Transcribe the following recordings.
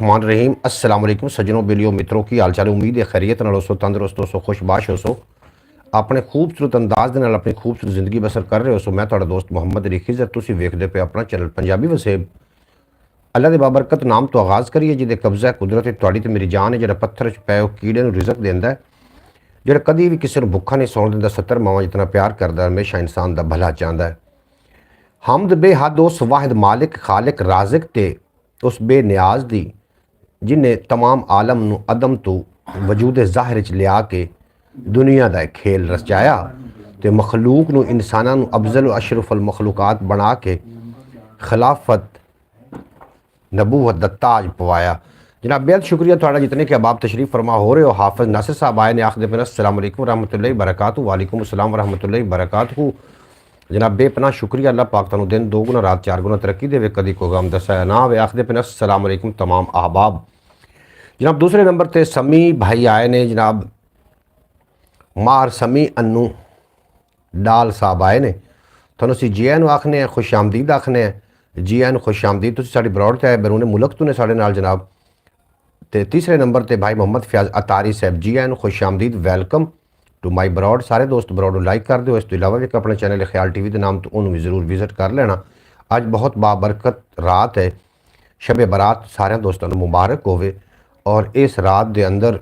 मान रहीम अस्सलाम वालेकुम सज्जनों बेलियो मित्रों की हाल चाल उम्मीद है खैरियत नाल हो तंदुरुस्त हो खुशबाश हो अपने खूबसूरत अंदाज ਦੇ ਨਾਲ ਆਪਣੀ खूबसूरत ਜ਼ਿੰਦਗੀ ਬਸਰ ਕਰ ਰਹੇ ਹੋ। ਮੈਂ ਤੁਹਾਡਾ ਦੋਸਤ ਮੁਹੰਮਦ ਰਿਖੀਜ਼ਰ ਤੁਸੀਂ ਵੇਖਦੇ ਪਏ ਆਪਣਾ ਚੈਨਲ ਪੰਜਾਬੀ ਵਸੇਬ। ਅੱਲਾ ਦੇ ਬਾਬਰਕਤ ਨਾਮ ਤੋਂ ਆਗਾਜ਼ ਕਰੀਏ ਜਿਹਦੇ ਕਬਜ਼ਾ ਕੁਦਰਤ ਹੈ ਤੁਹਾਡੀ ਤੇ ਮੇਰੀ ਜਾਨ ਹੈ। ਜਿਹੜਾ ਪੱਥਰ 'ਚ ਪਏ ਉਹ ਕੀੜੇ ਨੂੰ ਰਿਜ਼ਕ ਦਿੰਦਾ ਹੈ, ਜਿਹੜਾ ਕਦੀ ਵੀ ਕਿਸੇ ਨੂੰ ਭੁੱਖਾ ਨਹੀਂ ਸੌਣ ਦਿੰਦਾ। 70 ਮਾਵਾਂ ਜਿਤਨਾ ਪਿਆਰ ਕਰਦਾ ਹਮੇਸ਼ਾ ਇਨਸਾਨ ਦਾ ਭਲਾ ਚਾਹੁੰਦਾ ਹੈ। ਹਮਦ ਬੇਹੱਦ ਉਸ ਵਾਹਿਦ ਮਾਲਿਕ ਖਾਲਿਕ ਰਾਜ਼ਿਕ ਤੇ ਉਸ ਬੇਨਿਆਜ਼ ਦੀ जिन्हें तमाम आलम नू अदम तो वजूद ज़ाहिर च लिया के दुनिया का एक खेल रचाया तो मखलूक नू इंसानां नू अफजल व अशरफुल मखलूकात बना के खिलाफत नबूवत दा ताज पवाया। जनाब बेहद शुक्रिया थोड़ा जितने कि अब आप तशरीफ़ फरमा हो रहे हो। हाफिज़ नासिर साहब आए ने आखिर पे अस्सलाम वालेकुम रहमतुल्लाहि बरकातहू। वालेकुम अस्सलाम रहमतुल्लाहि बरकातहू। जनाब बेपना शुक्रिया। अल्लाह पाक तुहानू दिन 2 गुना रात 4 गुना तरक्की देवे, कदी कोई गम दसाया ना आवे। आखिर पे अस्सलाम वालेकुम तमाम अहबाब। जनाब दूसरे नंबर पर समी भाई आए ने, जनाब मार समी अनु डाल साहब आए ने। थोड़ा असी जी एन आखने खुश आमदीद आखने जी एन खुश आमदीद। तुसीं साडी ब्रॉड ते आए बैरूने मुल्क तो ने साडे नाल जनाब। तो तीसरे नंबर पर भाई मोहम्मद फयाज अतारी साहब जी एन खुश आमदीद, वेलकम टू माई ब्रॉड। सारे दोस्त ब्रॉड को लाइक कर दो। इस तो इलावा भी अपने चैनल ख्याल टी वी के नाम तो उन्होंने भी जरूर विजिट कर लेना। अज बहुत बाबरकत रात है, शब बरात सारे दोस्तों को मुबारक होवे। और इस रात के अंदर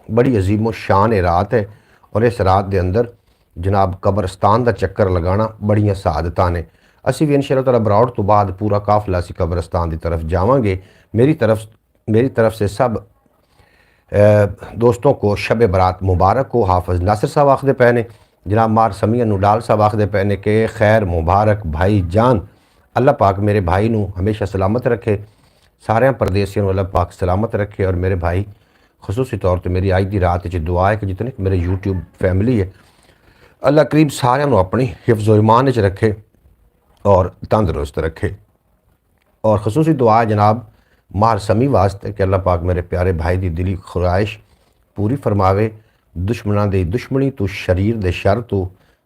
बड़ी अजीम शान रात है और इस रात के अंदर जनाब कब्रस्तान का चक्कर लगाना बड़िया सआदतां ने। असी भी इंशाअल्लाह ताला ब्रॉड तो बाद पूरा काफिला असी कब्रस्तान की तरफ जावांगे। मेरी तरफ से सब दोस्तों को शब बरात मुबारक हो। हाफिज़ नासिर साहब आखदे पे ने, जनाब मार समिया नुडाल साहब आखदे पे ने कि खैर मुबारक भाई जान। अल्लाह पाक मेरे भाई नू हमेशा सलामत रखे, सारे परदेसियों अल्लाह पाक सलामत रखे। और मेरे भाई खसूसी तौर पर मेरी अज की रात दुआ है कि जितने मेरे यूट्यूब फैमिली है अल्लाह करीब सारिਆਂ ਨੂੰ अपनी हिफ्ज़ व ईमान च रखे और तंदुरुस्त रखे। और खसूसी दुआ है जनाब मार समी वास्ते कि अल्लाह पाक मेरे प्यारे भाई की दिली ख्वाहिश पूरी फरमावे। दुश्मनों की दुश्मनी तू, शरीर दे शर तू,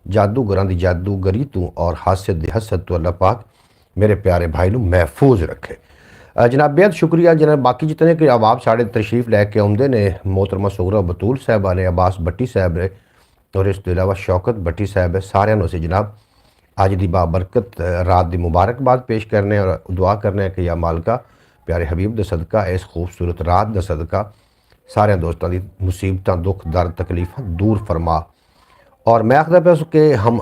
जादूगरां की जादूगरी तू और हासद की हसद तू अल्लाह पाक मेरे प्यारे भाई को महफूज रखे। जनाब बेहद शुक्रिया। जनाब बाकी जितने कि अब आप साढ़े तशरीफ़ लैके आउंदे ने, मोहतरमा सुगरा बतूल साहबा ने, अब्बास भट्टी साहब ने और इस तो इलावा शौकत भट्टी साहब है, सारिਆਂ से जनाब अज की बाबरकत रात की मुबारकबाद पेश करने और दुआ करने कि या मालका प्यारे हबीब का सदका इस खूबसूरत रात का सदका सारे दोस्तों की मुसीबतां दुख दर्द तकलीफ़ां दूर फरमा। और मैं आखदा पिया कि हम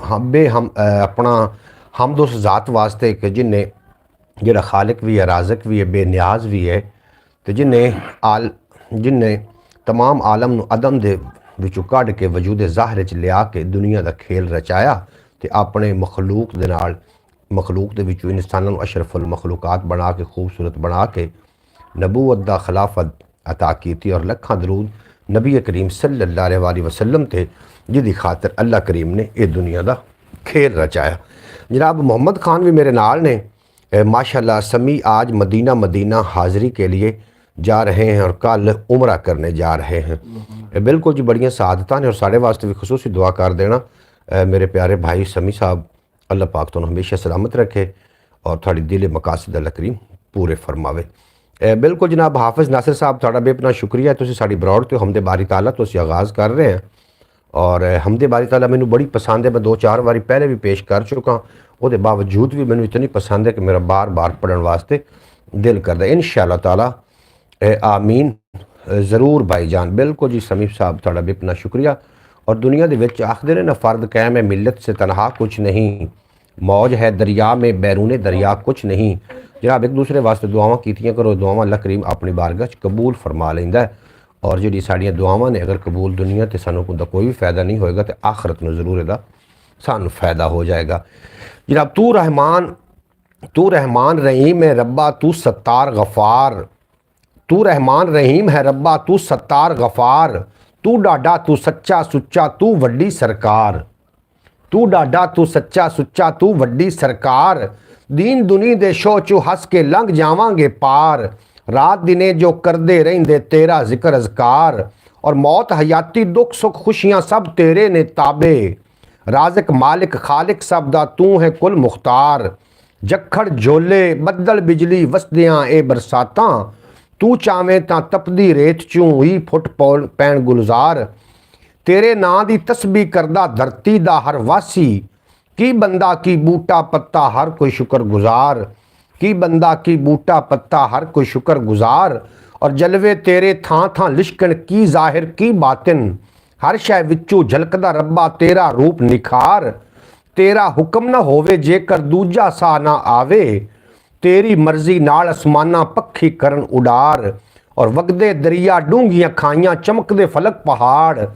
अपना हमद उस ज़ात वास्ते कि जिन्हें जिहड़ा खालिक भी है, राज़िक भी है, बेनियाज भी है, तो जिन्हें तमाम आलम नू अदम दे विचों कढ़ के वजूद ज़ाहिर च लिया के दुनिया का खेल रचाया तो अपने मखलूक दे नाल मखलूक दे विचों इंसानां नू अशरफुल मखलूकात बना के खूबसूरत बना के नबूवत दा खिलाफत अता कीती। और लखां दरूद नबी करीम सल्लल्लाहु अलैहि वसल्लम थे जिहदी खातर अल्लाह करीम ने यह दुनिया का खेल रचाया। जनाब मोहम्मद खान भी मेरे नाल ने माशाल्लाह। समी आज मदीना हाज़री के लिए जा रहे हैं और कल उम्रा करने जा रहे हैं। बिल्कुल जी बड़ियां सआदतां ने और साढ़े वास्ते भी खसूसी दुआ कर देना मेरे प्यारे भाई समी साहब। अल्लाह पाक तुहानू हमेशा सलामत रखे और थोड़ी दिल मकासद अल्लाह करीम पूरे फरमावे। बिल्कुल जनाब हाफिज़ नासिर साहब थोड़ा बेपना शुक्रिया। तुसीं साडी ब्रॉड तो हमदे बारी ताला तो असीं आगाज़ कर रहे हैं और हमदे बारी ताला मैनू बड़ी पसंद है। मैं 2-4 बारी पहले भी पेश कर चुका, उसके बावजूद भी मैंने इतनी पसंद है कि मेरा बार बार पढ़ने वास्ते दिल करता है। इंशाअल्लाह ताला आमीन ज़रूर भाईजान। बिल्कुल जी समीप साहब थोड़ा बेपना शुक्रिया। और दुनिया के विच आखदे ने ना फ़र्द कैम है मिलत से तनहा कुछ नहीं, मौज है दरिया में बैरूने दरिया कुछ नहीं। जनाब एक दूसरे वास्ते दुआवां कीतियां करो, दुआवां अल्लाह करीम अपनी बारगाह कबूल फरमा लैंदा है। और जी साड़ियाँ दुआवां ने अगर कबूल दुनिया तो सानू कोई भी फ़ायदा नहीं होएगा तो आखरत में जरूर इहदा सानू फ़ायदा हो जाएगा। जनाब तू रहमान रहीम है रब्बा तू सत्तार गफ़ार, तू रहमान रहीम है रब्बा तू सत्तार गफ़ार, तू डाडा तू सच्चा सुच्चा तू वड्डी सरकार, तू डाडा तू सच्चा सुच्चा तू वड्डी सरकार। दीन दुनी दे शो चू हस के लंघ जावांगे पार, रात दिने जो करदे रहिंदे तेरा जिक्र अज़कार। और मौत हयाती दुख सुख खुशियाँ सब तेरे ने ताबे, राज़िक मालिक खालिक सब दा तू है कुल मुख्तार। जखड़ झोले बदल बिजली वसदियाँ ए बरसातां, तू चावें तां तपदी रेत चों ही फुट पैण गुलजार। तेरे नां दी तस्बीह करदा धरती दा हर वासी, की बंदा की बूटा पत्ता हर कोई शुक्र गुजार। की बंदा की बूटा पत्ता हर कोई शुक्र गुजार। और जलवे तेरे थां थां लिशकन की जाहिर की बातिन, हर शै विचों झलकदा रब्बा तेरा रूप निखार। तेरा हुक्म ना होवे जेकर दूजा सा ना आवे, तेरी मर्जी नाल असमाना पक्षी करन उडार। और वगदे दरिया डूंघियां खाइयां चमकदे फलक पहाड़,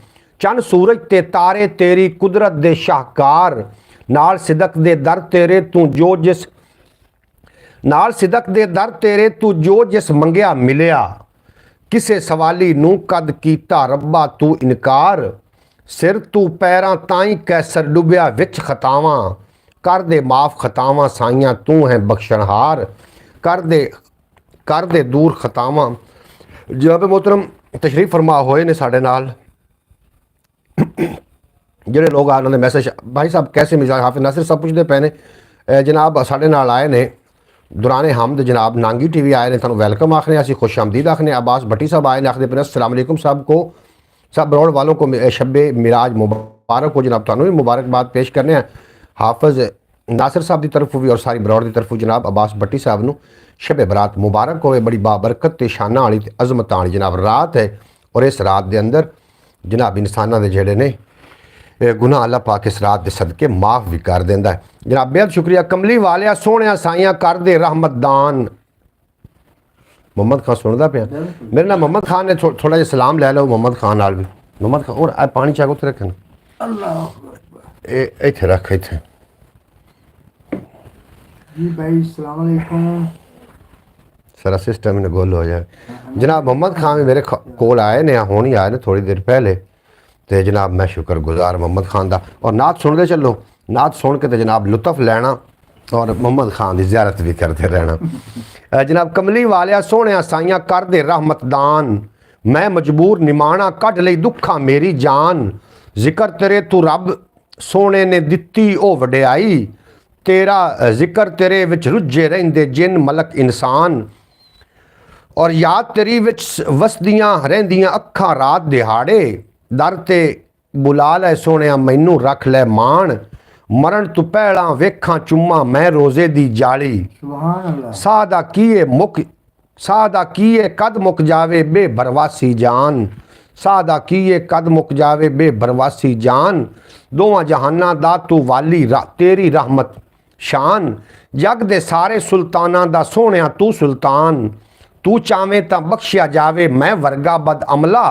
चन सूरज ते तारे तेरी कुदरत दे शाहकार। नाल सिदक दे दर तेरे तू जो जिस नाल सिदक दे दर तेरे तू जो जिस मंगिया मिलिया। किसे सवाली नू कद कीता रब्बा तू इनकार। सिर तू पैरां ताई कैसर डुबिया विच खतावां, कर दे माफ़ खतावां साइयां तू है बख्शनहार। कर दे दूर खतावां। जनाब मोहतरम तशरीफ फरमा होए ने साडे नाल ਜਿਹੜੇ लोग आ उन्होंने मैसेज भाई साहब कैसे मिजाज हाफिज नासिर साहब पुछते पे ने जनाब साढ़े नाल आए ने दुराने हमद जनाब नांगी टीवी आए ने थानू वेलकम आखने असी खुश आमदीद आखने। अब्बास भट्टी साहब आए ने आखते पे अस्सलाम वालेकुम साहब को सब बरौड़ वालों को शब मिराज मुबारक हो जनाब। थानू भी मुबारकबाद पेश करने हैं हाफिज नासिर साहब की तरफ भी और सारी बरौड़ की तरफ जनाब अब्बास भट्टी साहब नू शब बरात मुबारक होवे। बड़ी बाबरकत ते शाना वाली ते अजमत वाली जनाब रात है और इस रात के अंदर जनाब इंसाना के जेड़े ने गुनाह अल्लाह पाक इस रात के सदके माफ़ भी कर देंदा है जनाब। बेहद शुक्रिया कमली वालिया सोहणिया साइयां कर दे रहमत दान। मोहम्मद खान सुनता पे मेरे नाम मोहम्मद खान ने थोड़ा जिहा सलाम लै लो मोहम्मद खान नाल भी। मोहम्मद खान और पानी चाह उत्थे रखन इत्थे रख इत्थे जी भाई अस्सलाम वालेकुम। सारा सिस्टम इन्हें गोल हो जाए जनाब। मोहम्मद खान भी मेरे कोल आए ने हुण ही आए ने थोड़ी देर पहले तो जनाब मैं शुक्रगुजार मोहम्मद खान का और नात सुनते चलो नात सुन के तो जनाब लुत्फ लैना और मोहम्मद खान की जियारत भी करते रहना। जनाब कमली वालिया सोहणिया साइयां कर दे रहमत दान, मैं मजबूर निमाणा कढ लई दुखा मेरी जान। जिक्र तेरे तू रब सोहणे ने दित्ती ओ वडियाई, तेरा जिक्र तेरे विच रुझे रहिंदे जिन मलक इंसान। और याद तेरी विच वसदियां रहिंदियां अखां रात दिहाड़े, दर ते बुला लै सोहणिया मैनू रख लै मान। मरण तू पहला वेखां चुम्मा मैं रोज़े दी जाली, सादा कीए कद मुक जावे बे बरवासी जान। सादा कीए कद मुक जावे बे बरवासी जान। दोवां जहाना दा तू वाली तेरी रहमत शान। जग दे सारे सुल्ताना दा सोहणिया तू सुल्तान। तू चावें तां बख्शिया जावे मैं वर्गा बद अमला,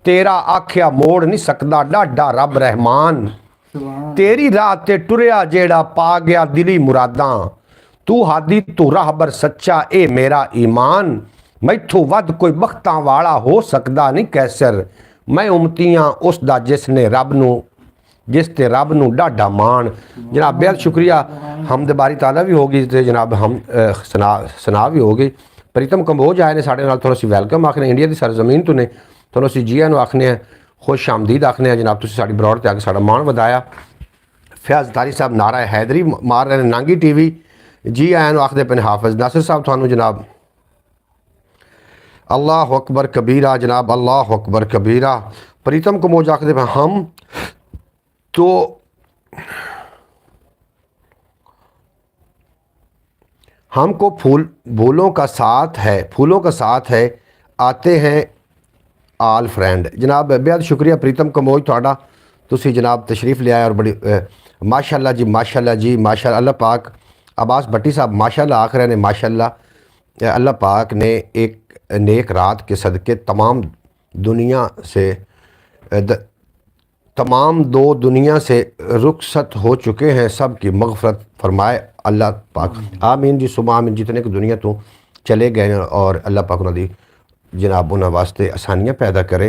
तेरा आख्या मोड़ नहीं सकदा डाडा रब रहमान। तेरी राह ते टुरिया जेड़ा पा गया दिली मुरादां, तू हादी तू राहबर सच्चा ए मेरा ईमान। मैथों वध कोई बख्तां वाला हो सकदा नहीं कैसर, मैं उमतियां उसदा जिसने रब नू जिस ते रब नू डाडा मान। जनाब बेहद शुक्रिया हमद बारी ताला भी होगी तो जनाब हम सना भी हो गई। प्रीतम कंबोज आए ने साढ़े नाल थोड़ा सी वेलकम आखने इंडिया की सरजमीन तो ने थोड़ा सी जिया आखने खुश आमदीद आखने जनाब तुसीं साडी बरौड़ ते आके साडा मान वधाया। फयाज तारी साहब नारा हैदरी मार रहे हैं नांगी टीवी जी आया आखते पे हाफिज नासिर साहब थानू जनाब अल्लाह अकबर कबीरा जनाब अल्लाह अकबर कबीरा। प्रीतम कंबोज आखते पे हम तो हमको फूलों का साथ है आते हैं आल फ्रेंड। जनाब बेहद शुक्रिया प्रीतम कमोज थोड़ा तुसी जनाब तशरीफ़ ले आए और बड़ी माशाल्लाह जी माशाल्लाह। अल्लाह पाक अब्बास भट्टी साहब माशाल्लाह आख रहे ने माशाल्लाह। अल्लाह पाक ने एक नेक रात के सदके तमाम दो दुनिया से रुखसत हो चुके हैं, सब की मग़फ़रत फरमाए अल्लाह पाक आमीन जी सुबह आमीन। जितने की दुनिया तो चले गए हैं और अल्लाह पाक उन्होंने जनाब उन्होंने वास्ते आसानियाँ पैदा करे।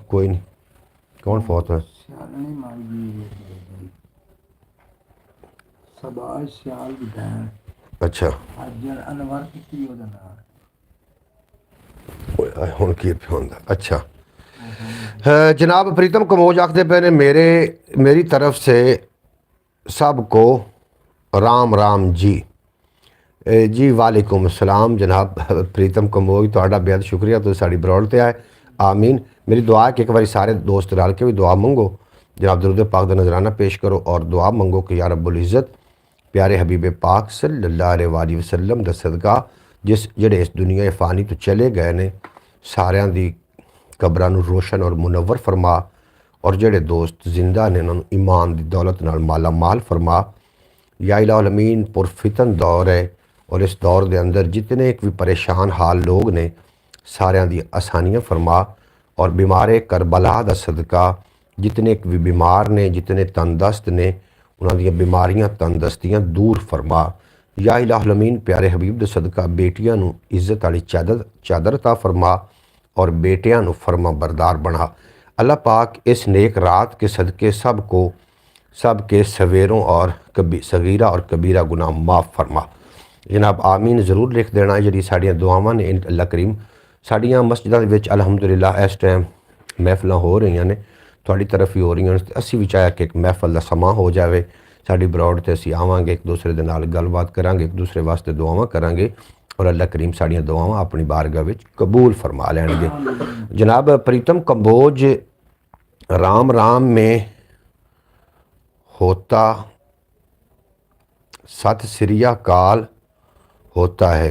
कोई नहीं कौन फौत है अच्छा हुण की होंदा अच्छा। जनाब प्रीतम कमोज आखते पे ने मेरी तरफ से सबको राम राम जी। जी वालेकुम सलाम जनाब प्रीतम कंबोज ਤੁਹਾਡਾ बेहद शुक्रिया ਤੁਸੀਂ ਸਾਡੀ ਬਰੋਡ ਤੇ ਆਏ आमीन। मेरी दुआ है कि एक बार सारे दोस्त रल के भी दुआ मंगो, जनाब दरूद पाक का नजराना पेश करो और दुआ मंगो कि या रब्बुल इज़्ज़त प्यारे हबीब पाक सल्लल्लाहु अलैहि वसल्लम दा सदका जिस जेड़े इस दुनिया फ़ानी तो चले गए ने सारियां दी कब्रां नूं रोशन और मुनव्वर फरमा और जेड़े दोस्त जिंदा ने उन्होंने ईमान दी दौलत नाल माला माल फरमा। या इलाहुल अमीन पुरफितन दौर है और इस दौर के अंदर जितने एक भी परेशान हाल लोग ने सारियां दी आसानियां फरमा और बीमारे करबला दा सदका जितने एक भी बीमार ने जितने तंदस्त ने उन्हां दी बीमारियां तंदस्तियां दूर फरमा। या इलाहुल अमीन प्यारे हबीब दा सदका बेटियां नूं इज़्ज़त वाली चादर ता फरमा और बेटियां नूं फरमा बरदार बना। अल्लाह पाक इस नेक रात के सदके सब के सवेरों और सगीरा और कबीरा गुनाह माफ़ फरमा। जनाब आमीन ज़रूर लिख देना। जी साड़ियाँ दुआवां ने अल्लाह करीम साड़ियाँ मस्जिदां दे विच अलहमदुलिल्लाह इस टाइम महफिलां हो रही ने थोड़ी तरफ ही हो रही हैं। असी भी चाहे कि एक महफिल का समा हो जाए साड़ी ब्रॉड ते असी आवांगे एक दूसरे दे नाल गलबात करांगे एक दूसरे वास्ते दुआवां करांगे और अल्लाह करीम साड़ियाँ दुआवां अपनी बारगाह विच कबूल फरमा लैणगे। जनाब प्रीतम कंबोज राम राम में होता सत श्री अकाल होता है।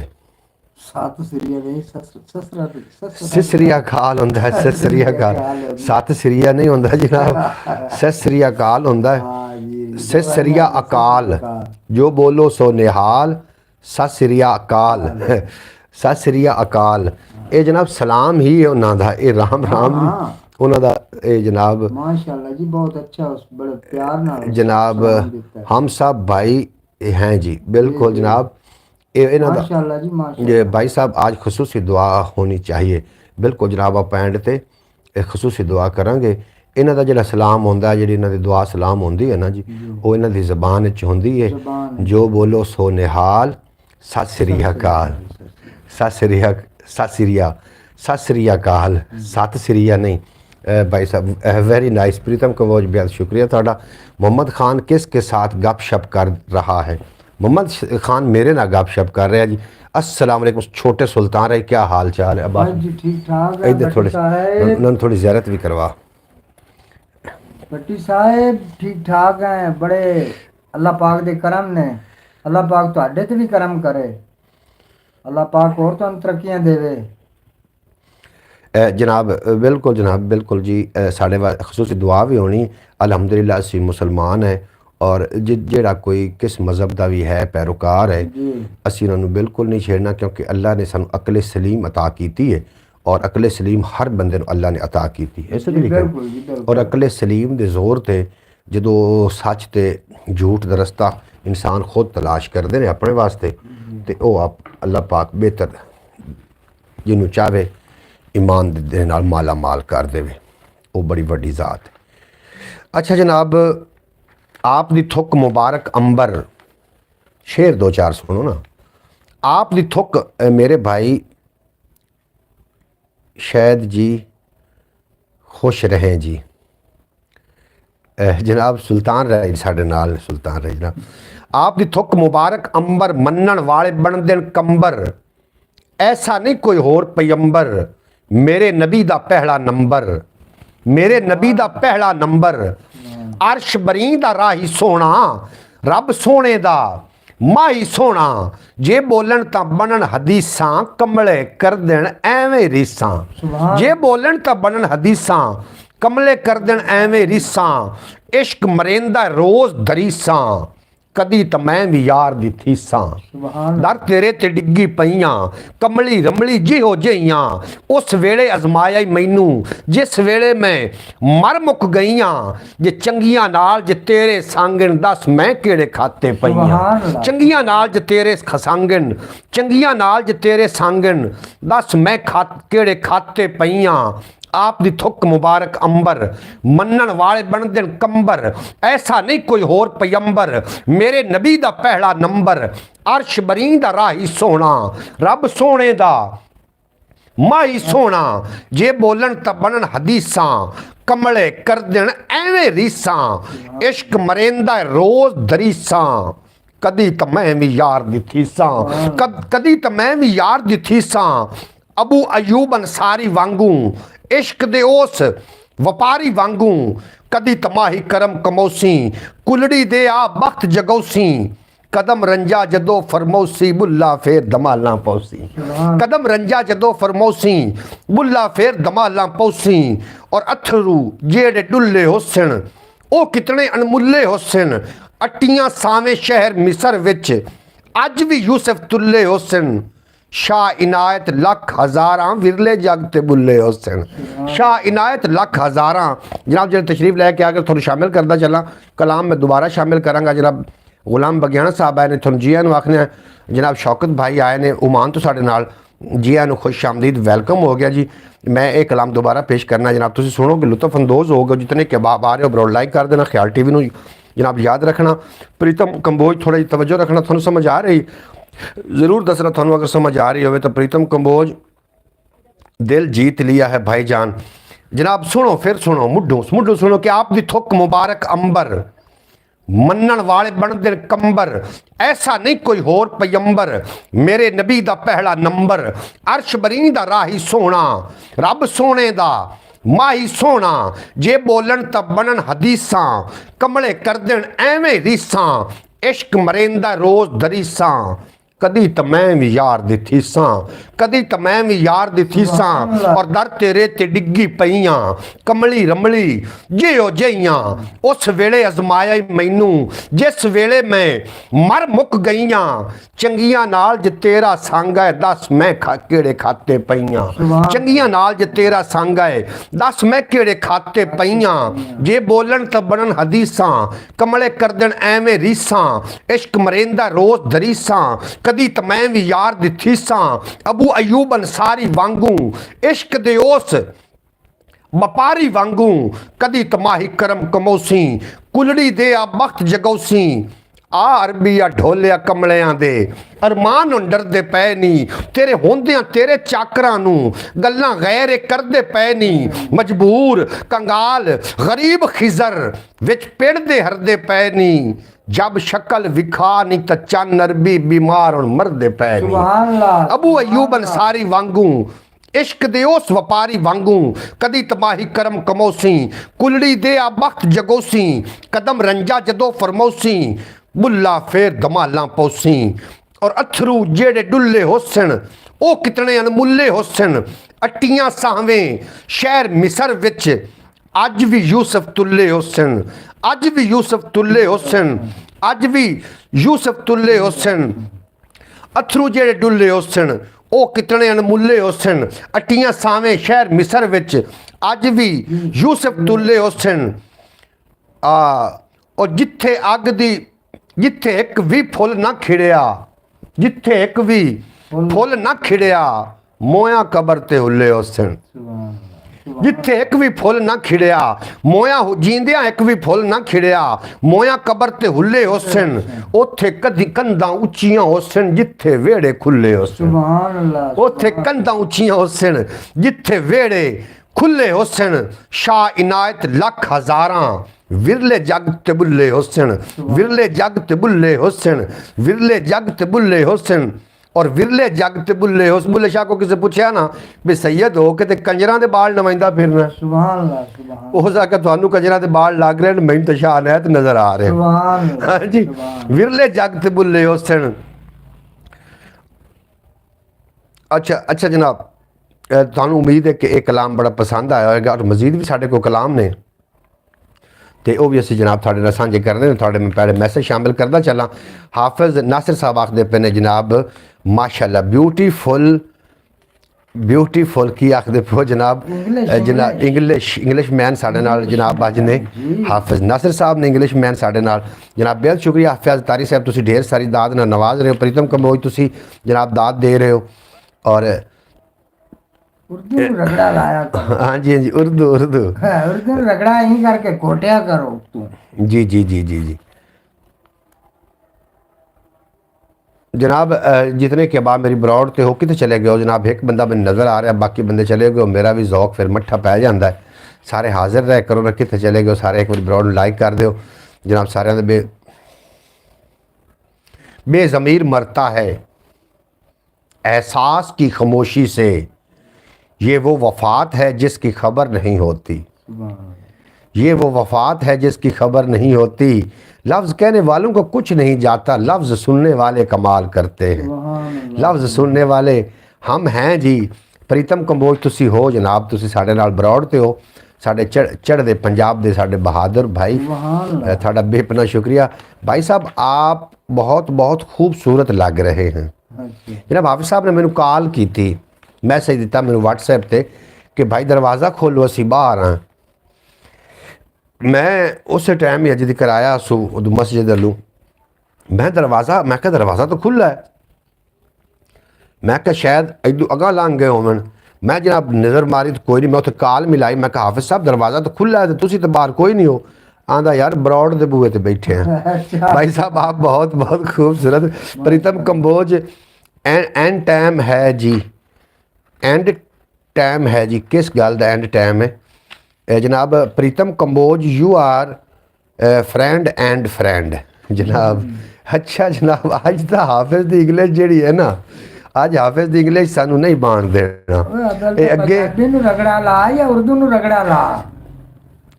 सत श्री नहीं सत श्री अकाल होंदा है सत श्री अकाल सत श्री नहीं होंदा जनाब सत श्री अकाल होंदा है। सत श्री अकाल जो बोलो सो निहाल सत श्री अकाल सत श्री अकाल ये जनाब सलाम ही है उन्हां दा ये राम राम उन्हां दा ये जनाब माशाल्लाह जी बहुत अच्छा उस बड़े प्यार नाल जनाब हम सब भाई हैं जी बिल्कुल जनाब माशाल्लाह जी माशाल्लाह। ये भाई साहब आज खसूसी दुआ होनी चाहिए बिल्कुल जनाब आप एंड ते खसूसी दुआ करांगे। इन्हां दा जिहड़ा सलाम होंदा है जिहड़ी इन्हां दी दुआ सलाम होंदी है ना जी वो इन्हां दी ज़बान विच होंदी है जो बोलो सो निहाल सत श्री अकाल सत श्री अकाल सत श्री नहीं भाई साहब वेरी नाइस प्रीतम कंबोज बेहद शुक्रिया थोड़ा। मोहम्मद खान किसके साथ गप शप कर रहा है? मोहम्मद खान मेरे ना गप शप कर रहे हैं जी। अस्सलाम वालेकुम छोटे सुल्तान रहे क्या हाल चाल है? बस जी ठीक ठाक है। इधर थोड़ी उन्होंने थोड़ी ज़ियारत भी करवा। भट्टी साहब ठीक ठाक हैं बड़े अल्लाह पाक दे करम ने अल्लाह पाक तुहाडे ते भी करम करे अल्लाह पाक और तुहानू तरक्कियां देवे। जनाब बिल्कुल जी साढ़े खसूसी दुआ भी होनी अलहमदुलिल्लाह असी मुसलमान है और जेड़ा कोई किस मज़हब का भी है पैरोकार है असी उन्होंने बिल्कुल नहीं छेड़ना क्योंकि अल्लाह ने सानू अकल सलीम अता की है और अकल सलीम हर बंदे अल्लाह ने अता की है और अकल सलीम के जोर ते जो सच ते झूठ का रस्ता इंसान खुद तलाश करते हैं अपने वास्ते तो वह आप अल्लाह पाक बेहतर जिन्हों चाहे ईमान दे नाल माला माल कर दे वो बड़ी वड्डी ज़ात है। अच्छा जनाब आप दी थुक मुबारक अंबर शेर दो चार सुनो ना। आप दी थुक मेरे भाई शायद जी खुश रहें जी। जनाब सुल्तान रहे साढ़े नाल सुल्तान रहे जनाब आप दी थुक मुबारक अंबर मन्नण वाले बन देन कंबर ऐसा नहीं कोई होर पैयंबर मेरे नबी दा पहला नंबर मेरे नबी दा पहला नंबर अर्श बरी दा राही सोना रब सोने दा माही सोना जे बोलन तां बनन हदीसां कमले कर देन एवें रीसां जे बोलन तां बनन हदीसां कमले कर देन एवें रीसां इश्क मरेंदा रोज़ दरीसां कदी तो मैं भी यार दी थीसां दर तेरे ते डिग्गी पईयां कमली रमली जिहो जइयां उस वेले अजमाया ही मैनू जिस वेले मैं मर मुक गईयां जे चंगियां नाल जे तेरे सांगन दस मैं केड़े खाते पईयां चंगियां नाल जे तेरे खसांगन चंगियां नाल जे तेरे सांगन दस मैं केड़े खाते पईयां आप दी थुक मुबारक अंबर मन्नण वाले बन देन कंबर ऐसा नहीं कोई होर पैयंबर मेरे नबी दा पहला नंबर अर्श बरी दा राही सोना रब सोने दा माही सोना जे बोलन तां बनन हदीसां कमले कर देन एवें रीसां इश्क मरेंदा रोज़ दरीसां कदी तो मैं भी यार दी थीसा कदी तो मैं भी यार दी थीसा अबू अयूब अंसारी वांगू इश्क दे उस वपारी वांगू कदी तमाही करम कमौसी कुलड़ी दे आ बख्त जगौसी कदम रंजा जदो फरमौसी बुल्ला फिर दमाला पौसी कदम रंजा जदो फरमौसी बुल्ला फिर दमाला पौसी और अथरू जेड़े डुल्ले हुसन ओ कितने अनमुल्ले हुसन अट्टियां सावें शहर मिसर विच अज भी यूसुफ तुल्ले हुसन शाह इनायत लख हज़ारां विरले जग ते बुल्ले हुसन शाह इनायत लख हज़ारां जनाब जो तशरीफ लैके आकर थोड़ा शामिल करता चला कलाम में दोबारा शामिल करांगा जनाब गुलाम बगियाना साहब आए ने थोड़ा जी आन आखने जनाब शौकत भाई आए ने उमान तो साढ़े नाल जी आन खुश आमदीद वेलकम हो गया जी मैं एक कलाम दोबारा पेश करना जनाब तुम सुनोगे लुत्फ अंदोज़ होगा जितने कबाब आ रहे हो ब्रो लाइक कर देना ख्याल टी वी जनाब याद रखना प्रीतम कंबोज थोड़ा जी तवज्जो रखना थोड़ा समझ आ रही ज़रूर दसना थोड़ा अगर समझ आ रही हो तो प्रीतम कंबोज दिल जीत लिया है भाईजान जनाब सुनो फिर सुनो मुड्ढो मुड्ढो सुनो कि आप दी थुक मुबारक अंबर मन्नण वाले बनते कंबर ऐसा नहीं कोई होर पयंबर मेरे नबी दा पहला नंबर अर्श बरी दा राही सोना रब सोने दा माही सोना जे बोलन तब बनन हदीसां कमले कर देन एवें रीसां इश्क मरेंदा रोज दरीसां कदी तो मैं भी यार दी थीसां कदी तो मैं भी यार दी थीसां और दर तेरे ते डिग्गी पईयां कमली रमली जियो जइयां उस वेले अजमाया ही मैनू जिस वेले मैं मर मुक गईयां चंगियां नाल जे तेरा संग है दस मैं केड़े खाते पईयां चंगियां नाल जे तेरा संग है दस मैं केड़े खाते पईयां जे बोलन तो बनन हदीसां कमले कर देन एवें रीसां इश्क मरेंदा रोज दरीसां कदी तो मैं भी यार दी थीसां अबू अयूब अंसारी वांगू इश्क दे उस वपारी वांगू कदी तमाही करम कमौसी कुलड़ी दे आ बख्त जगौसी आ अरबिया ढोलिया कमलियां दे अरमान हुण डरदे पै नी तेरे होंदियां तेरे चाकरां नू गल्लां गैर करदे पै नी मजबूर कंगाल गरीब खिजर विच पिड़दे हरदे पै नी जब शक्ल विखा नहीं तो चन अरबी बीमार हुण मरदे पै नी अबू अयूब अंसारी वांगू इश्क दे उस वपारी वांगू कदी तबाही करम कमौसी कुलड़ी दे आ बख्त जगोसी कदम रंजा जदो फरमौसी बुल्ला फिर दमाला पौसी और अथरू जेड़े डुल्ले हुसन ओ कितने अनमुल्ले हुसन अट्टियां सावें शहर मिसर विच अज भी यूसुफ तुल्ले हुसन अज भी यूसुफ तुल्ले हुसन अज भी यूसुफ तुल्ले हुसन अथरू जेड़े डुल्ले हुसन ओ कितने अनमुल्ले हुसन अट्टियां सावें शहर मिसर विच अज भी यूसुफ तुल्ले हुसन और जिथे अग दी जिथे एक भी फुल ना खिड़िया जिथे एक भी फुल ना खिड़िया मोया कबर ते हुल्ले हुसन जिथे एक भी फुल ना खिड़िया मोया जींदिया एक भी फुल ना खिड़िया मोया कबर ते हुल्ले हुसन उथे कदी कंधा उच्चियां हुसन जिथे वेड़े खुले हुसन उथे कंधा उच्चियां हुसन जिथे वेड़े खुले हुसन शाह इनायत लख हज़ारां विरले जग ते बुल्ले हुसन विरले जग ते बुल्ले हुसन विरले जग ते बुल्ले हुसन और विरले जग ते बुल्ले हुसन बुल्ले शाह को किसी पूछया ना भी सैयद हो के ते कंजरां दे बाल नवाइंदा फिरना सुभान अल्लाह हो सके तुहानू कंजरां दे बाल लग रहे हैं मैनूं तो शाह नैत नजर आ रहे सुभान अल्लाह हां जी विरले जग ते बुल्ले हुसन अच्छा जनाब तुहानू उम्मीद है कि एक कलाम बड़ा पसंद आया होगा और मजीद भी साढ़े को कलाम ने तो वह भी असी जनाब थोड़े सांझे कर रहे हैं थोड़े मैं पहले मैसेज शामिल करता चला हाफिज नासिर साहब आखते पे ने जनाब माशाल्लाह ब्यूटीफुल की आखते पे जनाब इंग्लिश मैन साढ़े नाल जनाब अज ने हाफिज नासिर साहब ने इंग्लिश मैन साढ़े नाल जनाब बेहद शुक्रिया हाफिज तारी साहब तुसी ढेर सारी दाद नाल नवाज रहे हो प्रीतम कंबोज तुसी जनाब दाद दे रहे हो और उर्दू रगड़ा लाया हाँ जी उर्दू रगड़ा यहीं करके कोटिया करो तू जी जनाब जितने के बाद मेरी ब्रॉड ते हो कितने चले गए हो जनाब एक बंदा मैंने नज़र आ रहा है बाकी बंदे चले गए मेरा भी जौक फिर मट्ठा पै जाता है सारे हाजिर रह करो कितने चले गए सारे एक बार ब्रॉड लाइक कर दो जनाब सारे बेज़मीर मरता है एहसास की खामोशी से, ये वो वफ़ात है जिसकी खबर नहीं होती। ये वो वफ़ात है जिसकी खबर नहीं होती। लफ्ज़ कहने वालों को कुछ नहीं जाता, लफ्ज़ सुनने वाले कमाल करते हैं। लफ्ज़ सुनने वाले हम हैं जी। प्रीतम कंबोज तुसी हो जनाब, तुसी साडे नाल बरौड़ ते हो, साडे चढ़दे पंजाब दे साडे बहादुर भाई, थाड़ा बेपना शुक्रिया भाई साहब। आप बहुत बहुत खूबसूरत लग रहे हैं। जनाब हाफिज़ साहब ने मैनू कॉल की थी, मैसेज दिता मैनू व्हाट्सएप ते कि भाई दरवाज़ा खोलो असी बाहर हाँ। मैं उस टाइम ही अज कराया सू उदू मस्जिद अल्लू, मैं क्या दरवाज़ा तो खुला है, मैं क्या शायद इदू अगा लंघ गए होवन। मैं जनाब नज़र मारी तो कोई नहीं, मैं उत्थे कॉल मिलाई, मैं कहा हाफिज़ साहब दरवाज़ा तो खुला है, तो तुसी तो बाहर कोई नहीं हो। आंदा यार बरौड़ दे बूहे ते बैठे हैं। भाई साहब आप बहुत बहुत खूबसूरत। प्रीतम कंबोज एंड टाइम है जी, एंड टाइम है जी, किस गल दा एंड टाइम है जनाब? Pritam Kamboj you are friend and friend जनाब। अच्छा जनाब अज तो हाफिज़ दी इंग्लिश जी है ना, अज हाफिज़ दी इंग्लिश सानू नहीं बाण देना। अगे रगड़ा ला या उर्दू नू रगड़ा ला,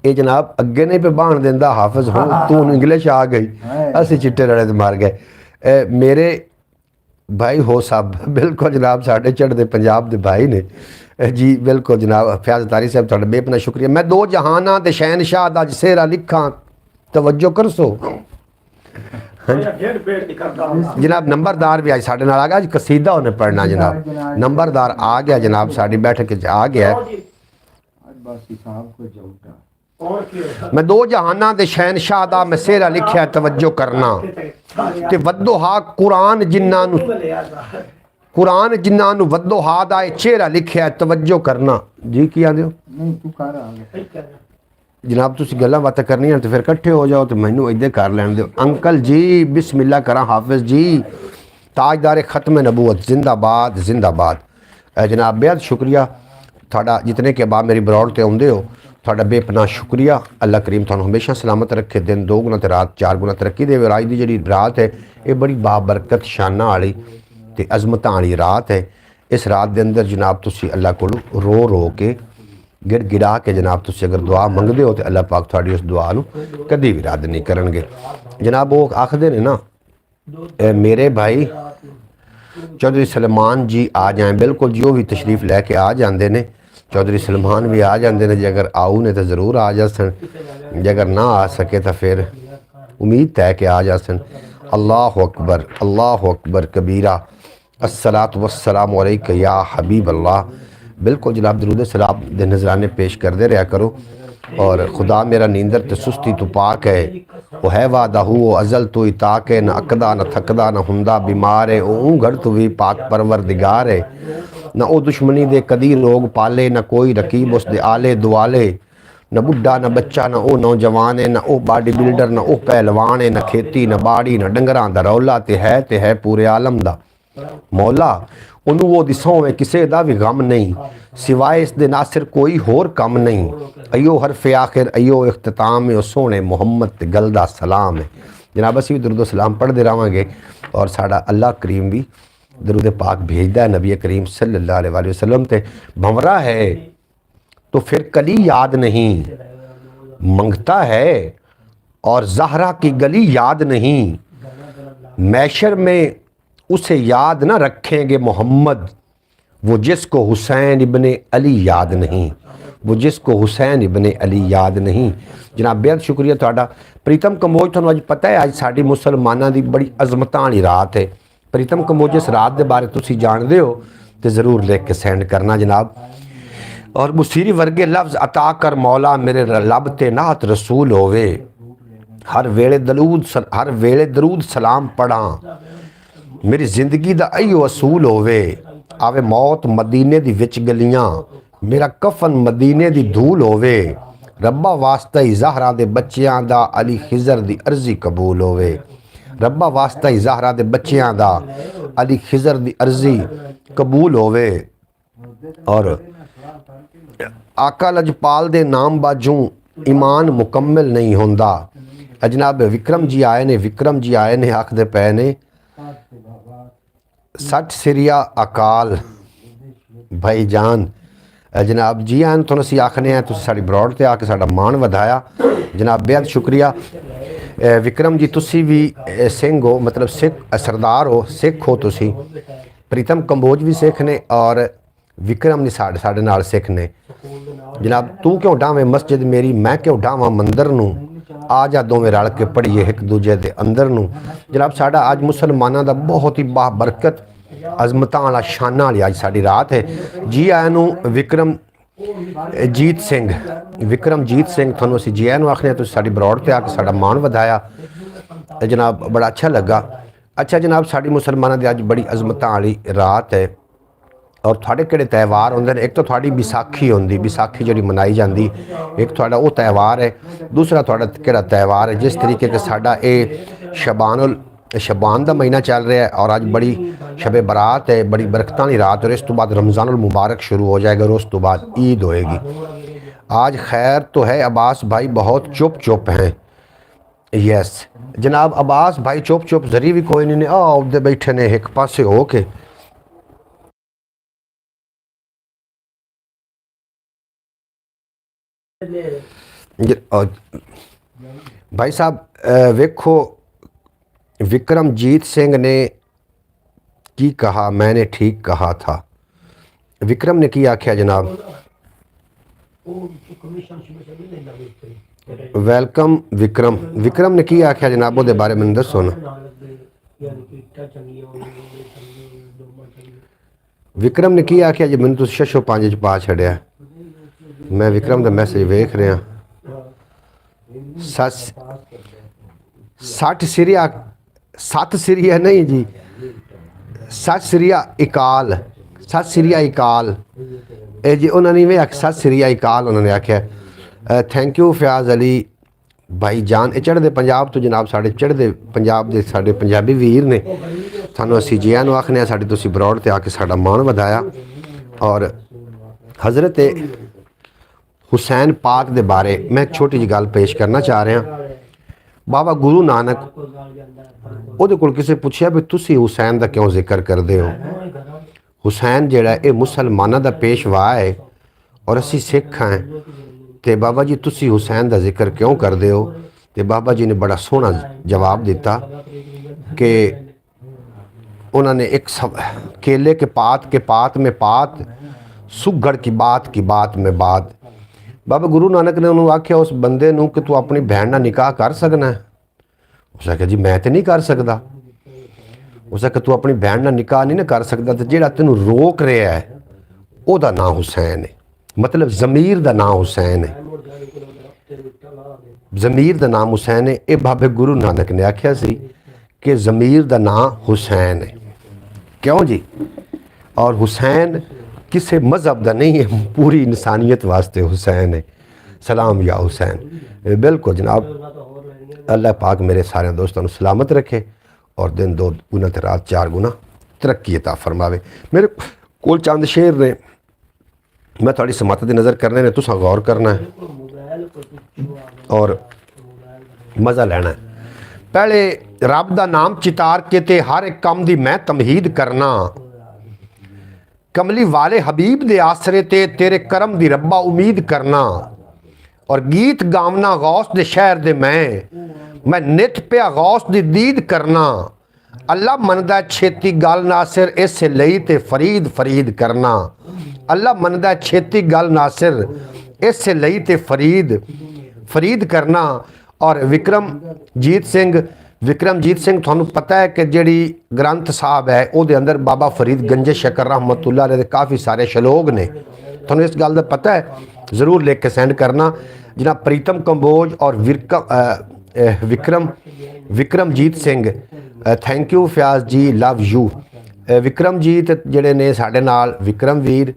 ये जनाब अगे नहीं पे बाण देंदा हाफिज़ हो, तू इंग्लिश आ गई, असी चिट्टे रड़े मार गए। मेरे भाई हो सब बिल्कुल जनाब, साढ़े चढ़ते पंजाब के भाई ने जी, बिल्कुल जनाब। फयाज तारी साहब थोड़ा बेपना शुक्रिया। मैं दो जहाना ते शहनशाह दा सेहरा लिखा, तवज्जो कर सो जनाब। नंबरदार भी आज साढ़े नाल आ गया, अज कसीदा उन्हें पढ़ना जनाब, नंबरदार आ गया जनाब, साड़ी बैठक आ गया। मैं दो जहाना दे शहनशाह दा मैं सेहरा लिखिया, तवज्जो करना ते वद्दोहा कुरान जिन्ना नू वद्दोहा दा चेहरा लिखिया, तवज्जो करना जी। की आंदे हो जनाब? तुसी गल्लां बातां करनियां तो फिर इकट्ठे हो जाओ, तो मैनू इधर कर लैन दो। अंकल जी बिस्मिल्लाह करा हाफिज़ जी, ताजदार ख़त्म नबूवत जिंदाबाद जिंदाबाद। जनाब बेहद शुक्रिया थाड़ा, जितने के बाद मेरी बरौड़ ते आउंदे हो, थाड़ा बेपनाह शुक्रिया। अल्लाह करीम तुहानू हमेशा सलामत रखे, दिन 2 गुना ते रात 4 गुना तरक्की देवे। अज दी जिहड़ी रात है ये बड़ी बाबरकत शाना वाली ते अजमतां वाली रात है। इस रात के अंदर जनाब तुसी अल्लाह कोलों रो रो के गिड़ गिड़ा के जनाब तुसी अगर दुआ मंगदे हो तो अल्लाह पाक तुहाडी उस दुआ नू कदी भी रद्द नहीं करनगे जनाब। वो आखदे ने ना मेरे भाई चौधरी सलमान जी आ जाएं, बिल्कुल जी, वो भी तशरीफ़ लैके आ जाते हैं। चौधरी सलमान भी आ जाते हैं, जे अगर आऊ ने तो ज़रूर आ जासन, जे अगर ना आ सके तो फिर उम्मीद है कि आ जासन। अल्लाह अकबर कबीरा, अस्सलातु वस्सलामु अलैका या हबीब अल्लाह। बिल्कुल जनाब दरूद सलाम दे नजराने पेश करते रहा करो। और खुदा मेरा नींदर तो सुस्ती तो पाक है, वो है वादा हूँ वो अजल तो इताक है, न अकदा न थकदा न हुंदा बीमार है, वो घर तो भी पाक परवरदिगार है। न वो दुश्मनी दे कदी लोग पाले, न कोई रकीब उस दे आले दुआले, न बुढ़ा न बच्चा न वो नौजवान है, न वो बॉडी बिल्डर न वो पहलवान है, न खेती न बाड़ी न डंगरां दा रौला, ते है पूरे आलम दा मौला। उन्होंने वो दिसों किसी का भी गम नहीं, सिवाय इस दे नासिर कोई होर कम नहीं। अयो हरफ आखिर अयो इख्तिताम है, सोने मुहम्मद ते गल दा सलाम है। जनाब असी भी दरूद सलाम पढ़ते रहेंगे और साड़ा अल्लाह करीम भी दरूद पाक भेजदा है नबी करीम सल्लल्लाहु अलैहि वसल्लम ते। भंवरा है तो फिर कली याद नहीं, मंगता है और ज़हरा की गली याद नहीं। मैशर में उसे याद ना रखेंगे मोहम्मद, वो जिसको हुसैन इब्ने अली याद नहीं, वो जिसको हुसैन इब्ने अली याद नहीं। जनाब बेहद शुक्रिया तुहाडा। प्रीतम कंबोज तुहानू अज पता है अज साडी मुसलमानां दी बड़ी अजमतां वाली रात है। प्रीतम कंबोज इस रात के बारे तुसी जानते हो तो ज़रूर लिख के सेंड करना जनाब। और मुसीरी वर्गे लफ्ज़ अता कर मौला मेरे लब ते नात रसूल होवे, हर वेले दरूद सलाम पढ़ा, मेरी जिंदगी दा अयो असूल होवे। आवे मौत मदीने दी विच गलियां, मेरा कफन मदीने दी धूल होवे। रब्बा वास्ता ही ज़हरा दे बच्चियां दा अली खिज़र दी अर्जी कबूल होवे। रब्बा वास्ता ही ज़हरा दे बच्चियां दा अली खिज़र दी अर्जी कबूल होवे। और आका लजपाल दे नाम बाजू ईमान मुकम्मल नहीं होंदा। जनाब विक्रम जी आए ने, आखदे पे ने सत श्रीया अकाल भाई जान जनाब जी आन तुहानूं असीं आखने हैं तुसीं साडी ब्रॉड ते आके साडा मान वधाया जनाब बेहद शुक्रिया। विक्रम जी तुसी भी सिंह हो मतलब सिख सरदार हो सिख हो तुसी प्रीतम कंबोज भी सिख ने और विक्रम ने साढ़े नाल सिख ने जनाब तू क्यों डावें मस्जिद मेरी मैं क्यों डावां मंदिर नूं आ जा दोवें रल के पढ़ीए एक दूजे दे अंदर नूं। जनाब साडा अज मुसलमानां दा बहुत ही बाबरकत अजमतां वाला शाना वाली अज साडी रात है। जी आया नूं विक्रमजीत सिंह तुहानूं असीं जी आया नूं आखने तुसीं साडी ब्रॉड ते आके साडा मान वधाया जनाब बड़ा अच्छा लगा। अच्छा जनाब साडी मुसलमानां दी अज बड़ी अजमतां वाली रात है और थोड़े किहड़े त्यौहार होंदे ने एक तो थोड़ी विसाखी होंदी विसाखी जिहड़ी मनाई जाती एक थोड़ा वो त्यौहार है दूसरा थोड़ा किहड़ा त्यौहार है जिस तरीके के साडा ये शबान का महीना चल रहा है और आज बड़ी शब बरात है बड़ी बरकत वाली रात और इस तो बाद रमज़ानुल मुबारक शुरू हो जाएगा और उस तो बाद ईद होएगी। आज खैर तो है अब्बास भाई बहुत चुप हैं। यस जनाब अब्बास भाई चुप जरी भी कोई नहीं ने बैठे ने एक पासे हो के भाई साहब वेखो विक्रमजीत सिंह ने की कहा मैंने ठीक कहा था। विक्रम ने की आख्या जनाब वेलकम विक्रम ने की आख्या जनाब वो बारे में दसो ना। विक्रम ने की आख्या जी मैंने 605 पा छड़िया मैं विक्रम का मैसेज वेख रहा सत श्रीया नहीं जी सत श्रीया इकाल जी उन्होंने वे सत श्रीया इकाल उन्होंने आख्या। थैंक यू फयाज अली भाई जान ये चढ़ते पंजाब तो जनाब साढ़े चढ़ते पंजाब के साढ़े पंजाबी वीर ने सानू असी जिया नूं आखने साड़ी तुसी ब्रॉड ते आके साडा मान वधाया और हज़रत हुसैन पाक दे बारे मैं एक छोटी जी गल पेश करना चाह रहा। बाबा गुरु नानक ਉਹਦੇ ਕੋਲ ਕਿਸੇ ਪੁੱਛਿਆ ਵੀ ਤੁਸੀਂ ਹੁਸੈਨ ਦਾ ਕਿਉਂ ਜ਼ਿਕਰ ਕਰਦੇ ਹੋ। ਹੁਸੈਨ ਜਿਹੜਾ ਇਹ ਮੁਸਲਮਾਨਾਂ ਦਾ ਪੇਸ਼ਵਾ ਹੈ ਔਰ ਅਸੀਂ ਸਿੱਖ ਹਾਂ ਤੇ ਬਾਬਾ ਜੀ ਤੁਸੀਂ ਹੁਸੈਨ ਦਾ ਜ਼ਿਕਰ ਕਿਉਂ ਕਰਦੇ ਹੋ ਤੇ ਬਾਬਾ ਜੀ ਨੇ ਬੜਾ ਸੋਹਣਾ ਜਵਾਬ ਦਿੱਤਾ कि उन्होंने एक केले के पात में पात सुगड़ की बात में बात। बाबा गुरु नानक ने उन्होंने आख्या उस बंदे नूं कि तू अपनी भैन नाल निकाह कर सकना है। उसने कहा जी मैं तो नहीं कर सकता। उसने कहा तू अपनी भैन नाल निकाह नहीं ना कर सकता तो जिहड़ा तैनूं रोक रहा है ओहदा नाम हुसैन है, मतलब ज़मीर दा नाम हुसैन है, ज़मीर दा नाम हुसैन है। ये बाबे गुरु नानक ने आख्या सी कि ज़मीर दा नाम हुसैन है। क्यों जी? और हुसैन किसी मज़हब दा नहीं है, पूरी इंसानियत वास्ते हुसैन है। सलाम या हुसैन। बिल्कुल जनाब, अल्लाह पाक मेरे सारे दोस्तों को सलामत रखे और दिन 2 गुना ते रात 4 गुना तरक्की अता फरमावे। मेरे कोल चंद शेर ने, मैं थोड़ी समात की नज़र करने ने, तुसा गौर करना है और मज़ा लेना है। पहले रब दा नाम चितार के ते हर एक काम दी मैं तमहीद करना, कमली वाले हबीब दे आसरे ते तेरे करम दी रब्बा उम्मीद करना, और गीत गावना गौस दे शहर दे मैं नित पिया गौस दी दीद करना। अल्लाह मनदा छेती गल नासिर इसे लई ते फरीद करना। अल्लाह मनदा छेती गल नासिर इसे लई ते फरीद करना। और विक्रमजीत सिंह थानू पता है कि जिहड़ी ग्रंथ साहब है वो अंदर बाबा फरीद गंजे शकर रहमतुल्लाह अलैह दे काफ़ी सारे शलोक ने। थानू इस गल दा पता है? ज़रूर लिख के सेंड करना। जनाब प्रीतम कंबोज और Vikramjit Singh, thank you Fayaz ji, love you. Vikramjit जिहड़े ने साडे नाल विक्रम वीर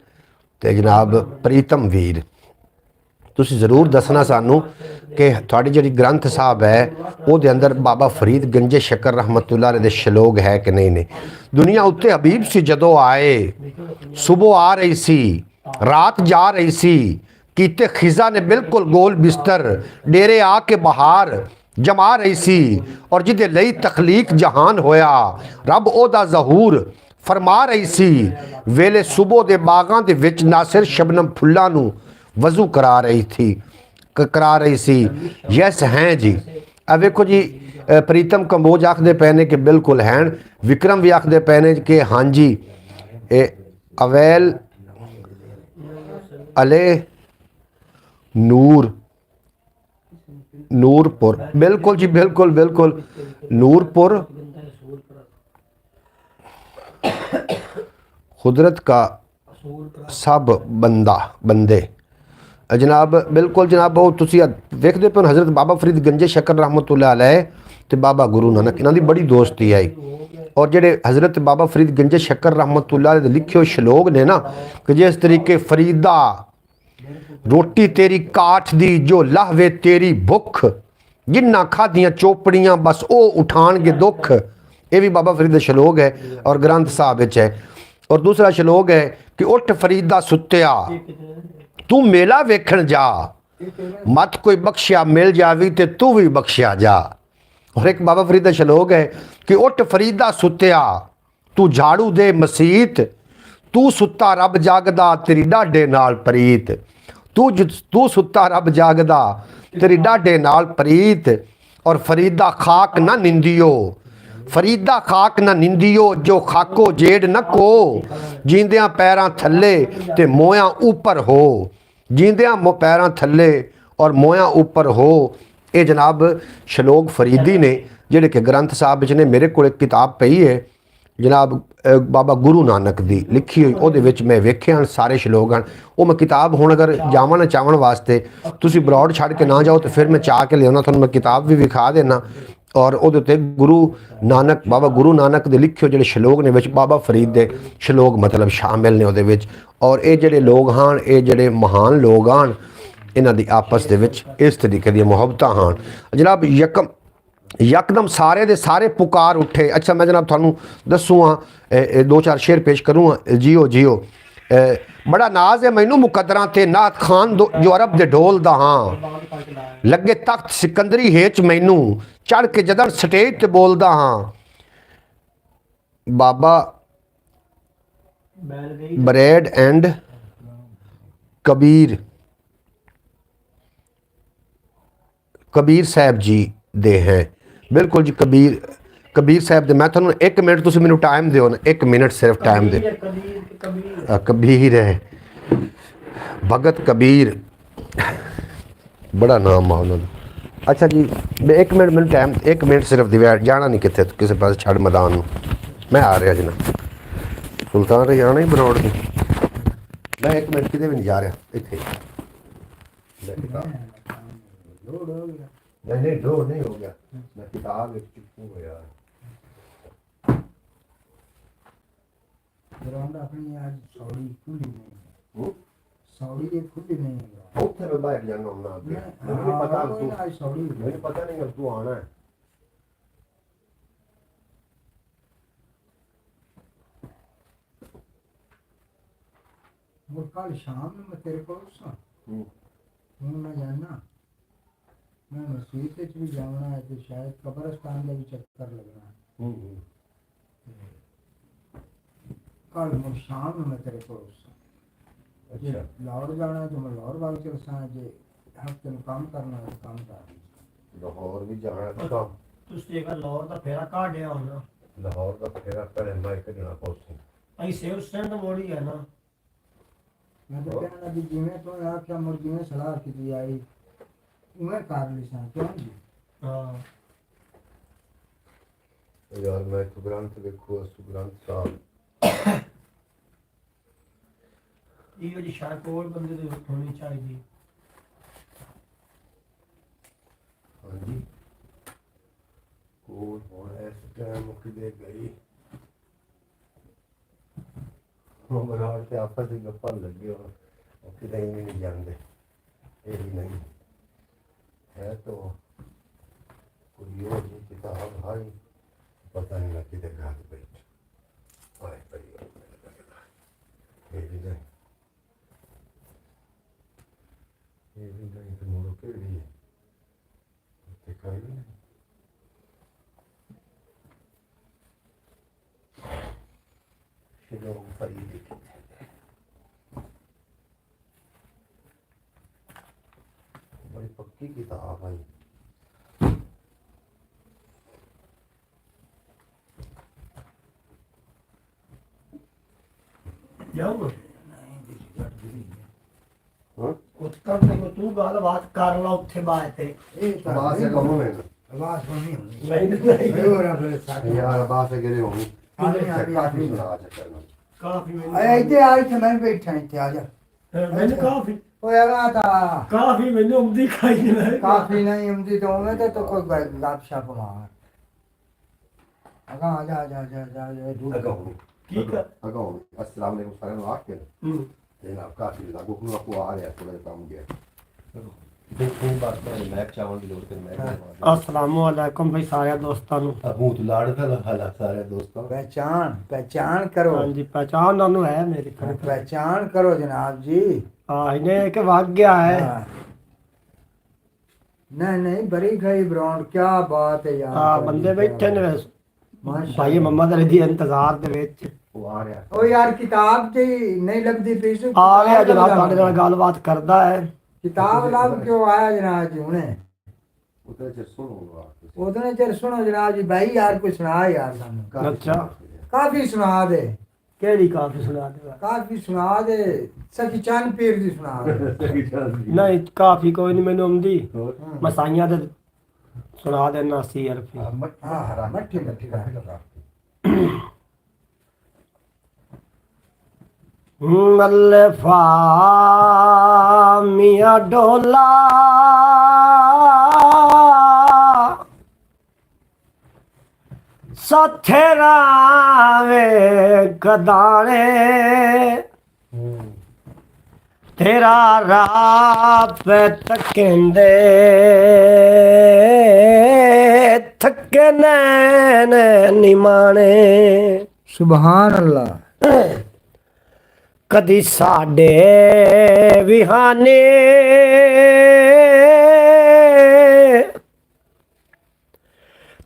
ते जनाब प्रीतम वीर, तुसी ज़रूर दसना सानू कि थोड़ी जिहड़ी ग्रंथ साहब है वो अंदर बाबा फरीद गंजे शकर रहमतुल्लाह अलैह दे शलोक है कि नहीं ने। दुनिया उत्ते हबीब सी जदों आए, सुबह आ रही सी रात जा रही सी, कीते खिजा ने बिल्कुल गोल बिस्तर, डेरे आके बहार ਜਮਾ ਰਹੀ ਸੀ ਔਰ ਜਿਹਦੇ ਲਈ ਤਖਲੀਕ ਜਹਾਨ ਹੋਇਆ, ਰੱਬ ਉਹਦਾ ਜ਼ਹੂਰ ਫਰਮਾ ਰਹੀ ਸੀ। ਵੇਲੇ ਸੁਬਹ ਦੇ ਬਾਗਾਂ ਦੇ ਵਿੱਚ ਨਾਸਿਰ ਸ਼ਬਨਮ ਫੁੱਲਾਂ ਨੂੰ ਵਜ਼ੂ ਕਰਾ ਰਹੀ ਥੀ ਕਰਾ ਰਹੀ ਸੀ। ਯੈਸ ਹੈ ਜੀ। ਆ ਵੇਖੋ ਜੀ, ਪ੍ਰੀਤਮ ਕੰਬੋਜ ਆਖਦੇ ਪਏ ਨੇ ਕਿ ਬਿਲਕੁਲ ਹੈਨ। ਵਿਕਰਮ ਵੀ ਆਖਦੇ ਪਏ ਨੇ ਕਿ ਹਾਂਜੀ। ਇਹ ਅਵੈਲ ਅਲੇ ਨੂਰपुर, बिल्कुल जी, बिल्कुल बिल्कुल। नूरपुर कुदरत का सब बंदे जनाब, बिल्कुल जनाब। वो तुसी वेखदे पे हज़रत बाबा फरीद गंजे शकर रहमतुल्लाह अलैह ते बाबा गुरु नानक इन्हां दी बड़ी दोस्ती आई। और जेडे हज़रत बाबा फरीद गंजे शकर रहमतुल्लाह अलैह दे लिखे श्लोक ने ना कि जिस तरीके फरीदा रोटी तेरी काठ दी जो लाहवे तेरी भुख, जिन्ना खादियां चोपड़ियां बस ओ उठाणगे दुख। ये भी बाबा फरीद श्लोक है और ग्रंथ साहब है। और दूसरा श्लोक है कि उठ फरीदा सुत्या तू मेला वेखण जा, मत कोई बख्शिया मिल जावी ते तू भी बख्शिया जा। और एक बाबा फरीद का श्लोक है कि उठ फरीदा सुत्या तू झाड़ू दे मसीत, तू सुत्ता रब जागदा तेरी डाडे नाल प्रीत। तू सुत्ता रब जागदा तेरी डाडे नाल प्रीत। और फरीदा खाक ना निंदियो, फरीदा खाक ना निंदियो जो खाको जेड़ न को, जींदियां पैरां थल्ले ते मोयां ऊपर हो, जींदियां पैरां थल्ले और मोयां ऊपर हो। ये जनाब श्लोक फरीदी ने जिहड़े कि ग्रंथ साहब ने मेरे को एक किताब पई है जनाब बाबा गुरु नानक दी लिखी हुई। ਉਹਦੇ ਵਿੱਚ मैं वेखे हैं सारे श्लोक हैं। वो मैं किताब हुण अगर जावां ना चाहण वास्ते तुसीं बरौड़ छड़ के ना जाओ तो फिर मैं चाह के लियाउणा, तुहानूं मैं किताब भी विखा देना। और ਉਹਦੇ ਉੱਤੇ गुरु नानक बाबा गुरु नानक ਦੇ ਲਿਖੇ ਜਿਹੜੇ श्लोक ने ਵਿੱਚ बाबा फरीद ਦੇ श्लोक मतलब शामिल ने ਉਹਦੇ ਵਿੱਚ। और ये ਜਿਹੜੇ लोग ਹਨ, ये ਜਿਹੜੇ महान लोग ਹਨ, इन्हां दी आपस ਦੇ ਵਿੱਚ इस तरीके दी मुहब्बतां ਹਨ जनाब। यकदम सारे दे सारे पुकार उठे। अच्छा मैं जनाब थानू दसूँ दो चार शेर पेश करूँगा। जियो जियो बड़ा नाज है मैनू मुकदरां ते नात खान जो अरब दे ढोल दा हाँ, लगे तख्त सिकंदरी हेच मैनू चढ़ के जदन स्टेज ते बोलदा हाँ। बाबा बरेड एंड कबीर साहब जी दे हैं। बिल्कुल जी, कबीर साहब दे। मैं थोड़ा एक मिनट तुम मैनू टाइम दो ना, एक मिनट सिर्फ टाइम दे। कबीर है, भगत कबीर बड़ा नाम आ उन्होंने। अच्छा जी एक मिनट मैंने टाइम, एक मिनट सिर्फ दिव्या, जाना नहीं कितने किसी पास छड़ मैदान में। मैं आ रहा जना सुल्तान रही जाना ही बरौड़ की। मैं एक मिनट कितने भी नहीं जा रहा इतने। नहीं लोड नहीं हो गया, मैं किताब एक चुप हो यार। अपनी आज सौड़ी खुली नहीं, सौड़ी ये खुली नहीं है। ਉੱਥੇ ਮੈਂ ਬਾਹਰ ਜਾਣਾ ਹੁੰਦਾ ਅੱਗੇ ਮੈਨੂੰ ਨਹੀਂ ਪਤਾ ਤੂੰ आज सौड़ी ਮੈਨੂੰ ਪਤਾ ਨਹੀਂ ਕਿ ਤੂੰ ਆਣਾ ਹੈ। वो कल शाम में मैं तेरे को मैं जाना, मैं मस्जिद भी जाना है तो शायद कब्रिस्तान का भी चक्कर लगना है। कल मैं शाम में मैं तेरे को अच्छा लाहौर जाना है तो मैं लाहौर बाग चल सा जे हफ्ते में काम करना है तो काम कर। लाहौर भी जाना है तो ਤੁਸੀਂ ਇੱਕ ਲਾਹੌਰ ਦਾ ਫੇਰਾ ਕਾਢਿਆ ਹੋਣਾ। ਲਾਹੌਰ ਦਾ ਫੇਰਾ ਪਹਿਲੇ ਮੈਂ ਕੱਢਣਾ ਪਊਸੀ ਅਸੀਂ ਸੇਵ ਸਟੈਂਡ ਮੋੜੀ ਹੈ ਨਾ। मैं तो कहना भी जिवें तो आख्या मुड़ जिवें सलाह की आई उवें कर ली सा क्यों जी। ਹਾਂ यार मैं सुग्रंथ देखो सुग्रंथ साहब ਇਹ ਜੀ ਸ਼ਾਇਦ ਕੋਲ ਬੰਦੇ ਦੀ ਹੋਣੀ ਚਾਹੀਦੀ। हाँ जी कोल हुण इस टाइम किते गई मराड़ ते आपस में गप्पा लगे और किते भी नहीं जानते। ये भी नहीं है तो कोई और जी किताब भाई पता नहीं लगी किते घर बैठ आए पड़ी ये भी नहीं, ये भी नहीं तो मोड़ो के लिए दिखाई नहीं। बड़ी पक्की किताब भाई। ਜਾਊਗਾ हाँ ਉੱਥੇ ਕਰ ਤੇ ਤੂੰ ਗੱਲਬਾਤ ਕਰ ਲਾ ਉੱਥੇ ਬਾਅਦ ਤੇ बाहर से कहो मैं ਆਵਾਜ਼ ਸੁਣਨੀ ਹੁੰਦੀ ਨਹੀਂ ਹੋਰ ਆਪਣੇ ਸਾਥੀ यार बाहर से गिरे होंगे आगे, आगे, काफी आगे। सुना चक्कर में ਕਾਫੀ ਆਇਆ ਇੱਥੇ ਆ ਇੱਥੇ ਮੈਂ ਬੈਠਾ ਇੱਥੇ ਆ ਜਾ ਮੈਨੂੰ ਕਾਫੀ ਓਏ ਅਗਾ ਤਾਂ ਕਾਫੀ ਮੈਨੂੰ ਉਮਦੀ ਖਾਈ ਨਾ ਕਾਫੀ ਨਹੀਂ ਹੁੰਦੀ ਤਾਂ ਉਹਨੇ ਤੇ ਕੋਈ ਗੱਪ ਸ਼ਪ ਮਾਰ ਅਗਾ ਆ ਜਾ ਜਾ ਜਾ ਜਾ ਜਾ ਦੂਰ अगाऊ ਕੀ ਕਰ अगाऊ अस्सलाम वालेकुम सारे लोग आके ਹੂੰ जनाब काफी लागू को आपको आ रहा है थोड़ा काम गया खूब बात करें मैं चावल की लोड कर मैं ਅਸਲਾਮੁ ਅਲੈਕੁਮ ਭਾਈ ਸਾਰਿਆਂ ਦੋਸਤਾਂ ਨੂੰ अबू तो लाड़ का हाल सारे दोस्तों ਪਹਿਚਾਨ ਕਰੋ ਹਾਂਜੀ ਪਹਿਚਾਨ ਨਾਨੂੰ ਹੈ ਮੇਰੀ ਪਹਿਚਾਨ ਕਰੋ ਜਨਾਬ ਜੀ ਹਾਂ ਇਹਨੇ ਇੱਕ ਵਗ ਗਿਆ ਹੈ हाँ। नहीं नहीं बड़ी गई ब्राउन क्या बात है यार ਹਾਂ ਬੰਦੇ ਬੈਠੇ ਨੇ माशाअल्लाह। ਭਾਈ ਮੁਹੰਮਦ ਅਲੀ ਦੀ ਇੰਤਜ਼ਾਰ ਦੇ ਵਿੱਚ वो आ रहा है ओ यार किताब ची नहीं लगती फीस ਆ ਗਿਆ ਜਨਾਬ ਸਾਡੇ ਨਾਲ ਗੱਲਬਾਤ ਕਰਦਾ ਹੈ किताब लब क्यों आया जनाब जी उन्हें उधर से सुनो आप उतने चਿਰ सुनो जनाब जी भाई यार कुछ सुना यार सानू ਅੱਛਾ काफी सुना दे ਕਿਹੜੀ ਕਾਫੀ ਸੁਣਾ ਦੇ काफी सुना दे सखी चंद पीर दी सुना दे ਨਹੀਂ ਕਾਫੀ ਕੋਈ ਨਹੀਂ ਮੈਨੂੰ ਆਉਂਦੀ और ਮਸਾਈਆਂ ਦੇ ਸੁਣਾ ਦੇਣਾ ਸੀ ਅਰਫੀ हाँ मट्ठी मट्ठी ਮਲਫਾ ਮੀਆਂ ਡੋਲਾ ਸਾਥੇ ਰਾਵੇ ਕਦਾਣੇ ਤੇਰਾ ਰਾਹ ਪੇ ਤੱਕਦੇ ਥੱਕੇ ਨੈਣ ਨਿਮਾਣੇ सुभान अल्लाह ਕਦੀ ਸਾਡੇ ਵਿਹਾਨੇ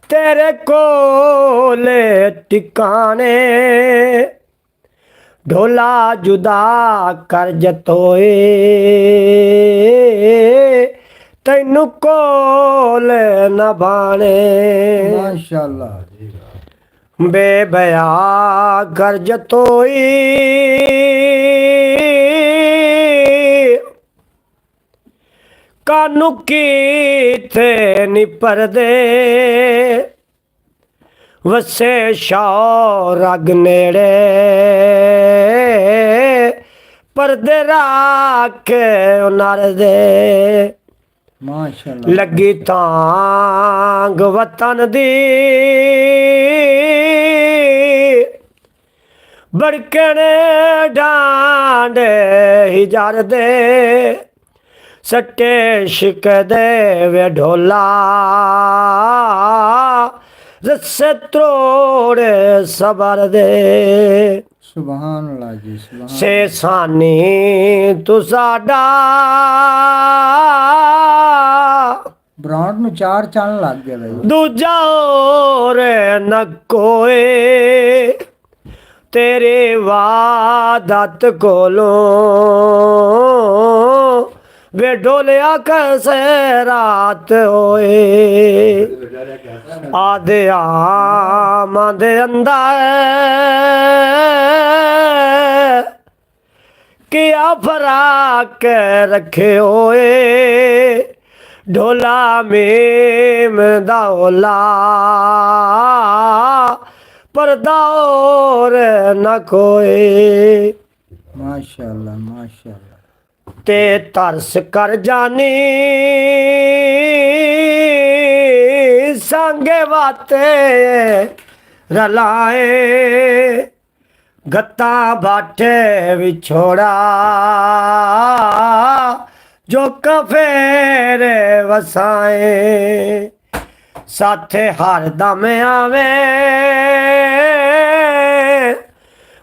ਤੇਰੇ ਕੋਲ ਟਿਕਾਣੇ ਢੋਲਾ ਜੁਦਾ ਕਰ ਜਤੋਏ ਤੈਨੂੰ ਕੋਲ ਨਾ ਬਾਣੇ माशाअल्लाह ਬੇਬਿਆ ਕਰ ਜਤੋਈ ਕਾਨੂੰ ਕੀਥੇ ਨੀ ਪਰਦੇ ਵਸੇ ਸ਼ੌ ਰਗ ਨੇੜੇ ਪਰਦੇ ਰੱਖ ਉਨਰ ਦੇ माशाअल्लाह ਲੱਗੀ ਤਾਂਗ ਵਤਨ ਦੀ ਬੜਕਣੇ ਡਾਂਡੇ ਹਿਜਰ ਦੇ ਸੱਟੇ ਸ਼ਿਕਦੇ ਵੇ ਢੋਲਾ ਰਸੇ ਤਰੋੜੇ ਸਬਰ ਦੇ सुभान अल्लाह जी सुभान ਸੇ ਸਾਨੀ ਤੂੰ ਸਾਡਾ ब्राउन में चार चांद लग गए भाई ਦੂਜਾ ਹੋਰ ਨ ਕੋਏ ਤੇਰੇ ਵਾਦਤ ਕੋਲੋਂ ਵੇ ਢੋਲਿਆ ਕੈਸੇ ਰਾਤ ਹੋਏ ਆਦਿਆਂ ਦੇ ਅੰਦਰ ਕਿਆ ਫਰਾਕ ਰੱਖੇ ਹੋਏ ਢੋਲਾ ਮੇਮ ਦਾ ਓਲਾ ਪਰਦਾ ਹੋਰ ਨਾ ਕੋਏ माशाअल्लाह माशाअल्लाह ਤੇ ਤਰਸ ਕਰ ਜਾਨੀ ਸੰਗੇ ਵਾਤੇ ਰਲਾਏ ਗੱਤਾ ਬਾਟੇ ਵਿਛੋੜਾ ਜੋ ਕਫੇਰੇ ਵਸਾਏ ਸਾਥੇ ਹਰ ਦਮ ਆਵੇ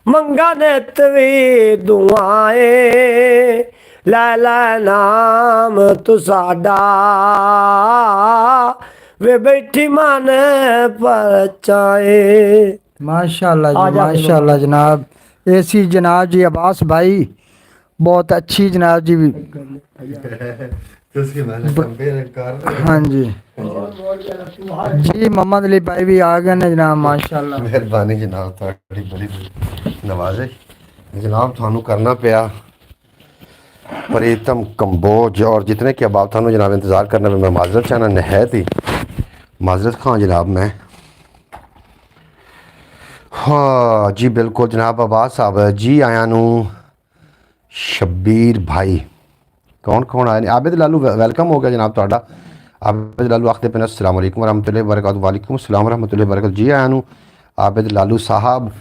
ਮੰਗਾ ਨਿਤ ਵੀ ਦੁਆਏ ਲੈ ਲੈ ਨਾਮ ਤੂੰ ਸਾਡਾ ਵੇ ਬੈਠੀ ਮਨ ਪਰਚਾਏ माशाअल्लाह आ जी जा माशाअल्लाह जनाब एसी जनाब जी अब्बास भाई बहुत अच्छी जनाब जी। हाँ जी जी मोहम्मद अली भाई भी आ गए ने जनाब माशाल्लाह। मेहरबानी जनाब, थोड़ी बड़ी नवाजिश जनाब, थानू करना पिया प्रीतम कंबोज और जितने के अबाब थानू जनाब इंतज़ार करना पे मैं माजरत चाहना, नहायत ही माजरत खां जनाब मैं। हाँ जी बिल्कुल जनाब अब्बास साहब जी आया नू। शब्बीर भाई कौन कौन आए ने? आबिद लालू वेलकम हो गया जनाब ਤੁਹਾਡਾ। आबिद लालू आखते पे अस्सलाम वालेकुम रहमतुल्लाहि व बरकातहू। वालेकुम अस्सलाम रहमतुल्लाहि व बरकातहू। जी आया नू आबिद लालू साहब।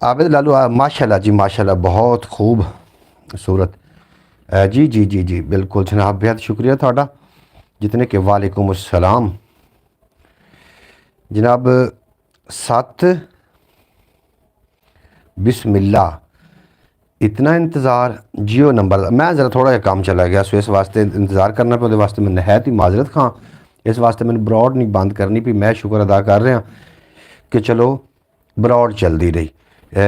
आबिद लालू माशाल्लाह जी माशाल्लाह, बहुत खूब सूरत। जी जी जी जी बिल्कुल जनाब, बेहद शुक्रिया थोड़ा जितने के। वालेकुम अस्सलाम जनाब। 7 बिस्मिल्लाह इतना इंतज़ार जियो नंबर मैं ज़रा थोड़ा जहा काम चला गया सो इस वास्ते इंतज़ार करना पे, वास्ते मैं नहायत ही माजरत खां। इस वास्ते मैंने ब्रॉड नहीं बंद करनी भी। मैं शुक्र अदा कर रहा कि चलो ब्रॉड चलती रही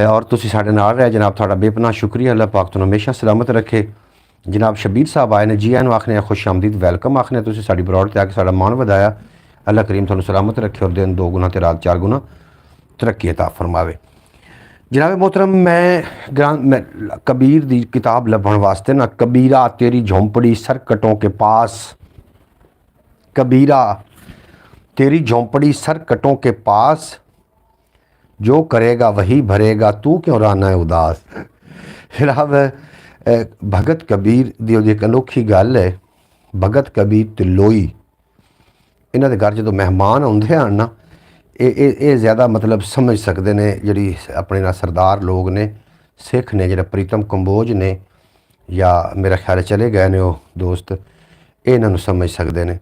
और तुसी साडे नाल रहे जनाब, थोड़ा बेपनाह शुक्रिया। अल्लाह पाक तुहानू हमेशा सलामत रखे। जनाब शबीर साहब आए ने, जी आनू आखने खुश आमदीद वेलकम आखने। तुसी साडी ब्रॉड ते आके साडा मान वधाया। अल्लाह करीम तुहानू सलामत रखे और दिन 2 गुना ते रात 4 गुना तरक्की अता फरमावे। जनाब मोहतरम मैं कबीर दी किताब लभण वास्ते ना, कबीरा तेरी झोंपड़ी सरकटों के पास, कबीरा तेरी झोंपड़ी सरकटों के पास, जो करेगा वही भरेगा तू क्यों रहना है उदास। जनाब भगत कबीर दी एक अनोखी गल है। भगत कबीर ते लोई इन्हां दे घर जो मेहमान आउंदे हन ना, ये ज़्यादा मतलब समझ सकते ने जिहड़ी अपने ना सरदार लोग ने, सिख ने, जिहड़े प्रीतम कंबोज ने या मेरा ख्याल चले गए ने वो दोस्त, ये इन्हों समझ सकते हैं।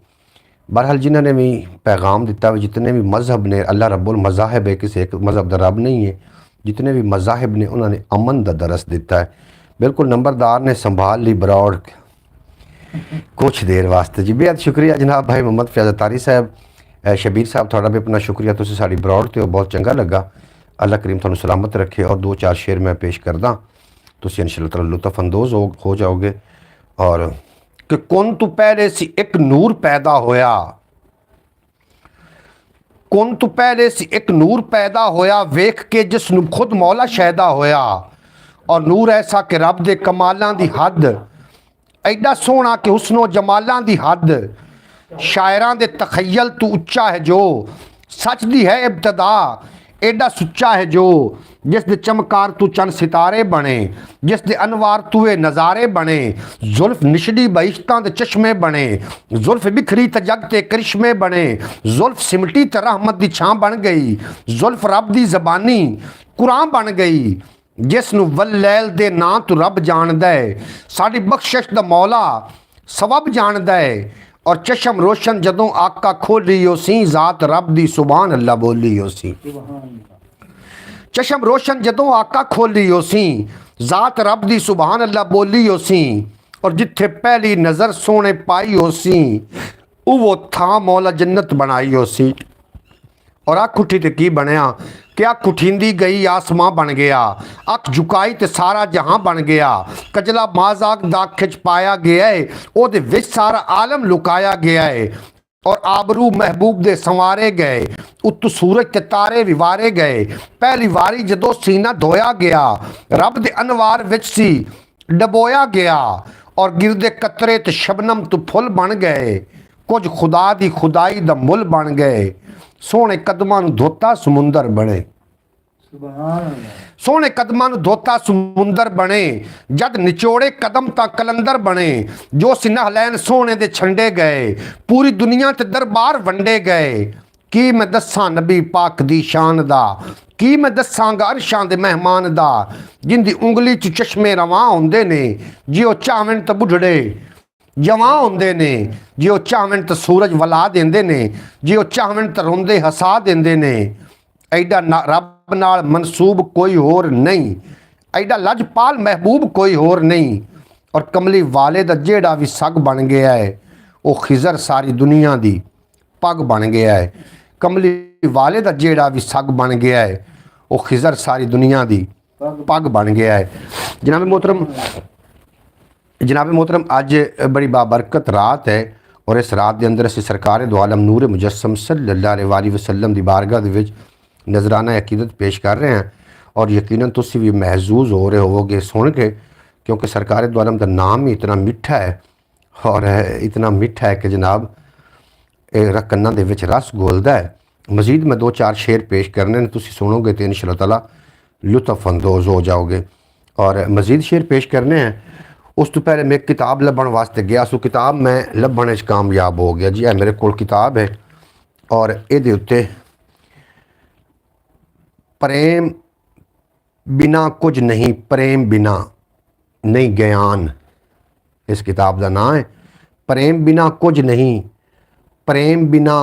बहरहाल जिन्होंने भी पैगाम दिता, जितने भी मज़हब ने, अल्लाह रब्बुल मज़ाहिब है, किसी एक मज़हब का रब नहीं है, जितने भी मज़ाहिब ने उन्होंने अमन का दरस दिता है। बिल्कुल नंबरदार ने संभाल ली ब्रॉड कुछ देर वास्ते। जी बेहद शुक्रिया जनाब भाई मोहम्मद फैज़ अतारी साहब। शबीर साहब थोड़ा भी अपना शुक्रिया, तुसी साडी ब्रॉड ते बहुत चंगा लगा। अल्लाह करीम तुहानू सलामत रखे। और 2-4 शेर मैं पेश करदा, तुसी इंशाअल्लाह ताला लुत्फ़ अंदोज़ हो जाओगे। और कि कुन तू पहले सी एक नूर पैदा होया, कुन तू पहले सी एक नूर पैदा होया, वेख के जिसनू खुद मौला शैदा होया। और नूर ऐसा कि रब दे कमालां दी हद, एडा सोहना कि हुस्नो जमालां दी हद। शायरां दे तखयल तू उच्चा है जो, सच दी है इब्तदा एडा सुच्चा है जो। जिस दे चमकार तू चंद सितारे बने, जिस दे अनवार तूए नज़ारे बने। जुल्फ निशड़ी बहिश्तां दे चश्मे बने, जुल्फ बिखरी ते जग ते करिश्मे बने। जुल्फ सिमटी ते रहमत दी छां बन गई, जुल्फ रब दी ज़बानी कुरान बन गई। जिसनू वल्लैल दे नां तू रब जानदा है, साडी बख्शिश दा मौला सबब जानदा है। और चशम रोशन जदों आका खोली हो सी, ज़ात रब दी सुभान अल्लाह बोली हो सी। चशम रोशन जदों आका खोली हो सी, ज़ात रब दी सुभान अल्लाह बोली हो सी। और जिथे पहली नज़र सोने पाई हो सी, वो था मौला जन्नत बनाई हो सी। और अख उठी ते की बनया कि अख उठींदी गई आसमां बन गया, अख झुकाई ते सारा जहां बन गया। कजला माजाक दाग खिच पाया गया है, ओदे विच सारा आलम लुकाया गया है। और आबरू महबूब दे संवारे गए, उत्तू सूरज ते तारे विवारे गए। पहली वारी जदों सीना धोया गया, रब दे अनवार विच सी डबोया गया। और गिरदे कतरे ते शबनम तू फुल बन गए, कुछ खुदा दी खुदाई दा मुल बन गए। सोहने कदमां नूं धोता समुंदर बने, सोहने कदमां नूं धोता समुंदर बने। जद निचोड़े कदम तां कलंदर बने, जो सिनहलैन सोहने दे छंडे गए। पूरी दुनिया ते दरबार वंडे गए। की मैं दस्सां नबी पाक दी शान दा, की मैं दस्सांगा अरशां दे मेहमान दा। जिंदी उंगली च चश्मे रवां हुंदे ने, जिओ चावन ते बुढ़ड़े जवां होंदे ने। जो चावन तो सूरज वला देंदे ने, जो चावन तो रोंदे हसा देंदे ने। एडा रब नाल मनसूब कोई होर नहीं, एडा लजपाल महबूब कोई होर नहीं। और कमली वाले दा जेड़ा भी सग बन गया है, वो खिजर सारी दुनिया दी पग बन गया है। कमली वाले दा जेड़ा भी सग बन गया है, वो खिजर सारी दुनिया दी पग बन गया है। जनाब मोहतरम अज बड़ी बाबरकत रात है और इस रात के अंदर असी सरकार दो आलम नूर मुजस्सम सल्लल्लाहु अलैहि वसल्लम की बारगाह दे विच नजराना अकीदत पेश कर रहे हैं और यकीनन तुसी भी महजूज हो रहे होवोगे सुन के, क्योंकि सरकार दो आलम का नाम ही इतना मिठा है और इतना मिठा है कि जनाब कन्ना दे विच रस घोलदा है। मजीद मैं 2-4 शेर पेश करने ने, तुसी सुनोगे तो इंशाअल्लाह ताला लुत्फ अंदोज़ हो जाओगे। और मजीद शेर पेश करने हैं उस तो पहले मैं एक किताब लभण वास्ते गया, सो किताब मैं लभण च कामयाब हो गया जी। है मेरे कोल किताब है और ये उत्ते प्रेम बिना कुछ नहीं, प्रेम बिना नहीं ज्ञान, इस किताब का नाम है। प्रेम बिना कुछ नहीं, प्रेम बिना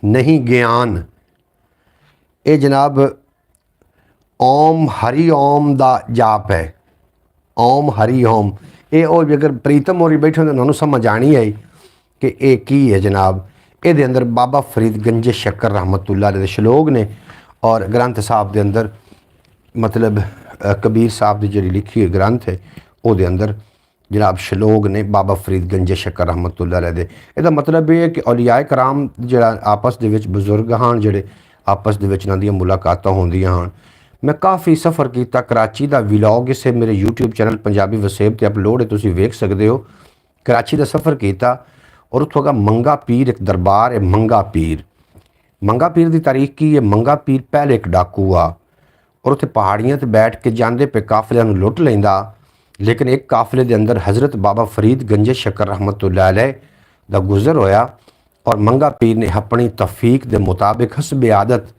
नहीं ज्ञान। ये जनाब ओम हरि ओम दा जाप है, ओम हरि ओम। ये और अगर प्रीतम होरी बैठे तो उन्होंने समझ आनी आई कि ये की है जनाब। ये अंदर बाबा फरीद गंजे शक्कर रहमतुल्लाह अलैह दे श्लोक ने और ग्रंथ साहब के अंदर मतलब कबीर साहब की जी लिखी हुई ग्रंथ है वो अंदर जनाब श्लोक ने बाबा फरीद गंजे शक्कर रहमतुल्लाह अलैह दे। इसका मतलब ये है कि औलियाए कराम जरा आपस दे विच बजुर्ग हैं जोड़े आपस दे विच इन्हां दियां मुलाकातां होंदियां हैं। मैं काफ़ी सफ़र किया, कराची का विलॉग इसे मेरे यूट्यूब चैनल पंजाबी वसेब ते अपलोड है, तुसीं वेख सकते हो। कराची का सफ़र किया और उत्थों का मंगा पीर एक दरबार है, मंगा पीर। मंगा पीर की तारीख की है, मंगा पीर पहले एक डाकू आ और उत्थे पहाड़ियां ते बैठ के जाते पे काफलियां नूं लुट लैंदा, लेकिन एक काफले के अंदर हज़रत बाबा फरीद गंजे शक्कर रहमतुल्लाह अलैह दा गुज़र होया और मंगा पीर ने अपनी तफीक के मुताबिक हसबे आदत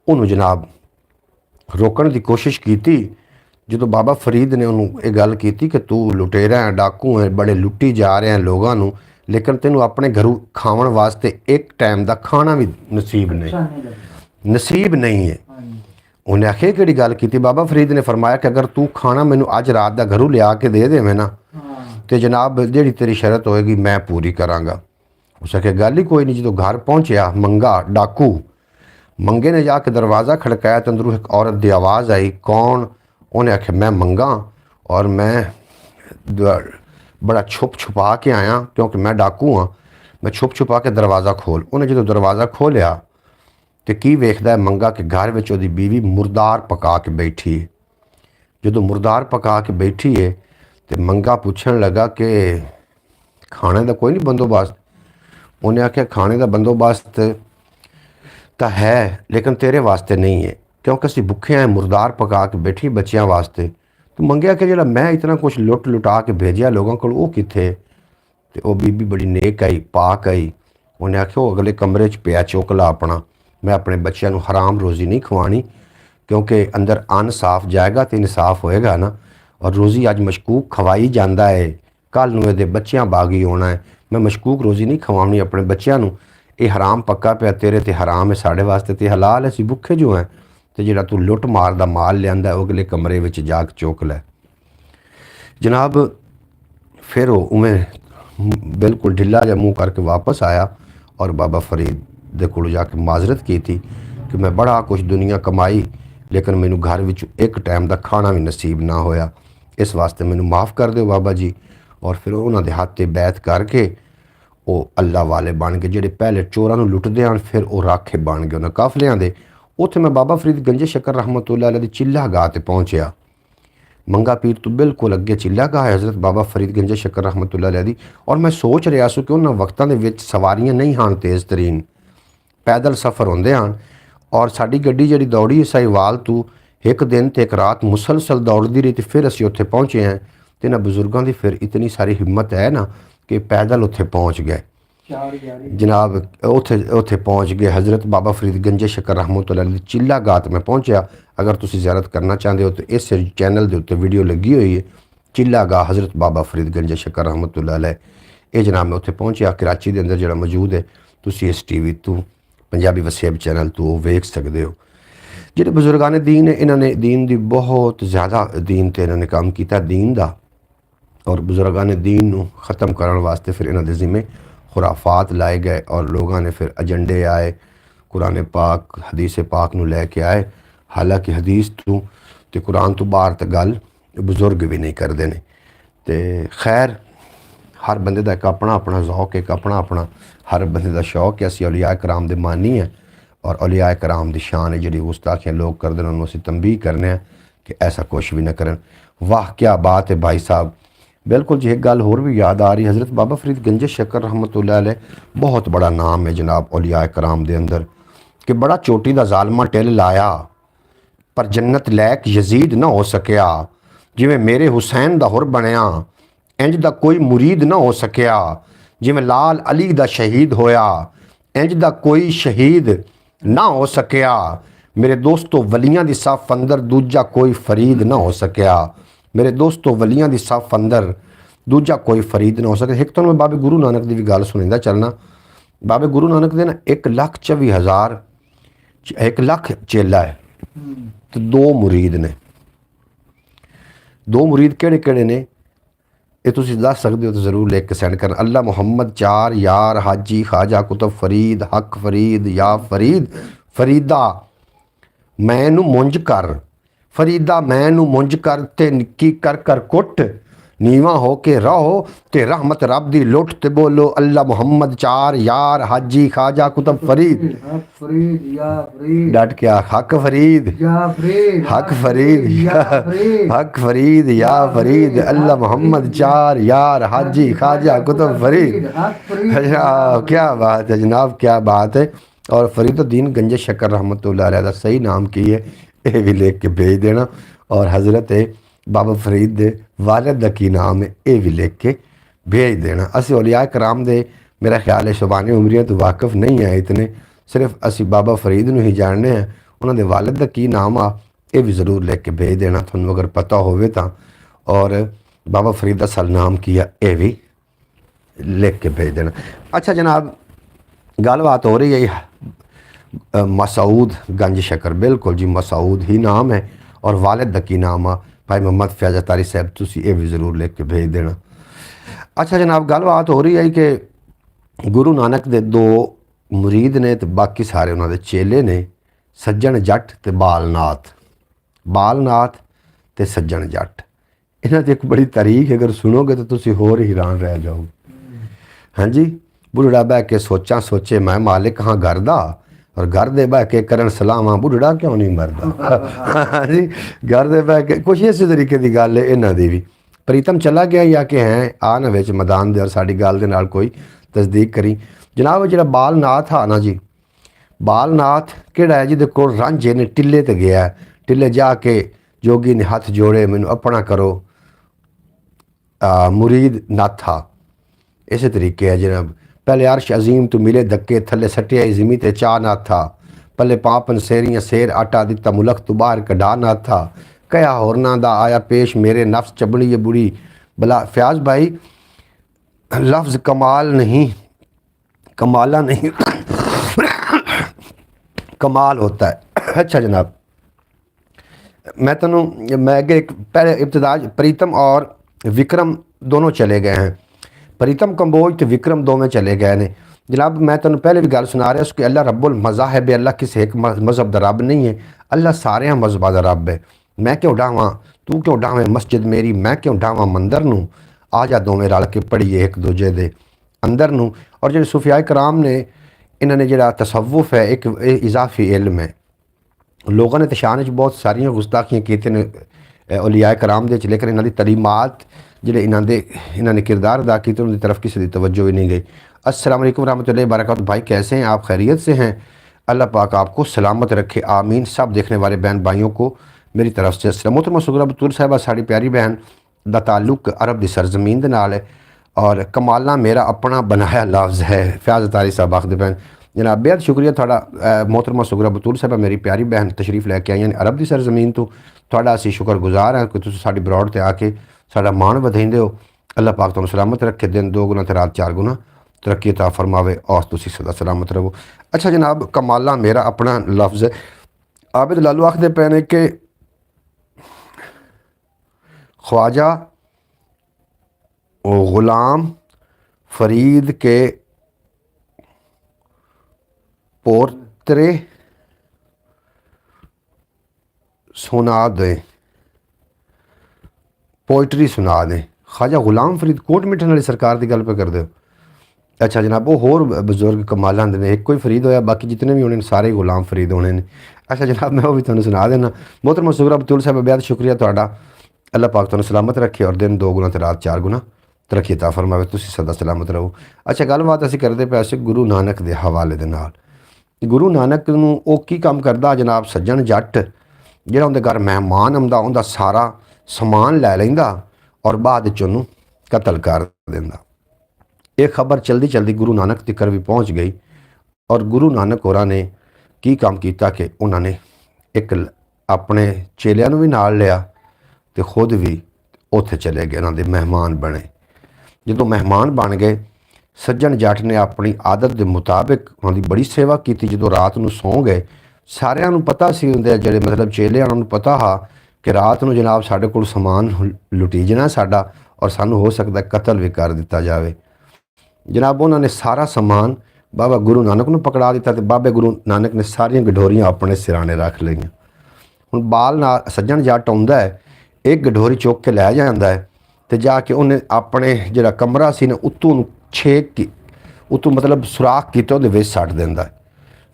उन्होंने जनाब रोकने की कोशिश की। जो बाबा फरीद ने उन्होंने ये गल की कि तू लुटेरा है, डाकू है, बड़े लुट्टी जा रहे हैं लोगों को, लेकिन तेनों अपने घरों खावन वास्ते एक टाइम का खाना भी नसीब नहीं है। उन्हें आखिर कि गल की, बाबा फरीद ने फरमाया कि अगर तू खाना मैनू अज रात का घरों लिया के दे देवे ना तो जनाब जी तेरी शरत होएगी मैं पूरी कराँगा। उस आखे गल ही कोई नहीं। जो घर पहुँचया मंगा डाकू, मंगे ने जाके दरवाज़ा खड़काया तो अंदरों एक औरत की आवाज़ आई, कौन? उन्हें आख्या मैं मंगा और मैं बड़ा छुप छुपा के आया क्योंकि मैं डाकू हाँ, मैं छुप छुपा के दरवाज़ा खोल। उन्हें जो दरवाज़ा खोलिया तो की वेखदा है मंगा के घर में उसकी बीवी मुर्दार पका के बैठी है। जो मुर्दार पका के बैठी है तो मंगा पूछन लगा कि खाने का कोई नहीं बंदोबस्त? उन्हें आख्या खाने का बंदोबस्त तो है लेकिन तेरे वास्ते नहीं है क्योंकि असी भुखे हैं, मुर्दार पका के बैठी बच्चों वास्ते। तो मंगया कि जो मैं इतना कुछ लुट लुटा के भेजा लोगों को वो किथे? तो वह बीबी बड़ी नेक आई, पाक आई। उन्हें आख्या वो अगले कमरे च पिया चोकला अपना, मैं अपने बच्चों को हराम रोज़ी नहीं खवानी क्योंकि अंदर अन्न साफ जाएगा तो इंसाफ होएगा ना। और रोज़ी अज मशकूक खवाई जाता है, कल नूं इहदे बच्चों बागी होना है। मैं मशकूक रोज़ी नहीं खवानी अपने बच्चों को, ये हराम पक्का पिया तेरे ते हराम है, साढ़े वास्ते ते हलाल है, असी भुखे जो हैं। तो जिहड़ा तू लुट मार दा माल लियांदा है अगले कमरे में जाके चुक लै। जनाब फिर वो उमें बिल्कुल ढिला जा मुँह करके वापस आया और बाबा फरीद दे कोल जाके माजरत की थी कि मैं बड़ा कुछ दुनिया कमाई लेकिन मैनू घर में एक टाइम का खाना भी नसीब ना होया, इस वास्ते मैनू माफ़ कर दो बाबा जी। और फिर उन्होंने हाथ ते बैत करके वो अल्लाह वाले बन गए, जोड़े पहले चोरां नूं लुटदे हैं फिर वो राखे बन गए उन्होंने काफलियां दे। उत्थे मैं बाबा फरीद गंजे शक्कर रहमतुल्लाह अलैह दी चिल्ला गाह ते पहुँचया। मंगा पीर तो बिल्कुल अगे चिल्ला गाह हज़रत बाबा फरीद गंजे शक्कर रहमतुल्लाह अलैह दी। और मैं सोच रहा सू कि उन्होंने वक्तां दे विच सवारियां नहीं हैं तेज़ तरीन, पैदल सफ़र होंदे हैं और साडी गड्डी जिहड़ी दौड़ी साहिवाल तू एक दिन ते एक रात मुसलसल दौड़ती रही। तो फिर असीं उत्थे पहुँचे हैं तो इन्हां बजुर्गों की फिर इतनी सारी हिम्मत है ना कि पैदल उत्थे पहुँच गए जनाब। उत्थे पहुँच गए हज़रत बाबा फरीद गंजे शक्कर रहमतुल्लाह अलैह चिल्ला गात में पहुँचा। अगर तुसी ज़ियारत करना चाहते हो तो इस चैनल के उत्ते वीडियो लगी हुई है, चिल्ला गा हज़रत बाबा फरीद गंजे शक्कर रहमतुल्लाह अलैह। ये जनाब मैं उत्थे पहुँचा कराची के अंदर जो मौजूद है, तुसी इस टीवी तो पंजाबी वसेब चैनल तो वो वेख सकते हो। जिहड़े बजुर्गान दीन है इन्होंने दीन की बहुत ज़्यादा दीन ते इन्होंने काम किया दीन का, और बजुर्गान दीन नूं ख़त्म करने वास्ते फिर इन्होंने ज़िम्मे खुराफात लाए गए और लोगों ने फिर एजेंडे आए, कुरान पाक हदीस पाक नूं लैके आए। हालांकि हदीस तो ਤੇ ਕੁਰਾਨ ਤੋਂ ਬਾਹਰ ਤਾਂ ਗੱਲ ਬਜ਼ੁਰਗ ਵੀ ਨਹੀਂ ਕਰਦੇ ਨੇ। ਤੇ ਖੈਰ ਹਰ ਬੰਦੇ ਦਾ ਇੱਕ ਆਪਣਾ ਆਪਣਾ ਜ਼ੌਕ, ਇੱਕ ਆਪਣਾ ਆਪਣਾ ਹਰ ਬੰਦੇ ਦਾ ਸ਼ੌਕ ਹੈ। ਅਸੀਂ ਔਲੀਆ कराम ਦੇ ਮਾਨੀ ਹੈ और औलिया कराम ਦੀ शान है जी गुस्ताखियाँ लोग करते हैं उन्होंने तंबीह करने कि ऐसा कुछ भी ना करें। वाह क्या बात है भाई साहब। बिल्कुल जी एक गल होर भी याद आ रही, हज़रत बाबा फरीद गंज शक्कर रहमतुल्लाह अलैह बहुत बड़ा नाम है जनाब औलिया कराम के अंदर कि बड़ा चोटी का जालमा टिल लाया पर जन्नत लैक यजीद ना हो सकिया। जिमें मेरे हुसैन दा हुर बनया इंज दा कोई मुरीद ना हो सकिया। जिमें लाल अली दा शहीद होया इंज दा कोई शहीद ना हो सकिया। मेरे दोस्तों वलियां दी सफ अंदर दूजा कोई फरीद ना हो सकिया। मेरे दोस्तों वलियां दी सफ अंदर दूजा कोई फरीद ना हो सकिया। एक तो मैं बाबे गुरु नानक की भी गल सुनिंदा चलना। बाबे गुरु नानक दे ना 1,24,000 1 लाख चेला है तो 2 मुरीद ने। 2 मुरीद किहड़े किहड़े ने ये तुसीं दस सकदे हो तो ज़रूर लिख के सेंड करना। अल्लाह मुहम्मद 4 यार हाजी ख्वाजा कुतुब फरीद हक फरीद या फरीद फरीदा मैनू मुंज कर फरीदा मैनू मुंज कर ते निक्की कर कर कुट नीवा हो के रहो ते रहमत रब दी लुट ते बोलो अल्लाह मुहम्मद 4 यार हाजी ख्वाजा कुतुब फरीद हक फरीद या फरीद डट क्या हक फरीद या फरीद हक फरीद या फरीद हक फरीद या फरीद अल्लाह मोहम्मद 4 यार हाजी ख्वाजा कुतुब फरीद। हक फरीद जनाब क्या बात है, जनाब क्या बात है। और फरीदुद्दीन गंज शक्कर रहमतुल्लाह अलैह दा सही नाम की है ये भी लिख के भेज देना। और हज़रत बाबा फरीद दे वालिद दा की नाम है ये भी लिख के भेज देना। असी औलिया कराम दे मेरा ख्याल है शुबानी उमरियां तो वाकफ़ नहीं है इतने, सिर्फ असी बाबा फरीद नूं ही जानने हैं। उन्होंने वालिद दा की नाम आ ये भी ज़रूर लिख के भेज देना थोनू अगर पता होवे तां। और बाबा फरीद दा असल नाम की है ये भी लिख के भेज देना। अच्छा जनाब गल बात हो रही है मसूद गंज शक्कर, बिल्कुल जी मसूद ही नाम है और वालिद दा की नाम आ भाई मोहम्मद फैज़ अतारी साहब, तुसी ये भी ज़रूर लिख के भेज देना। अच्छा जनाब गल बात हो रही है कि गुरु नानक दे 2 मुरीद ने तो बाकी सारे उन्होंने चेले ने सज्जन जट ते बालनाथ। बालनाथ ते सज्जन जट इन्हां दी एक बड़ी तारीख अगर सुनोगे तो तुसी होर हैरान रह जाओगे। हाँ जी बुढ़ड़ा बह के सोचा सोचे मैं मालिक हाँ घर दा और घर दे बह के करन सलामा बुढ़ड़ा क्यों नहीं मरदा। हाँ जी घर दे बह के कुछ इस तरीके की गल है इन्हां दी भी। प्रीतम चला गया या कि हैं आ ना विच मैदान दे और साडी गल दे नाल कोई तस्दीक करी। जनाब जिहड़ा बालनाथ आ ना जी बालनाथ किहड़ा है जिहदे कोल रांझे ने टिल्ले ते गया है, टिल्ले जाके जोगी ने हथ जोड़े मैनू अपना करो मुरीद नाथा। इस तरीके है जनाब पहले अर्श अजीम तू मिले धक्के थले सटिया जिमी ते चा ना था पले पापन सेरियां सेर आटा दिता मुलक तू बाहर कढ़ा ना था कया होरना दा आया पेश मेरे नफ्स चबड़ी ये बुरी भला। फयाज भाई लफ्ज़ कमाल नहीं कमाला नहीं कमाल होता है। अच्छा जनाब मैं अगे एक पहले इब्तदा प्रीतम और विक्रम दोनों चले गए हैं। प्रीतम कंबोज तो विक्रम दोवें चले गए ने। जनाब मैं तेन पहले भी गल सुना रहा उसके अल्लाह रब्बुल मज़ाहिब अल्लाह किसी एक मज़हब का रब नहीं है, अल्लाह सारे मज़हबां का रब है। मैं क्यों डावां तू क्यों डावें मस्जिद मेरी, मैं क्यों डावां मंदिर नूं, आ जा दोवें रल के पढ़िए एक दूजे दे अंदर नूं। और जो सूफिया कराम ने इन्होंने जो तसव्वुफ है एक इजाफी इल्म है। लोगों ने तो शान च बहुत सारियां गुस्ताखियां कीते ने औलिया कराम दे लेकिन इन्हों की तलीमात जिहड़े इन्होंने किरदार अदा किए उनकी तरफ किसी की तवज्जो ही नहीं गई। अस्सलाम वालेकुम रहमतुल्लाहि व बरकातहू। भाई कैसे हैं आप, खैरियत से हैं? अल्लाह पाक आपको सलामत रखे आमीन। सब देखने वाले बहन भाइयों को मेरी तरफ से अस्सलाम। मोहतरमा सुगरा बतूर साहिबा साड़ी प्यारी बहन दा ताल्लुक अरब की सरजमीन दे नाल है और कमाला मेरा अपना बनाया लफ्ज़ है। फयाज तारी साहब आखदे बहन जनाब बेहद शुक्रिया थोड़ा मोहतरमा सुगरा बतूर साहिबा मेरी प्यारी बहन तशरीफ लैके आई अरब की सरजमीन तो थोड़ा असी शुक्रगुजार हैं कि तुसीं साडी ब्रॉड ते आके साडा मान वधाइंदे हो। अल्लाह पाक तुहानूं सलामत रखे, दिन 2 गुना ते रात 4 गुना तरक्की अता फरमावे और तुसीं सदा सलामत रहो। अच्छा जनाब कमाला मेरा अपना लफ्ज़ है। आबिद लालू आखदे पे ने कि ख्वाजा गुलाम फरीद के पोतरे सुना दें। पोइट्री सुना दें। ख्वाजा गुलाम फरीद कोट मिठन वाली सरकार की गल पे कर दो। अच्छा जनाब, वो होर बजुर्ग कमाल आंदे ने, एक कोई फरीद होया, बाकी जितने भी होने सारे गुलाम फरीद होने ने। अच्छा जनाब, मैं वो भी तुहानूं सुना देना। मोहतरम मसूरा बतूल साहब, बेहद शुक्रिया तुहाडा। अल्लाह पाक तुहानूं सलामत रखे और दिन 2 गुना ते रात 4 गुना तरक्की अता फरमावे, तुसीं सदा सलामत रहो। अच्छा गलबात असीं करदे पए सी गुरु नानक दे हवाले दे नाल। गुरु नानक नूं ਉਹ ਕੀ ਕੰਮ ਕਰਦਾ जनाब, सज्जन जट ਜਿਹੜਾ ਉਹਦੇ ਘਰ ਮਹਿਮਾਨ ਆਉਂਦਾ ਉਹਦਾ ਸਾਰਾ ਸਮਾਨ ਲੈ ਲੈਂਦਾ ਔਰ ਬਾਅਦ ਵਿੱਚ ਉਹਨੂੰ ਕਤਲ ਕਰ ਦਿੰਦਾ। ਇਹ ਖਬਰ ਚਲਦੀ ਚਲਦੀ ਗੁਰੂ ਨਾਨਕ ਤੱਕ ਵੀ ਪਹੁੰਚ ਗਈ ਔਰ ਗੁਰੂ ਨਾਨਕ ਹੋਰਾਂ ਨੇ ਕੀ ਕੰਮ ਕੀਤਾ ਕਿ ਉਹਨਾਂ ਨੇ ਇੱਕ ਆਪਣੇ ਚੇਲਿਆਂ ਨੂੰ ਵੀ ਨਾਲ ਲਿਆ ਤੇ ਖੁਦ ਵੀ ਉੱਥੇ ਚਲੇ ਗਏ, ਉਹਨਾਂ ਦੇ ਮਹਿਮਾਨ ਬਣੇ। ਜਦੋਂ ਮਹਿਮਾਨ ਬਣ ਗਏ, ਸੱਜਣ ਜੱਟ ਨੇ ਆਪਣੀ ਆਦਤ ਦੇ ਮੁਤਾਬਿਕ ਉਹਨਾਂ ਦੀ ਬੜੀ ਸੇਵਾ ਕੀਤੀ। ਜਦੋਂ ਰਾਤ ਨੂੰ ਸੌਂ ਗਏ, ਸਾਰਿਆਂ ਨੂੰ ਪਤਾ ਸੀ ਹੁੰਦੇ ਜਿਹੜੇ ਮਤਲਬ ਚੇਲੇ, ਉਹਨਾਂ ਨੂੰ ਪਤਾ ਹਾ ਕਿ ਰਾਤ ਨੂੰ ਜਨਾਬ ਸਾਡੇ ਕੋਲ ਸਮਾਨ ਲੁੱਟੀ ਜਾਣਾ ਸਾਡਾ ਔਰ ਸਾਨੂੰ ਹੋ ਸਕਦਾ ਕਤਲ ਵੀ ਕਰ ਦਿੱਤਾ ਜਾਵੇ। ਜਨਾਬ ਉਹਨਾਂ ਨੇ ਸਾਰਾ ਸਮਾਨ ਬਾਬਾ ਗੁਰੂ ਨਾਨਕ ਨੂੰ ਪਕੜਾ ਦਿੱਤਾ ਤੇ ਬਾਬੇ ਗੁਰੂ ਨਾਨਕ ਨੇ ਸਾਰੀਆਂ ਗਡੋਰੀਆਂ ਆਪਣੇ ਸਿਰਾਣੇ ਰੱਖ ਲਈਆਂ। ਹੁਣ ਬਾਲ ਨਾਲ ਸੱਜਣ ਜੱਟ ਆਉਂਦਾ ਹੈ, ਇੱਕ ਗਡੋਰੀ ਚੁੱਕ ਕੇ ਲੈ ਜਾਂਦਾ ਹੈ ਤੇ ਜਾ ਕੇ ਉਹਨੇ ਆਪਣੇ ਜਿਹੜਾ ਕਮਰਾ ਸੀ ਨਾ ਉੱਤੋਂ ਨੂੰ ਛੇਕ ਕੇ ਉੱਤੋਂ ਮਤਲਬ ਸੁਰਾਖ ਕੀਤਾ ਉਹਦੇ ਵਿੱਚ ਸੱਟ ਦਿੰਦਾ ਹੈ।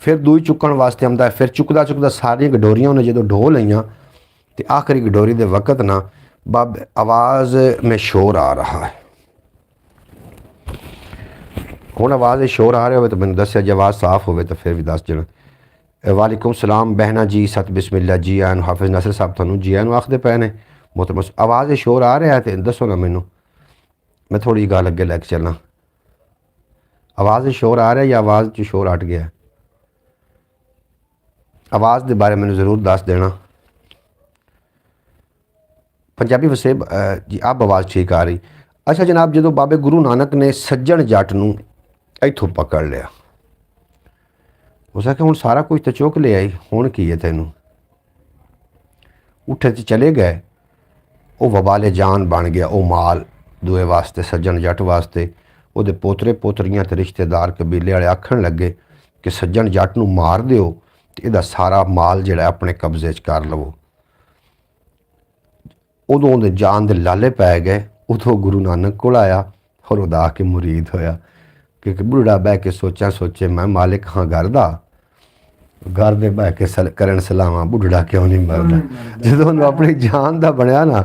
ਫਿਰ ਦੂਈ ਚੁੱਕਣ ਵਾਸਤੇ ਆਉਂਦਾ ਹੈ, ਫਿਰ ਚੁੱਕਦਾ ਚੁੱਕਦਾ ਸਾਰੀਆਂ ਗਡੋਰੀਆਂ ਉਹਨੇ ਜਦੋਂ ਢੋ ਲਈਆਂ ਤੇ ਆਖਰੀ ਗਡੋਰੀ ਦੇ ਵਕਤ ਨਾ ਬਾਬੇ ਆਵਾਜ਼ में शोर आ रहा है। ਹੁਣ ਆਵਾਜ਼ ਸ਼ੋਰ ਆ ਰਿਹਾ ਹੋਵੇ ਤਾਂ ਮੈਨੂੰ ਦੱਸਿਆ, ਜੇ ਆਵਾਜ਼ ਸਾਫ਼ ਹੋਵੇ ਤਾਂ ਫਿਰ ਵੀ ਦੱਸ ਦੇਣਾ। ਵਾਲੇਕੁਮ ਸਲਾਮ ਬਹਿਨਾ ਜੀ, ਸਤ ਬਿਸਮਿल्ला जी आन। हाफिज़ नासिर साहब ਤੁਹਾਨੂੰ जी आन आखਦੇ ਪਏ ਨੇ। मोहतरम आवाज़ शोर आ रहा है तो दसो ना मैनू, मैं थोड़ी गल अगे लैके चलना। आवाज़ शोर आ रहा है या आवाज़ च शोर हट गया? आवाज़ के बारे मैनू ज़रूर दस देना। पंजाबी वसेब जी अब आवाज़ ठीक आ रही। अच्छा जनाब, जो बाबे गुरु नानक ने सज्जन जट नूं इत्थों पकड़ लिया, उस आख्या हुण सारा कुछ तो चुक लिया, हुण की है तैनूं? उठे ते चले गए। वो वबाले जान बन गया। वो माल दूए वास्ते, सज्जन जट वास्ते। ਉਹਦੇ ਪੋਤਰੇ ਪੋਤਰੀਆਂ ਤੇ ਰਿਸ਼ਤੇਦਾਰ ਕਬੀਲੇ ਵਾਲੇ ਆਖਣ ਲੱਗੇ ਕਿ ਸੱਜਣ ਜੱਟ ਨੂੰ ਮਾਰ ਦਿਓ ਤੇ ਇਹਦਾ ਸਾਰਾ ਮਾਲ ਜਿਹੜਾ ਆਪਣੇ ਕਬਜ਼ੇ 'ਚ ਕਰ ਲਵੋ। ਉਦੋਂ ਉਹਦੇ ਜਾਨ ਦੇ ਲਾਲੇ ਪੈ ਗਏ। ਉਦੋਂ ਗੁਰੂ ਨਾਨਕ ਕੋਲ ਆਇਆ ਔਰ ਉਹਦਾ ਆ ਕੇ ਮੁਰੀਦ ਹੋਇਆ ਕਿ ਬੁੱਢਾ ਬਹਿ ਕੇ ਸੋਚੇ ਮੈਂ ਮਾਲਿਕ ਹਾਂ ਘਰ ਦਾ, घर दे बह के करन सलावा बुढ़ड़ा क्यों नहीं मरदा। जो अपनी जान का बनया ना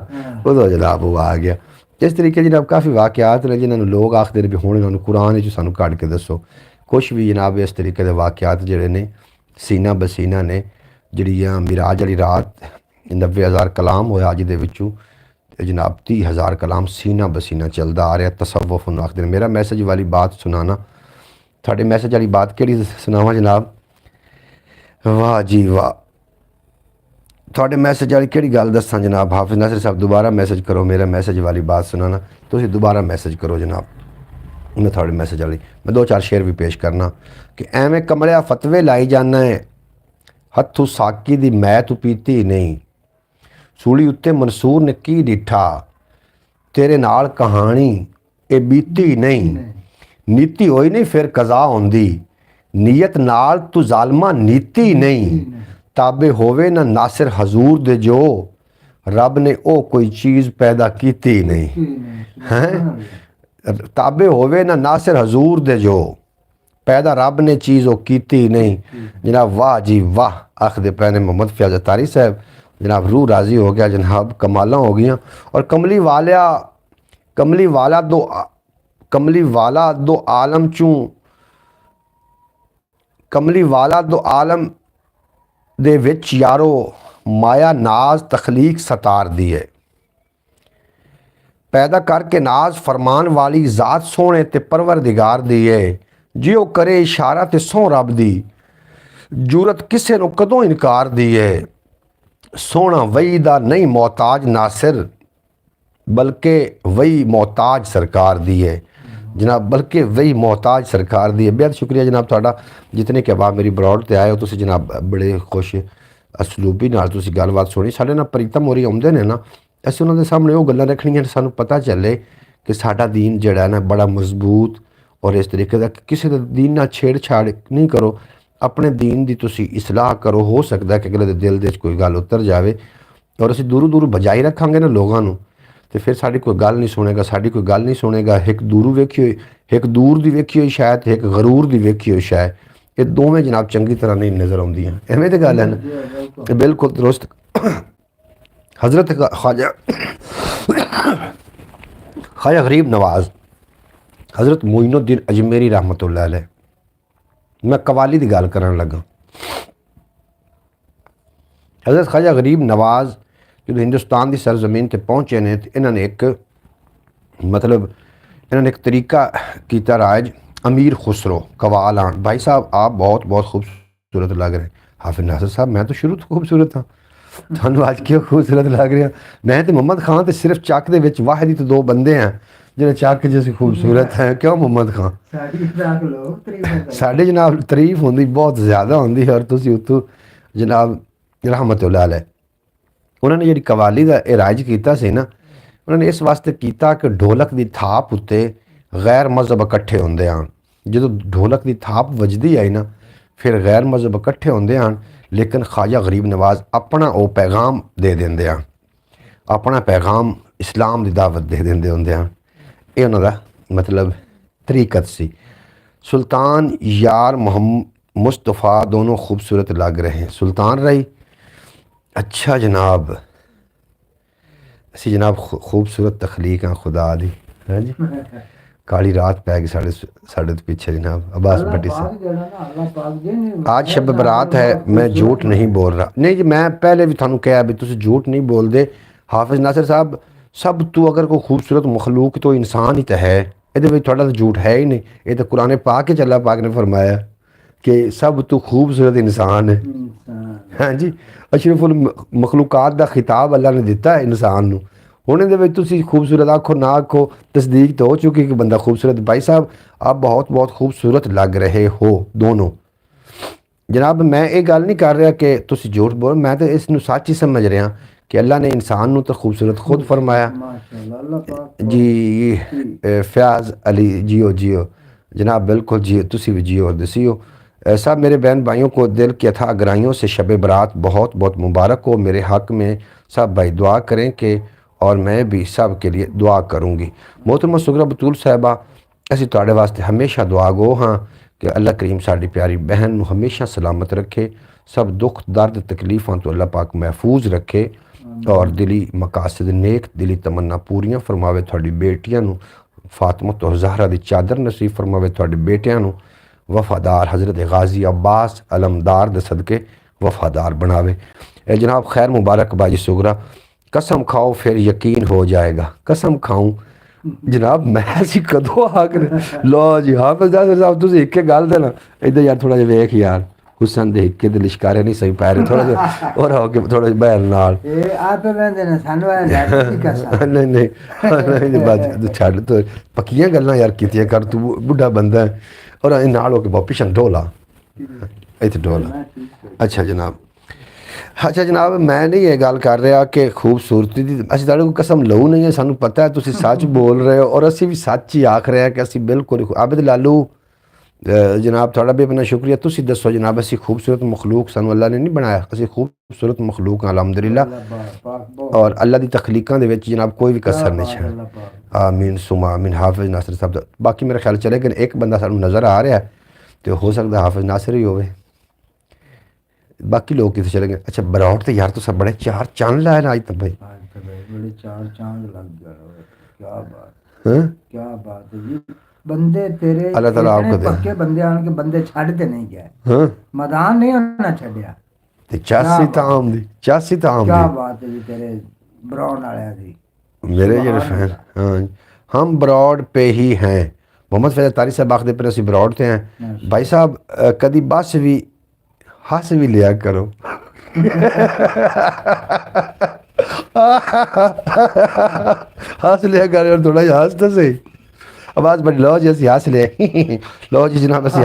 उदों जनाब वो आ गया। इस तरीके जनाब काफ़ी वाक़यात ने जिन्होंने लोग आखते हैं भी हुण इन्होंने कुरान सानू कढ़ के दसो। कुछ भी जनाब इस तरीके के वाक़यात जिहड़े ने सीना बसीना ने। जिहड़ियां मिराज वाली रात 90,000 कलाम होया जिहदे विचों जनाब 30,000 कलाम सीना बसीना चलता आ रहा। तसव्वुफ नूं आखदे ने। मेरा मैसेज वाली बात सुनाना, तुहाडे मैसेज वाली बात किहड़ी सुनावां जनाब? वाह जी वाह, थोड़े मैसेज वाली किहड़ी गल दसां जनाब? हाफिज़ नासिर साहब दोबारा मैसेज करो, मेरा मैसेज वाली बात सुनाना। तुसीं दोबारा मैसेज करो जनाब, मैं थोड़े मैसेज वाली मैं 2-4 शेर भी पेश करना कि एवें कमलिया फतवे लाई जाना है, हत्थों साकी दी मै तू पीती नहीं, सूली उत्ते मंसूर ने की डिठा, तेरे नाल कहानी ये बीती नहीं, नीति होई नहीं फिर कज़ा होंदी, नीयत नाल तू जालमा नीति नहीं, ताबे होवे ना नासिर हजूर दे जो रब ने ओ कोई चीज़ पैदा कीती नहीं हैं। ताबे होवे ना नासिर हजूर दे जो पैदा रब ने चीज़ वो कीती नहीं। जनाब वाह जी वाह आखदे पैने मोहम्मद फयाज़ अतारी साहब। जनाब रूह राज़ी हो गया जनाब, कमाला हो गई। और कमली वाला दो आलम चूँ कमली वाला दो आलम दे विच यारो माया नाज तखलीक सतार दी है, पैदा करके नाज फरमान वाली ज़ात सोने ते परवरदिगार दी है, जियो करे इशारा ते सौ रब दी, जूरत किसे नु कदों इनकार दी है, सोना वही दा नहीं मोहताज नासिर बल्कि वही मोहताज सरकार दी है। जनाब बल्कि वही मोहताज सरकार दी है। बेहद शुक्रिया जनाब तुहाडा, जितने के बाद मेरी ब्रॉड ते आए हो तुसीं जनाब बड़े खुश असलूबी नाल तुसीं गलबात सुनी। साडे नाल प्रीतम होरी आउंदे ने ना, असीं उन्हां दे सामने वो गल्लां रखणियां सानूं पता चले कि साडा दीन जिहड़ा है ना बड़ा मजबूत और इस तरीके का किसी दे दीन नाल छेड़छाड़ नहीं करो, अपने दीन दी तुसीं इसलाह करो। हो सकदा कि अगले दे दिल दे कोई गल उतर जावे और असीं दूरों दूर बजाई रखांगे ना लोगों नूं तो फिर साड़ी कोई गल नहीं सुनेगा, साड़ी कोई गल नहीं सुनेगा। एक दूर वेखी हुई, एक दूर की वेखी हुई शायद, एक गरूर की वेखी हुई शायद, ये दोवें जनाब चंगी तरह नहीं नज़र आउंदियां। एवें तो गल है ना, ये बिल्कुल दुरुस्त। हज़रत ख्वाजा ख्वाजा गरीब नवाज हज़रत मोइनुद्दीन अजमेरी रहमतुल्लाह अलैह, मैं कवाली की गल करन लगा। हज़रत ख्वाजा गरीब नवाज जो हिंदुस्तान की सरजमीन पर पहुँचे ने, तो इन्होंने एक मतलब इन्होंने एक तरीका किया राज। अमीर खुसरो कवाल आन, भाई साहब आप बहुत बहुत खूबसूरत लग रहे हैं। हाफिज़ नासिर साहब मैं तो शुरू तो खूबसूरत हाँ, थानू आज क्यों खूबसूरत लग रहा? मैं तो मुहम्मद खान तो सिर्फ चक दे विच वाहिद ही तो दो बंदे हैं जिन्हें चक जैसे खूबसूरत हैं। क्यों मुहम्मद खान? साढ़े जनाब तारीफ होंगी बहुत ज़्यादा होंगी, और तुसी उत्तों जनाब रहमतुल्लाह अलैह उन्होंने जी कवाली का राज किया सी ना, उन्होंने इस वास्ते किया कि ढोलक की थाप उत्ते गैर मजहब इकट्ठे होंदे आन। जो ढोलक की थाप वजदी आई ना, फिर गैर मजहब इकट्ठे होंदे आन, लेकिन ख्वाजा गरीब नवाज अपना वो पैगाम दे देंदे आन, अपना पैगाम इस्लाम की दावत दे देंदे होंदे आन। ये उन्होंने मतलब तरीकत सी। सुल्तान यार मोहम्मद मुस्तफ़ा दोनों खूबसूरत लग रहे हैं। सुल्तान रही अच्छा जनाब, असी जनाब खूबसूरत तखलीक हाँ खुदा दी। हाँ जी, काली रात पै गई साढ़े तो पीछे जनाब अब्बास भट्टी से। आज शब बरात है, मैं झूठ नहीं बोल रहा। नहीं जी, मैं पहले भी थानू कहा भी तुम झूठ नहीं बोलते। हाफिज़ नासिर साहब सब तू अगर कोई खूबसूरत मखलूक तो इंसान ही तो है, ये थोड़ा तो झूठ है ही नहीं। ये तो कुरान पाक के अल्लाह पाक ने फरमाया कि सब तू खूबसूरत इंसान है। हाँ जी, अशरफुल मखलूकात का खिताब अल्लाह ने दिता है इंसान नू। हुण इहदे विच तुसीं खूबसूरत आखो ना आखो, तस्दीक तो हो चुकी कि बंदा खूबसूरत। भाई साहब आप बहुत बहुत खूबसूरत लग रहे हो दोनों जनाब। मैं ये गल नहीं कर रहा कि तुसीं झूठ बोल, मैं तो इसनू सच ही समझ रहा कि अल्लाह ने इंसान नू तो खूबसूरत खुद फरमाया जी। फयाज अली जियो जियो जनाब, बिल्कुल जियो, तुसीं भी जियो और दसियो। सब मेरे बहन भाइयों को दिल की अथाह गहराइयों से शब बरात बहुत बहुत मुबारक हो। मेरे हक़ में सब भाई दुआ करें कि, और मैं भी सब के लिए दुआ करूँगी। मोहतरमा सुगरा बतूल साहिबा असीं तुहाडे वास्ते हमेशा दुआ गो हाँ कि अल्लाह करीम साडी प्यारी बहन नू हमेशा सलामत रखे, सब दुख दर्द तकलीफ़ां तो अल्लाह पाक महफूज रखे, और दिली मकासद नेक दिली तमन्ना पूरियां फरमावे। तुहाडी बेटियां नू फातिमा तो ज़हरा दी चादर नसीब फरमावे। तुहाडे बेटियां नू वफ़ादार हज़रत गाजी अब्बास अलमदार दे सदके वफ़ादार बनावे। जनाब खैर मुबारक बाजी सुगरा, कसम खाओ फिर यकीन हो जाएगा। कसम खाऊं जनाब मैं असी कदों आकर लो जी। हाफिज़ नासिर साहब तुसीं एक गल दे ना इधर यार थोड़ा जिहा वेख यार, हुसन दे हिक्के दे लिशकारे नहीं सही पै रहे, थोड़ा जिहा और हो के थोड़ा जिहा बहन नाल नहीं नहीं नहीं बात छड्ड तो पक्कियां गल्लां यार कीतियां कर, तू बुढ़ा बंदा है और नाल हो के पिछन ढोला इत्थे ढोला। अच्छा जनाब, अच्छा जनाब मैं नहीं ये गल कर रहा कि खूबसूरती की असं तुहाडे कोल कसम लऊ नहीं है, सानू पता है तुसीं सच बोल रहे हो और असी भी सच ही आख रहे हैं कि असी बिल्कुल। आबिद लालू जनाब थोड़ा बेपना शुक्रिया। तुसीं दसो जनाब असी खूबसूरत मखलूक सानू अल्लाह ने नहीं बनाया, असी खूबसूरत मखलूक हाँ अलहमदुलिल्लाह, और अल्लाह की तखलीकां दे विच जनाब कोई भी कसर नहीं है। आमीन सुमा आमीन। हाफिज़ नासिर साहब बाकी मेरा ख्याल चले, लेकिन एक बंदा सानू नज़र आ रहा है तो हो सकता हाफिज़ नासिर ही होवे, बाकी लोग कितने चले गए। अच्छा बरौट तो यार तो सब बड़े चार चांद लाए ना आज तक भाई, बड़े चार चांद लग गया। क्या बात, क्या बात है जी। बंदे तेरे अल्लाह ताला आपको दे पक्के बंदे आन के बंदे छड़ते नहीं गए, हाँ मैदान नहीं होना छड़िया। ते 84 ताम दी 84 ताम क्या दी बात है जी तेरे ब्राउन वाले दी। मेरे जेडे फैन हाँ हम ब्रॉड पे ही हैं। मोहम्मद फैज़ तारी साहब आखदे पर असीं ब्रॉड ते हैं। भाई साहब कदी बस भी हस भी लिया करो हस लिया करो थोड़ा जिहा हस तो सही। आवाज़ बड़ी लो जी असीं हस लिया लो जी जनाब असीं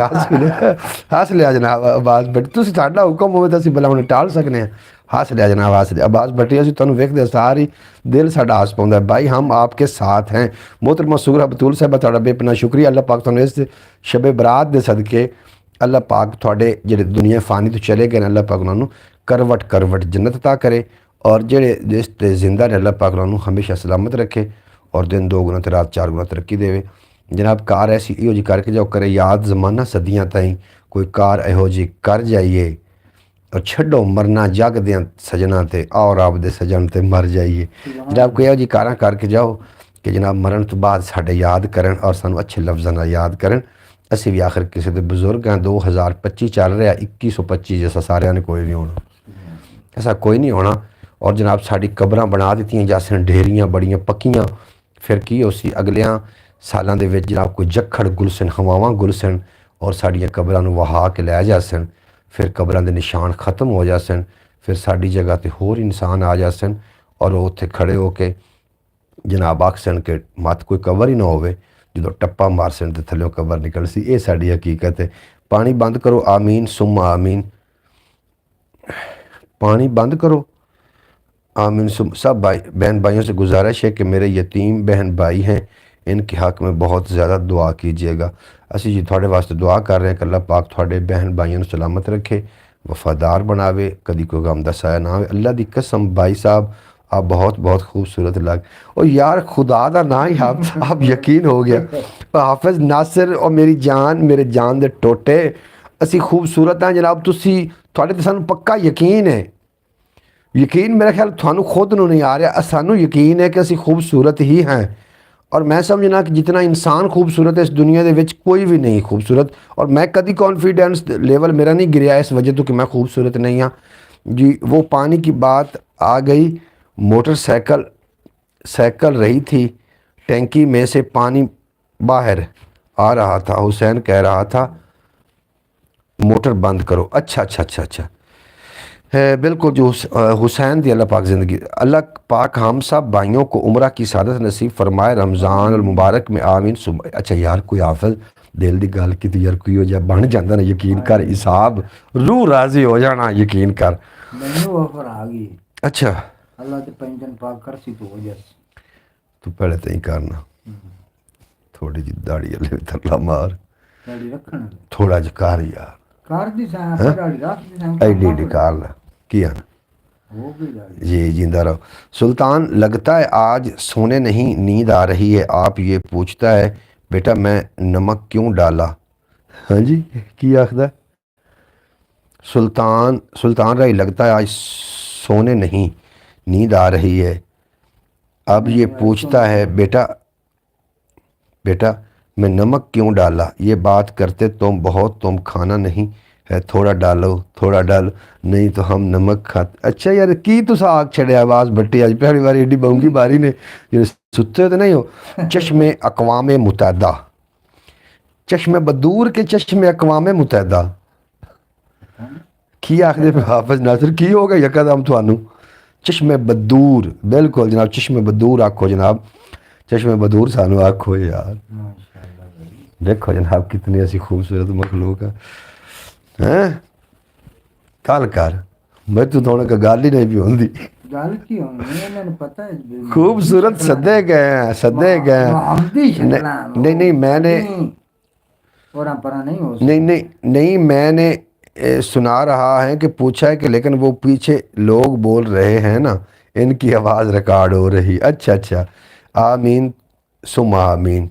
हस लिया जनाब। आवाज़ बड़ी तुसीं साडा हुक्म होवे तां असीं भला हुण टाल सकने हैं। हस लिया जनाब हस लिया। आवाज़ बड़ी असीं तुहानूं वेखदे सारी दिल साडा हस पाउंदा है। भाई हम आपके साथ हैं। मोहतरमा सुगरा बतूल साहिबा तुहाडा बेपना शुक्रिया। अल्लाह पाक तुहानूं इस शब बरात दे सदके अल्लाह पाक थोड़े जेडे दुनिया फानी तो चले गए अल्लाह पाक उन्होंने करवट करवट जन्नत अता करे और जेड़े जिस ते जिंदा ने अल्लाह पाक उन्होंने हमेशा सलामत रखे और दिन 2 गुना ते रात 4 गुना तरक्की देवे। जनाब कार ऐसी इहो जी करके जाओ करे याद जमाना सदियां ताईं कोई कार इहो जी कर जाइए और छड्डो मरना जग दें सजना ते और आप दे सजन ते मर जाइए। जनाब कोई इहो जी कारां करके जाओ कि जनाब मरण तो बाद साडे याद करन और सानू अच्छे लफ्ज़ां नाल याद करन। असीं भी आखिर किसी दे बुजुर्ग हैं। 2025 चल रहा, 2125 जैसा सारिਆਂ ने कोई नहीं होना, ऐसा कोई नहीं होना। और जनाब साड़ी कबरां बना दित्तियां जासन ढेरियां बड़ियां पक्कियां। फिर की उसी अगलियां सालां दे विच जनाब कोई जखड़ गुलसन हवावां गुलसन और साड़ियां कबरां नूं वहा के लै जासन। फिर कबरां दे निशान खत्म हो जासन। फिर साड़ी जगह ते होर इंसान आ जासन और वो उत्थे खड़े होके जनाब आखसन कि मत कोई कबर ही ना होवे। जो टप्पा मारसन ते थल्लों कबर निकल सी। ये साड़ी हकीकत है। पानी बंद करो, आमीन सुम्मा आमीन। पानी बंद करो, आमीन सुम। सब भाई बहन भाइयों से गुजारिश है कि मेरे यतीम बहन भाई हैं, इनके हक़ में बहुत ज़्यादा दुआ कीजिएगा। असी जी थोड़े वास्ते दुआ कर रहे हैं कि अल्लाह पाक थोड़े बहन भाइयों सलामत रखे, वफादार बनावे, कदी कोई गम दा साया ना आवे। अल्लाह दी कसम भाई साहब आप बहुत बहुत खूबसूरत लग। और यार खुदा दा ना ही आप यकीन हो गया। हाफिज़ नासिर और मेरी जान मेरे जान दे टोटे असी खूबसूरत हैं जनाब। तुसी थोड़े ते सानू पक्का यकीन है, यकीन मेरा ख्याल थानू खुद नूं नहीं आ रहा, सानू यकीन है कि असी खूबसूरत ही हैं। और मैं समझना कि जितना इंसान खूबसूरत है इस दुनिया के विच कोई भी नहीं खूबसूरत। और मैं कभी कॉन्फिडेंस लेवल मेरा नहीं गिरया इस वजह तो कि मैं खूबसूरत नहीं हाँ जी। वो पानी की बात आ गई, मोटरसाइकिल साइकिल रही थी, टैंकी में से पानी बाहर आ रहा था। हुसैन कह रहा था मोटर बंद करो। अच्छा अच्छा अच्छा अच्छा है बिल्कुल। जो हुसैन दी अल्लाह पाक ज़िंदगी, अल्लाह पाक हम सब भाइयों को उम्रा की सादत नसीब फरमाए रमज़ान और मुबारक में आमीन। अच्छा यार कोई हाफिज़ दिल की गल की यार कोई हो जा बन जाता ना, यकीन कर हिसाब रूह राजी हो जाना, यकीन कर। मैनू ऑफर आ गई। अच्छा अल्लाह ते पेंशन पाक कर सी तो हो जास। तू पहले तो ही करना, थोड़ी जी दाड़ी अल्ले तरला मार, दाढ़ी रखण थोड़ा जा कर यार, कर दी सा दाढ़ी रख दी सा एडी कर ला किया ना हो गई दाढ़ी। जी जिंदा रहो। सुल्तान लगता है आज सोने नहीं नींद आ रही है। आप ये पूछता है बेटा मैं नमक क्यों डाला। हाँ जी की आखदा सुल्तान राय लगता है आज सोने नहीं नींद आ रही है। अब ये पूछता है बेटा मैं नमक क्यों डाला। ये बात करते तुम खाना नहीं है, थोड़ा डालो नहीं तो हम नमक खाते। अच्छा यार की तुस आग छड़े आवाज़ बट्टी अज पहली बार एडी बहूंगी बारी ने जो सुते तो नहीं हो। चश्मे अकवाम मुतहदा, चश्मे बदूर के चश्मे अकवाम मुतहदा की आखदे हाफिज़ नासिर की होगा यकदम थानू। चश्मे बदूर बिल्कुल जनाब, चश्मे बदूर आखो जनाब, चश्मे बदूर सानू आखो यार। देखो जनाब कितनी ऐसी खूबसूरत मखलूक है। कल कर मैं तू थोड़ा का गल ही नहीं भी होंगी। गल की होनी इन्हें पता है खूबसूरत सदे गए नहीं मैंने नहीं मैंने सुना रहा है कि पूछा है कि लेकिन वो पीछे लोग बोल रहे हैं ना, इनकी आवाज़ रिकॉर्ड हो रही। अच्छा आमीन सुमा आमीन।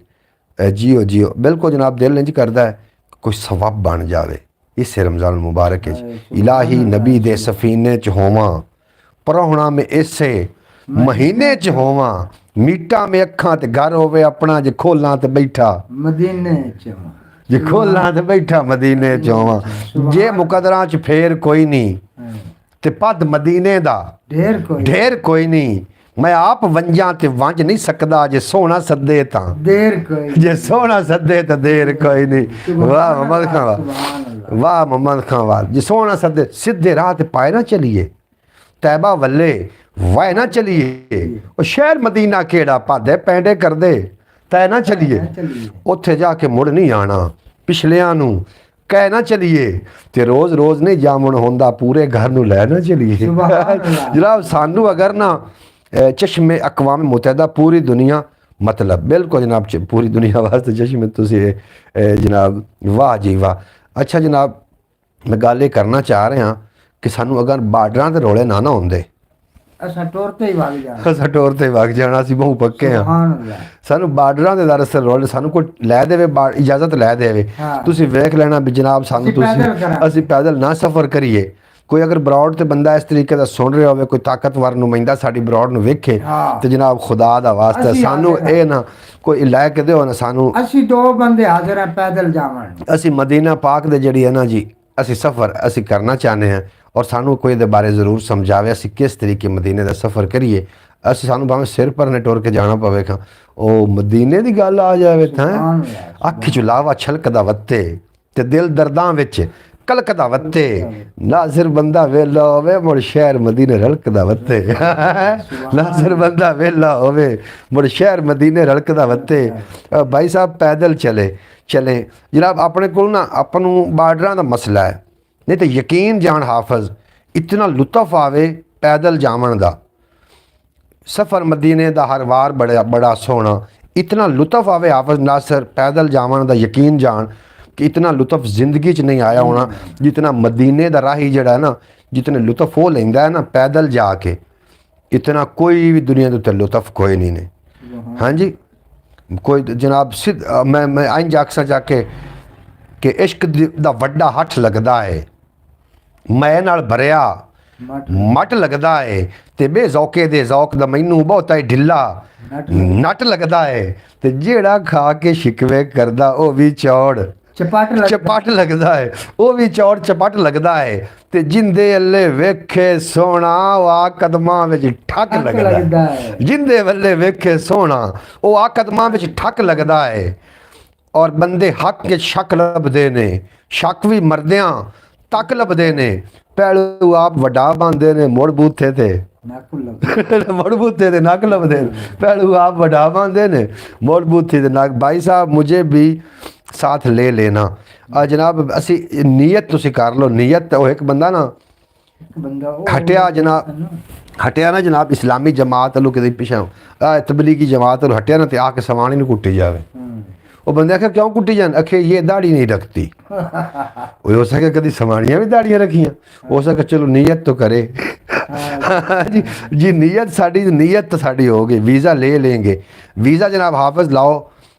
जियो बिल्कुल जनाब, दिल इंज करता है कोई सवाब बन जाए इस रमज़ान मुबारक इलाही नबी दे सफीने च होवां, परौहणा में इसे महीने च होवां, मीटा में अखां ते घर होवे अपना, जे खोलां ते बैठा मदीने च, जे खोलां ते बैठा मदीने च होवां। जे मुकदरां च फेर कोई नहीं ते पद मदीने दा ढेर कोई नहीं। मैं आप वंजा ते वंज नहीं सकदा, जे सोना सदे तां देर कोई, जे सोना सदे तो देर कोई नहीं। वाह मोहम्मद खान वाह मोहम्मद खान वाह। जे सोना सदे सीधे राह ते पाए ना चलिए, तैबा वल्ले वाह ना चलिए। और शहर मदीना केड़ा पादे पैंडे कर दे तै ना चलिए, उत्थे जाके मुड़ नहीं आना। पिछलियां नू कह ना चलिए ते रोज़ रोज़ नहीं जामुन होंदा, पूरे घर नू लै ना चलिए। जनाब सानू अगर ना चश्मे अकवाम मुतहदा पूरी दुनिया, मतलब बिल्कुल जनाब पूरी दुनिया वास्ते चश्मे तुसी जनाब वाह जी वाह। अच्छा जनाब मैं गल ये करना चाह रहा कि सानू अगर बार्डरां दे रौले ना होंदे असा टोरते ही भाग जाना ਅਸਾਂ ਟੋਰ ਤੇ ਵਗ ਜਾਣਾ ਸੀ ਬਹੁ ਪੱਕੇ ਆ सुभान अल्लाह ਸਾਨੂੰ ਬਾਰਡਰਾਂ ਦੇ ਦਰਅਸਲ ਰੋਲ ਸਾਨੂੰ ਕੋਈ ਲੈ ਦੇਵੇ ਇਜਾਜ਼ਤ ਲੈ ਦੇਵੇ ਹਾਂ। ਤੁਸੀਂ ਵੇਖ ਲੈਣਾ ਵੀ ਜਨਾਬ ਸਾਨੂੰ ਅਸੀਂ ਪੈਦਲ ਕਰਾਂਗੇ। ਅਸੀਂ ਪੈਦਲ ਨਾ ਸਫ਼ਰ ਕਰੀਏ ਕੋਈ ਅਗਰ ਬਰੌਡ ਤੇ ਬੰਦਾ ਇਸ ਤਰੀਕੇ ਦਾ ਸੁਣ ਰਿਹਾ ਹੋਵੇ ਕੋਈ ਤਾਕਤਵਰ ਨੁਮਾਇੰਦਾ ਸਾਡੀ ਬਰੌਡ ਨੂੰ ਵੇਖੇ ਹਾਂ। ਤੇ ਜਨਾਬ ਖੁਦਾ ਦਾ ਵਾਸਤਾ ਅਸੀਂ ਸਾਨੂੰ ਹਾਜ਼ਰ ਇਹ ਨਾ ਕੋਈ ਲੈ ਕੇ ਦਿਓ ਨਾ ਸਾਨੂੰ ਅਸੀਂ 2 ਬੰਦੇ ਹਾਜ਼ਰ हैं पैदल जावन ਅਸੀਂ ਮਦੀਨਾ ਪਾਕ ਦੇ ਜਿਹੜੀ ਹੈ ਨਾ ਜੀ ਅਸੀਂ ਸਫ਼ਰ ਅਸੀਂ ਕਰਨਾ ਚਾਹੁੰਦੇ ਹਾਂ ਔਰ ਸਾਨੂੰ ਕੋਈ ਇਹਦੇ ਬਾਰੇ ਜ਼ਰੂਰ ਸਮਝਾਵੇ ਅਸੀਂ ਕਿਸ ਤਰੀਕੇ ਮਦੀਨੇ ਦਾ ਸਫ਼ਰ ਕਰੀਏ ਅਸੀਂ ਸਾਨੂੰ ਭਾਵੇਂ ਸਿਰ ਪਰ ਨੇ ਟੁਰ ਕੇ ਜਾਣਾ ਪਵੇਗਾ ਉਹ ਮਦੀਨੇ ਦੀ ਗੱਲ ਆ ਜਾਵੇ ਤਾਂ ਸੁਭਾਨ ਅੱਲਾਹ ਅੱਖ ਚ ਲਾਵਾ ਛਲਕਦਾ ਵੱਤੇ ਤੇ ਦਿਲ ਦਰਦਾਂ ਵਿੱਚ ਕਲਕਦਾ ਵੱਤੇ ਨਾਜ਼ਰ ਬੰਦਾ ਵੇਲਾ ਹੋਵੇ ਮੁੜ ਸ਼ਹਿਰ ਮਦੀਨੇ ਰਲਕਦਾ ਵੱਤੇ ਨਾਜ਼ਰ ਬੰਦਾ ਵੇਲਾ ਹੋਵੇ ਮੁੜ ਸ਼ਹਿਰ ਮਦੀਨੇ ਰਲਕਦਾ ਵੱਤੇ ਭਾਈ ਸਾਹਿਬ ਪੈਦਲ ਚਲੇ ਜਨਾਬ ਆਪਣੇ ਕੋਲ ਨਾ ਆਪਾਂ ਨੂੰ ਬਾਰਡਰਾਂ ਦਾ ਮਸਲਾ ਹੈ ਨਹੀਂ ਤੇ ਯਕੀਨ ਜਾਣ ਹਾਫਜ਼ ਇਤਨਾ ਲੁਤਫ ਆਵੇ ਪੈਦਲ ਜਾਵਣ ਦਾ ਸਫ਼ਰ ਮਦੀਨੇ ਦਾ ਹਰ ਵਾਰ ਬੜਾ ਸੋਹਣਾ ਇਤਨਾ ਲੁਤਫ ਆਵੇ ਹਾਫਜ਼ ਨਾਸਰ ਪੈਦਲ ਜਾਵਣ ਦਾ ਯਕੀਨ ਜਾਣ ਕਿ ਇਤਨਾ ਲੁਤਫ ਜ਼ਿੰਦਗੀ 'ਚ ਨਹੀਂ ਆਇਆ ਹੋਣਾ ਜਿਤਨਾ ਮਦੀਨੇ ਦਾ ਰਾਹੀ ਜਿਹੜਾ ਹੈ ਨਾ ਜਿਤਨੇ ਲੁਤਫ ਉਹ ਲੈਂਦਾ ਹੈ ਨਾ ਪੈਦਲ ਜਾ ਕੇ ਇਤਨਾ ਕੋਈ ਵੀ ਦੁਨੀਆ ਦੇ ਉੱਤੇ ਲੁਤਫ ਕੋਈ ਨਹੀਂ ਨੇ ਹਾਂਜੀ ਕੋਈ ਜਨਾਬ ਮੈਂ ਇੰਜ ਆਖਾਂ ਜਾ ਕੇ ਕਿ ਇਸ਼ਕ ਦਾ ਵੱਡਾ ਹੱਥ ਲੱਗਦਾ ਹੈ ਮੈਂ ਨਾਲ ਭਰਿਆ ਮਟ ਲੱਗਦਾ ਹੈ ਤੇ ਬੇਜ਼ੌਕੇ ਦੇ ਜ਼ੌਕ ਦਾ ਮੈਨੂੰ ਬਹੁਤਾ ਹੀ ਢਿੱਲਾ ਨਟ ਲੱਗਦਾ ਹੈ ਤੇ ਜਿਹੜਾ ਖਾ ਕੇ ਸ਼ਿਕਵੇ ਕਰਦਾ ਉਹ ਵੀ ਚੌੜ ਚਪਟ ਲੱਗਦਾ ਹੈ ਉਹ ਵੀ ਚੌੜ ਚਪਟ ਲੱਗਦਾ ਹੈ ਤੇ ਜਿੰਦੇ ਅੱਲੇ ਵੇਖੇ ਸੋਹਣਾ ਆ ਕਦਮਾਂ ਵਿੱਚ ਠੱਕ ਲੱਗਦਾ ਹੈ ਜਿੰਦੇ ਵੱਲੇ ਵੇਖੇ ਸੋਹਣਾ ਉਹ ਆ ਕਦਮਾਂ ਵਿੱਚ ਠੱਕ ਲੱਗਦਾ ਹੈ ਔਰ ਬੰਦੇ ਹੱਕ ਕੇ ਸ਼ੱਕ ਲੱਭਦੇ ਨੇ ਸ਼ੱਕ ਵੀ ਮਰਦਿਆਂ ਤੱਕ ਲੱਭਦੇ ਨੇ ਪਹਿਲੂ ਆਪ ਵੱਡਾ ਬੰਦੇ ਨੇ ਮੁੜ ਬੂਥੇ ਤੇ ਮੁੜ ਬੂਥੇ ਤੇ ਨੱਕ ਲੱਭਦੇ ਨੇ ਪਹਿਲੂ ਆਪ ਵੱਡਾ ਬੰਦੇ ਨੇ ਮੁੜ ਬੂਥੇ ਤੇ ਨੱਕ ਭਾਈ ਸਾਹਿਬ ਮੁਝੇ भी साथ ले लेना जनाब असी नीयत तुसी कर लो नीयत वो एक बंदा ना हटिया ना जनाब इस्लामी जमात वालों के पिछा तबलीगी जमात वालों हटिया ना तो आके समान ही कुट्टी जावे वो बंदे आखे क्यों कुट्टी जान आखे ये दाढ़ी नहीं रखती हो सके कभी समानियाँ भी दाढ़ियाँ रखियाँ हो सके चलो नीयत तो करे जी नीयत साड़ी हो गई वीज़ा ले लेंगे वीज़ा जनाब हाफिज लाओ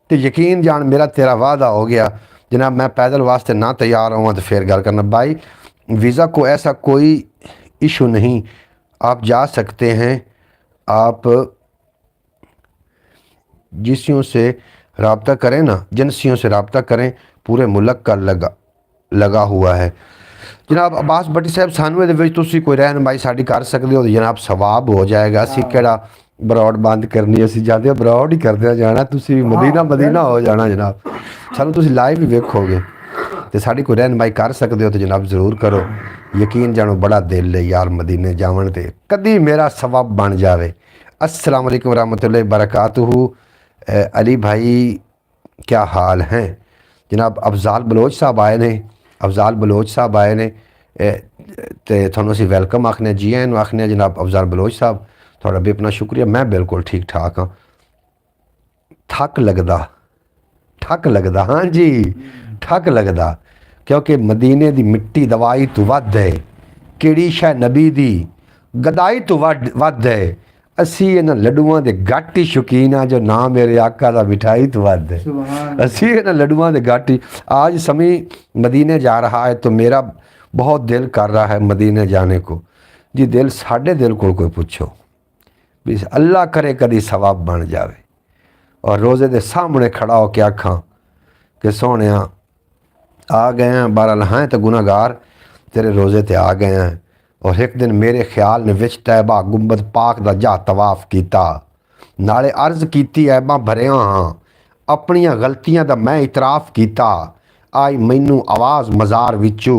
तो यकीन जान मेरा तेरा वादा हो गया जनाब मैं पैदल वास्ते ना तैयार हूँ तो फिर गल करना भाई वीज़ा को ऐसा कोई इशू नहीं आप जा सकते हैं आप जिसियों से रब्ता करें ना एजेंसियों से रब्ता करें पूरे मुल्क का लगा हुआ है जनाब अब्बास भट्टी साहब सानू ये तुसी कोई रहनुमाई साड़ी कर सकते हो जनाब सवाब हो जाएगा असी केड़ा बरौड बंद करनी असी जाते बरौड ही करते जाना तुसी मदीना हो जाना जनाब सानू तुसी लाइव ही वेखोगे तो साड़ी कोई रहनुमाई कर सकते हो तो जनाब ज़रूर करो यकीन जानो बड़ा दिल है यार मदीने जावन ते कदी मेरा सवाब बन जावे अस्सलाम वालेकुम रहमतुल्लाहि बरकातुहू अली भाई क्या हाल हैं जनाब अफजाल बलोच साहब आए ने अफजाल बलोच साहब आए ने तो थोड़ा असी वैलकम आखने जी आए आखने जनाब अफजाल बलोच साहब थोड़ा भी अपना शुक्रिया मैं बिल्कुल ठीक ठाक हाँ ठक लगदा हाँ जी ठक लगदा क्योंकि मदीने दी मिट्टी दवाई तो वध है किड़ी शै नबी दी गदाई तो वध है असी इन्हां लड्डुआं दे घट ही शौकीन हाँ जो ना मेरे आका दा मिठाई तो वध है असी इन्हां लड्डुआं दे घट ही आज समी मदीने जा रहा है तो मेरा बहुत दिल कर रहा है मदीने जाने को जी दिल साढ़े दिल को कोई पूछो भी अल्लाह करे कदी सवाब बन जावे और रोज़े दे सामने खड़ा हो के आखां कि सोने आ गए हैं बहरहाल हैं तो गुनाहगार तेरे रोज़े ते आ गए हैं और एक दिन मेरे ख्याल ने विच तैबा गुंबद पाक दा जा तवाफ कीता नाले अर्ज़ कीती ऐबां भरिया हाँ अपनियां गलतियां दा मैं इतराफ़ कीता आई मैनू आवाज़ मज़ार विचू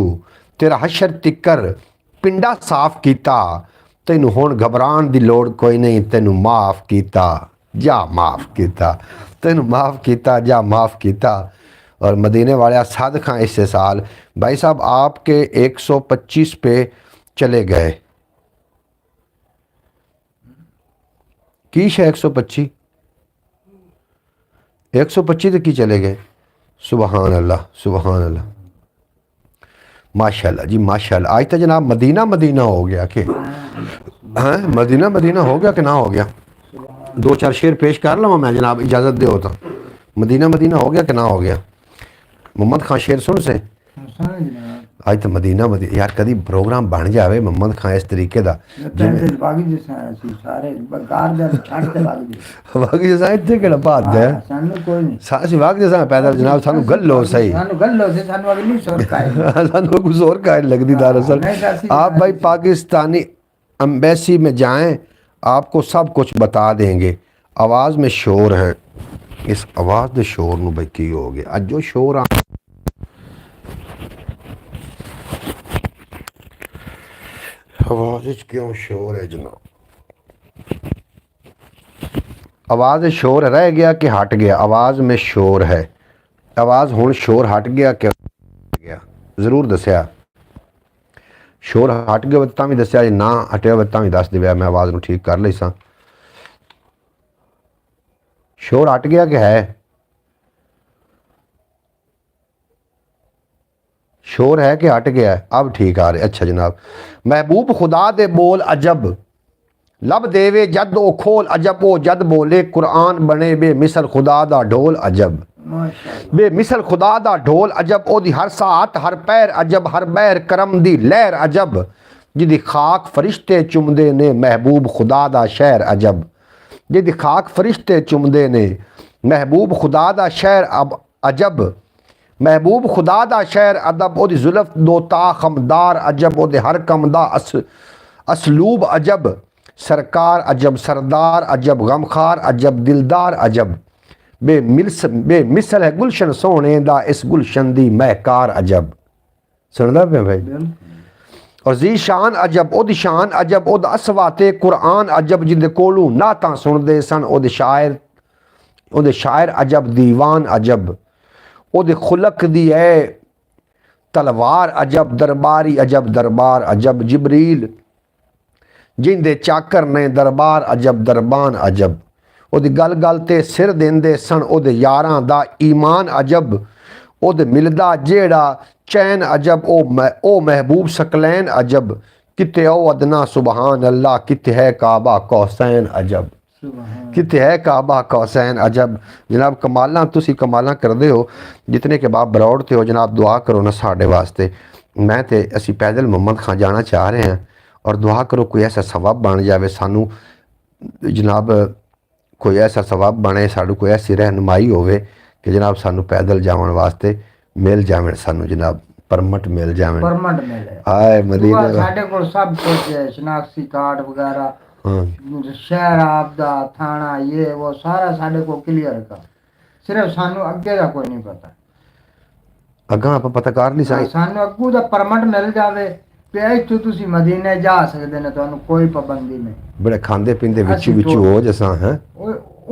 तेरा हशर तिकर पिंडा साफ कीता तैनू हुण घबराण दी लोड़ कोई नहीं तैनू माफ़ कीता जा माफ़ कीता तैनू माफ़ कीता जा माफ़ कीता और मदीने वाले सादखां इस साल भाई साहब आपके 125 पे चले गए की शे 125 तो की चले गए सुबहान अल्लाह माशाल्लाह जी माशाल्लाह आज तो जनाब मदीना हो गया कि हाँ मदीना मदीना हो गया कि ना हो गया? दो चार शेर पेश कर लवां मैं जनाब, इजाज़त दो तो। मदीना मदीना हो गया कि ना हो गया? मोहम्मद खां शेर सुन से सुनो जनाब अज तो मदीना मदीना यार कभी प्रोग्राम बन जाए मोहम्मद खां इस तरीके का पैदल बागी जिसा ਅਸੀਂ ਸਾਰੇ ਬਕਾਰ ਦੇ ਛੱਡ ਤੇ ਬਾਗੀ वाकई जैसा इतने केड़ा बात है ਸਾਨੂੰ ਕੋਈ ਨਹੀਂ सासी वाक जैसा पैदल जनाब सानू गल हो सही ਸਾਨੂੰ ਗੱਲ ਹੋ ਸੀ ਸਾਨੂੰ अगली सोच का है सानू कुछ और का लगती दरअसल नहीं, ऐसी आप भाई पाकिस्तानी एम्बेसी में जाएं आपको सब कुछ बता देंगे। आवाज़ में शोर है, इस आवाज़ के शोर नू भाई की हो गया अज जो शोर आ आवाज़ विच क्यों शोर है जनाब? आवाज़ शोर रह गया कि हट गया? आवाज़ में शोर है, आवाज़ हुण शोर हट गया कि गया? जरूर दस्या शोर हट गया तां भी दस्या, जे ना हटिया होवे तां भी दस दिया, मैं आवाज़ नूं ठीक कर लई सां। शोर हट गया कि है? शोर है कि हट गया है? अब ठीक आ रहे। अच्छा जनाब, महबूब खुदा दे बोल अजब, लब देवे जद ओ खोल अजब, ओ जद बोले कुरान बने बेमिसल खुदा दा ढोल अजब, माशाअल्लाह बेमिसल खुदा दा ढोल अजब, ओदी हर साथ हर पैर अजब, हर बैर करम दी लहर अजब, जिदी खाक फरिश्ते चुमदे ने महबूब खुदा दा शहर अजब, जिदी खाक फरिश्ते चुमदे ने महबूब खुदा दा शहर अब अजब, महबूब खुदा दा शहर अदब, ओदी जुल्फ दो ता खमदार अजब, ओदे हर कम दा असलूब अजब, सरकार अजब सरदार अजब, गमखार अजब दिलदार अजब, बेमिसल है गुलशन सोने दा इस गुलशन दी महकार अजब। सुनदा पे भाई? और जी शान अजब, ओदी शान अजब, ओदा असवाते कुरान अजब, जिंदे कोलू नातां सुनदे सन ओदे शायर अजब, दीवान अजब, ओदे खुलक दी है तलवार अजब, दरबारी अजब दरबार अजब, जिबरील जिंदे चाकर ने दरबार अजब दरबान अजब, ओदी गल गल ते सिर देंदे सन ओदे यारां दा ईमान अजब, ओदे मिलदा जेड़ा चैन अजब, ओ महबूब सकलैन अजब, किते ओ अदना सुबहान अल्लाह, किते है काबा कौसैन अजब, किते है काबा कौसैन अजब। जनाब कमालां तुसी कमालां करदे हो, जितने के बाप बरौड़ते हो जनाब, दुआ करो ना साढ़े वास्ते। मैं ते असी पैदल मोहम्मद खां जाना चाह रहे हैं और दुआ करो कोई ऐसा सवाब बन जाए सानू जनाब, कोई ऐसा सवाब बने सानू, कोई ऐसी रहनुमाई होवे कि जनाब सानू पैदल जावन वास्ते मिल जावे, सानू जनाब परमट मिल जावे, परमट मिले। आए मदीने साडे कोल सब कुछ है, शनाख्ती कार्ड वगैरह, शहर आपदा थाना ये वो सारा साडे को क्लियर का, सिर्फ सानू अगे का कोई नहीं पता। अगा आप पता कर नहीं साई सानू अगू दा परमट मिल जावे पे इत्थों तुसी मदीने जा सकदे ने, तुहानू कोई पाबंदी नहीं। बड़े खांदे पींदे विचू विचू हो जैसा है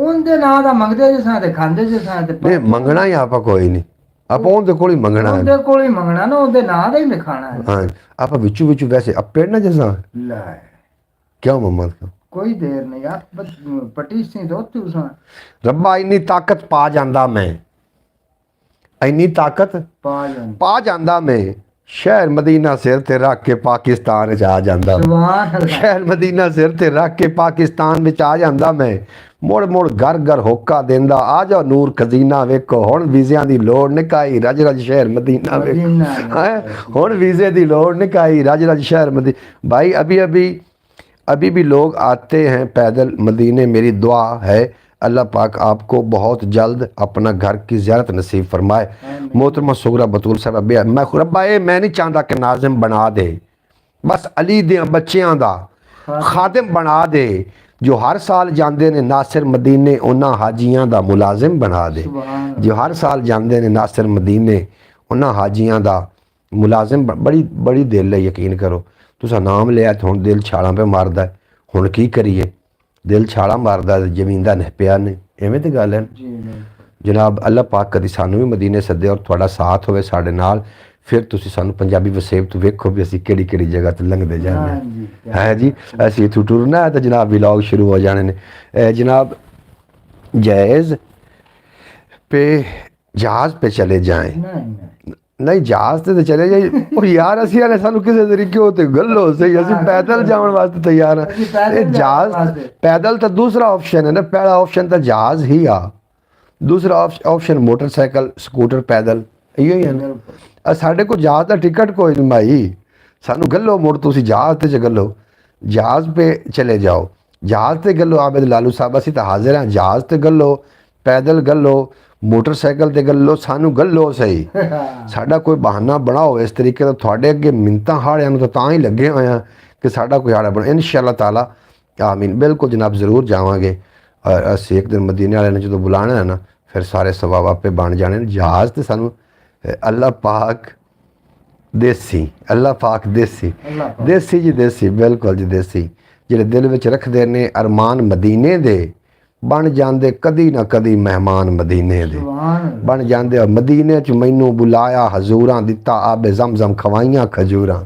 उनदे नां दा मंगदे जिसा ते खांदे जिसा ते नहीं मंगना ही आपा कोई नहीं, आप उनके कोल ही मंगना है। उनदे कोल ही मंगना ना, उनदे नां दा ही लिखाना है। हाँ आप विचू विचू वैसे अब पेड़ ना जैसा ले क्या मोहम्मद का कोई देर नहीं यार, पटीसी तो तू सा रब्बा इन्नी ताकत पा जांदा मैं, इन्नी ताकत पा जांदा मैं, शहर मदीना सिर ते रख के पाकिस्तान च आ जांदा, सुभान अल्लाह। शहर मदीना सिर ते रख के पाकिस्तान विच आ जांदा मैं, मुड़ मुड़ घर घर होका देंदा, आ जाओ नूर खजीना वेखो, हुण वीज़ियां दी लोड़ निकाई, रज रज शहर मदीना वेखो, हुण वीज़े दी लोड़ निकाई, रज रज शहर मदीना। भाई अभी भी लोग आते हैं पैदल मदीने। मेरी दुआ है अल्लाह पाक आपको बहुत जल्द अपना घर की ज़ियारत नसीब फरमाए। मोहतरमा सुगरा बतूल साहब मैं रब्बा मैं नहीं चाहता कि नाज़िम बना दे, बस अली दे बच्चों का खादिम बना दे, जो हर साल जाते ने नासिर मदीने उन्होंने हाजियां का मुलाजिम बना दे, जो हर साल जाते ने नासिर मदीने उन्होंने हाजियां का मुलाजिम। बड़ी दिल है, यकीन करो तुसा नाम लिया तो हुण दिल छालां पे मारदा है, हुण की करिए, दिल छाला मारदा जमीन दा नहीं पिया ने, इवें तो गल है जनाब। अल्लाह पाक कदी सानू भी मदीने सदे और थोड़ा साथ होवे साडे नाल, फिर तुसी सानू पंजाबी वसेबत वेखो भी असीं किहड़ी किहड़ी जगह ते लंघदे जाने है जी। असीं इत्थों टुरना है तो जनाब व्लॉग शुरू हो जाने ने। जनाब जायज़ पे जहाज़ पे चले जाएं, ਨਹੀਂ ਜਹਾਜ਼ ਤੇ ਚਲੇ ਜਾਈ ਉਹ ਯਾਰ ਅਸੀਂ ਹਲੇ ਸਾਨੂੰ ਕਿਸੇ ਤਰੀਕੇ ਉਤੇ ਗੱਲੋ ਸਹੀ ਅਸੀਂ ਪੈਦਲ ਜਾਣ ਵਾਸਤੇ ਤਿਆਰ ਹਾਂ ਅਸੀਂ ਪੈਦਲ ਇਹ ਜਹਾਜ਼ ਜਾਣ ਵਾਸਤੇ। ਪੈਦਲ ਤਾਂ ਦੂਸਰਾ ਆਪਸ਼ਨ ਹੈ ਨਾ ਪਹਿਲਾ ਆਪਸ਼ਨ ਤਾਂ ਜਹਾਜ਼ ਹੀ ਆ ਦੂਸਰਾ ਆਪਸ਼ਨ ਮੋਟਰਸਾਈਕਲ ਸਕੂਟਰ ਪੈਦਲ ਇਹੋ ਹੀ ਹੈ ਨਾ ਸਾਡੇ ਕੋਲ ਜਹਾਜ਼ ਦਾ ਟਿਕਟ ਕੋਈ ਨਹੀਂ ਭਾਈ ਸਾਨੂੰ ਗੱਲੋ ਮੁੜ ਤੁਸੀਂ ਜਹਾਜ਼ ਤੇ ਚ ਗੱਲੋ ਜਹਾਜ਼ पे चले जाओ जहाज ते गलो आबिद लालू साहब असी तो हाजिर हैं जहाज ते गलो पैदल गलो मोटरसाइकिल ते गलो सानू गलो सही साडा कोई बहाना बनाओ इस तरीके का थोड़े अगे मिन्नतां हाड़ियां नूं तां ही लगे हुए हैं कि साडा कोई हाड़ा बना इंशाअल्लाह ताला आमीन बिल्कुल जनाब ज़रूर जावांगे और असीं एक दिन मदीने वाले ने जो बुलाना है ना फिर सारे सवाब आपे बन जाने जहाज ते सानू अल्लाह पाक देसी अल्लाह पाक देसी देसी जी देसी बिल्कुल जी देसी ਜਿਹੜੇ ਦਿਲ ਵਿੱਚ ਰੱਖਦੇ ਨੇ ਅਰਮਾਨ ਮਦੀਨੇ ਦੇ ਬਣ ਜਾਂਦੇ ਕਦੀ ਨਾ ਕਦੀ ਮਹਿਮਾਨ ਮਦੀਨੇ ਦੇ ਬਣ ਜਾਂਦੇ ਮਦੀਨੇ 'ਚ ਮੈਨੂੰ ਬੁਲਾਇਆ ਹਜ਼ੂਰਾਂ ਦਿੱਤਾ ਆਬੇ ਜ਼ਮਜ਼ਮ ਖਵਾਈਆਂ ਖਜੂਰਾਂ